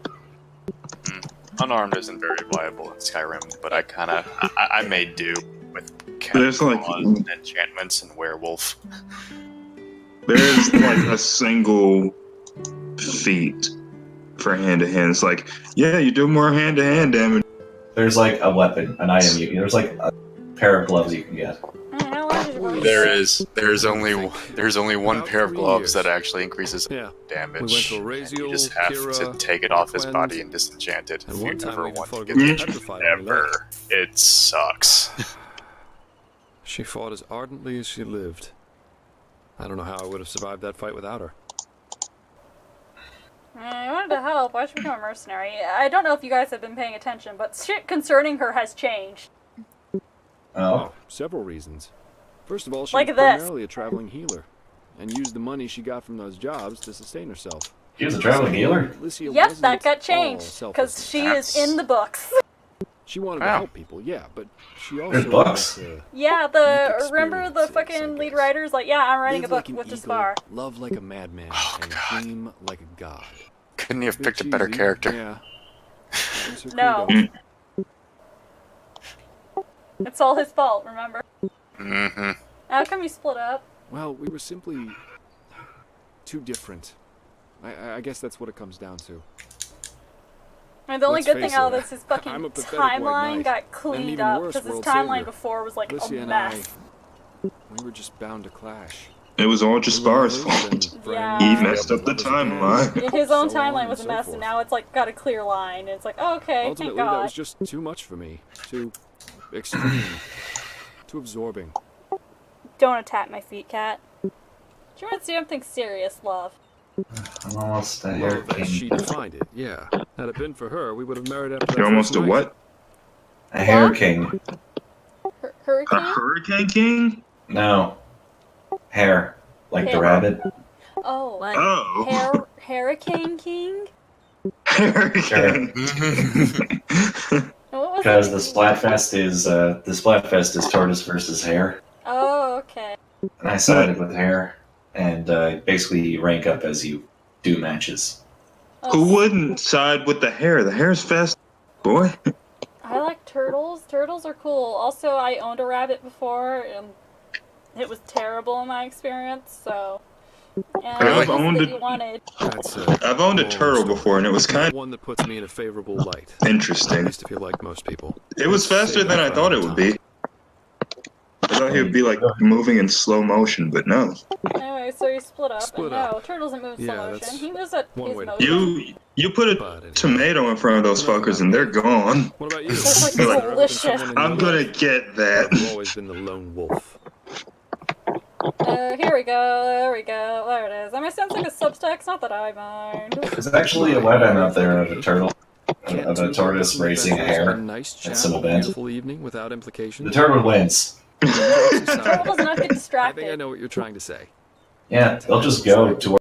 Unarmed isn't very viable in Skyrim, but I made do with There's like and enchantments and werewolf. there's like a single feat for hand-to-hand. It's like, yeah, you do more hand-to-hand damage. There's like a weapon, an item you can. There's like a pair of gloves you can get. There's only one pair of gloves that actually increases damage. We went to and Eraziel, you just have to Kira, take it off his Quend, body and disenchant it. and If one you time ever we even want to fought get a it, petrified on the ever. It sucks. She fought as ardently as she lived. I don't know how I would have survived that fight without her. I wanted to help. Why should she become a mercenary? I don't know if you guys have been paying attention, but shit concerning her has changed. Oh. Several reasons. First of all, she Like was this. primarily a traveling healer, and used the money she got from those jobs to sustain herself. She was a traveling healer? Alicia Yep, wasn't that got all changed, because selflessness. she is in the books. She wanted to Wow. help people, yeah, but she also There's books? wanted to Yeah, remember the fucking lead writers? Like, yeah, I'm writing a live like book an with eagle, Despar. love like a madman, and dream like a god. Couldn't you have picked a Bitch, better easy, character? Yeah. That was her No. credo. It's all his fault, remember? Mm-hmm. How come you split up? Well, we were simply too different. I guess that's what it comes down to. I mean, the only Let's good thing face out of it, this is fucking I'm a pathetic white timeline knight, got and cleaned even up worse, because his world timeline savior. before was like Lucy a and mess. we were just bound to clash. It was all just Bar's fault. He messed up the timeline. His own So on timeline and was a so mess, forth. and now it's like got a clear line. It's like, oh, okay, thank Ultimately, God. that was just too much for me. Too extreme. Too absorbing. Don't attack my feet, cat. Do you want to see something serious, love? I'm almost a hair Well, as she king. defined it, yeah. Had it been for her, we would have married after that You're almost first a night. what? A hair king. Hurricane? A Hurricane King? No. Hair. Like the Hair. rabbit. Oh. Oh. Hurricane King? Hurricane. What was Because it? the Splatfest is tortoise versus hare, Oh, okay. and I sided with hare, and basically you rank up as you do matches. Who wouldn't side with the hare? The hare's fast, boy. I like turtles. Turtles are cool. Also, I owned a rabbit before, and it was terrible in my experience, so... And I've I owned that a- you wanted. I've owned a turtle before, and it was kind One that puts me in a favorable light. of interesting. At least if you're like most people. It was faster than I thought it would be. I thought he would be like moving in slow motion, but no. Anyway, so you split up, Split and no, Turtle doesn't move in slow Yeah, motion. that's He moves at his motion. You put a tomato in front of those fuckers, and they're gone. What about you? That's You're like like, delicious. I'm gonna get that. I've always been the lone wolf. Here we go, there we go, there it is. I mean, it sounds like a Substack, not that I mind. There's actually a webm out there of a turtle, of a tortoise racing a hare at some event. Beautiful evening without implications. The turtle wins. Turtle does not get I distracted. think I know what you're trying to say. Yeah, they'll just go to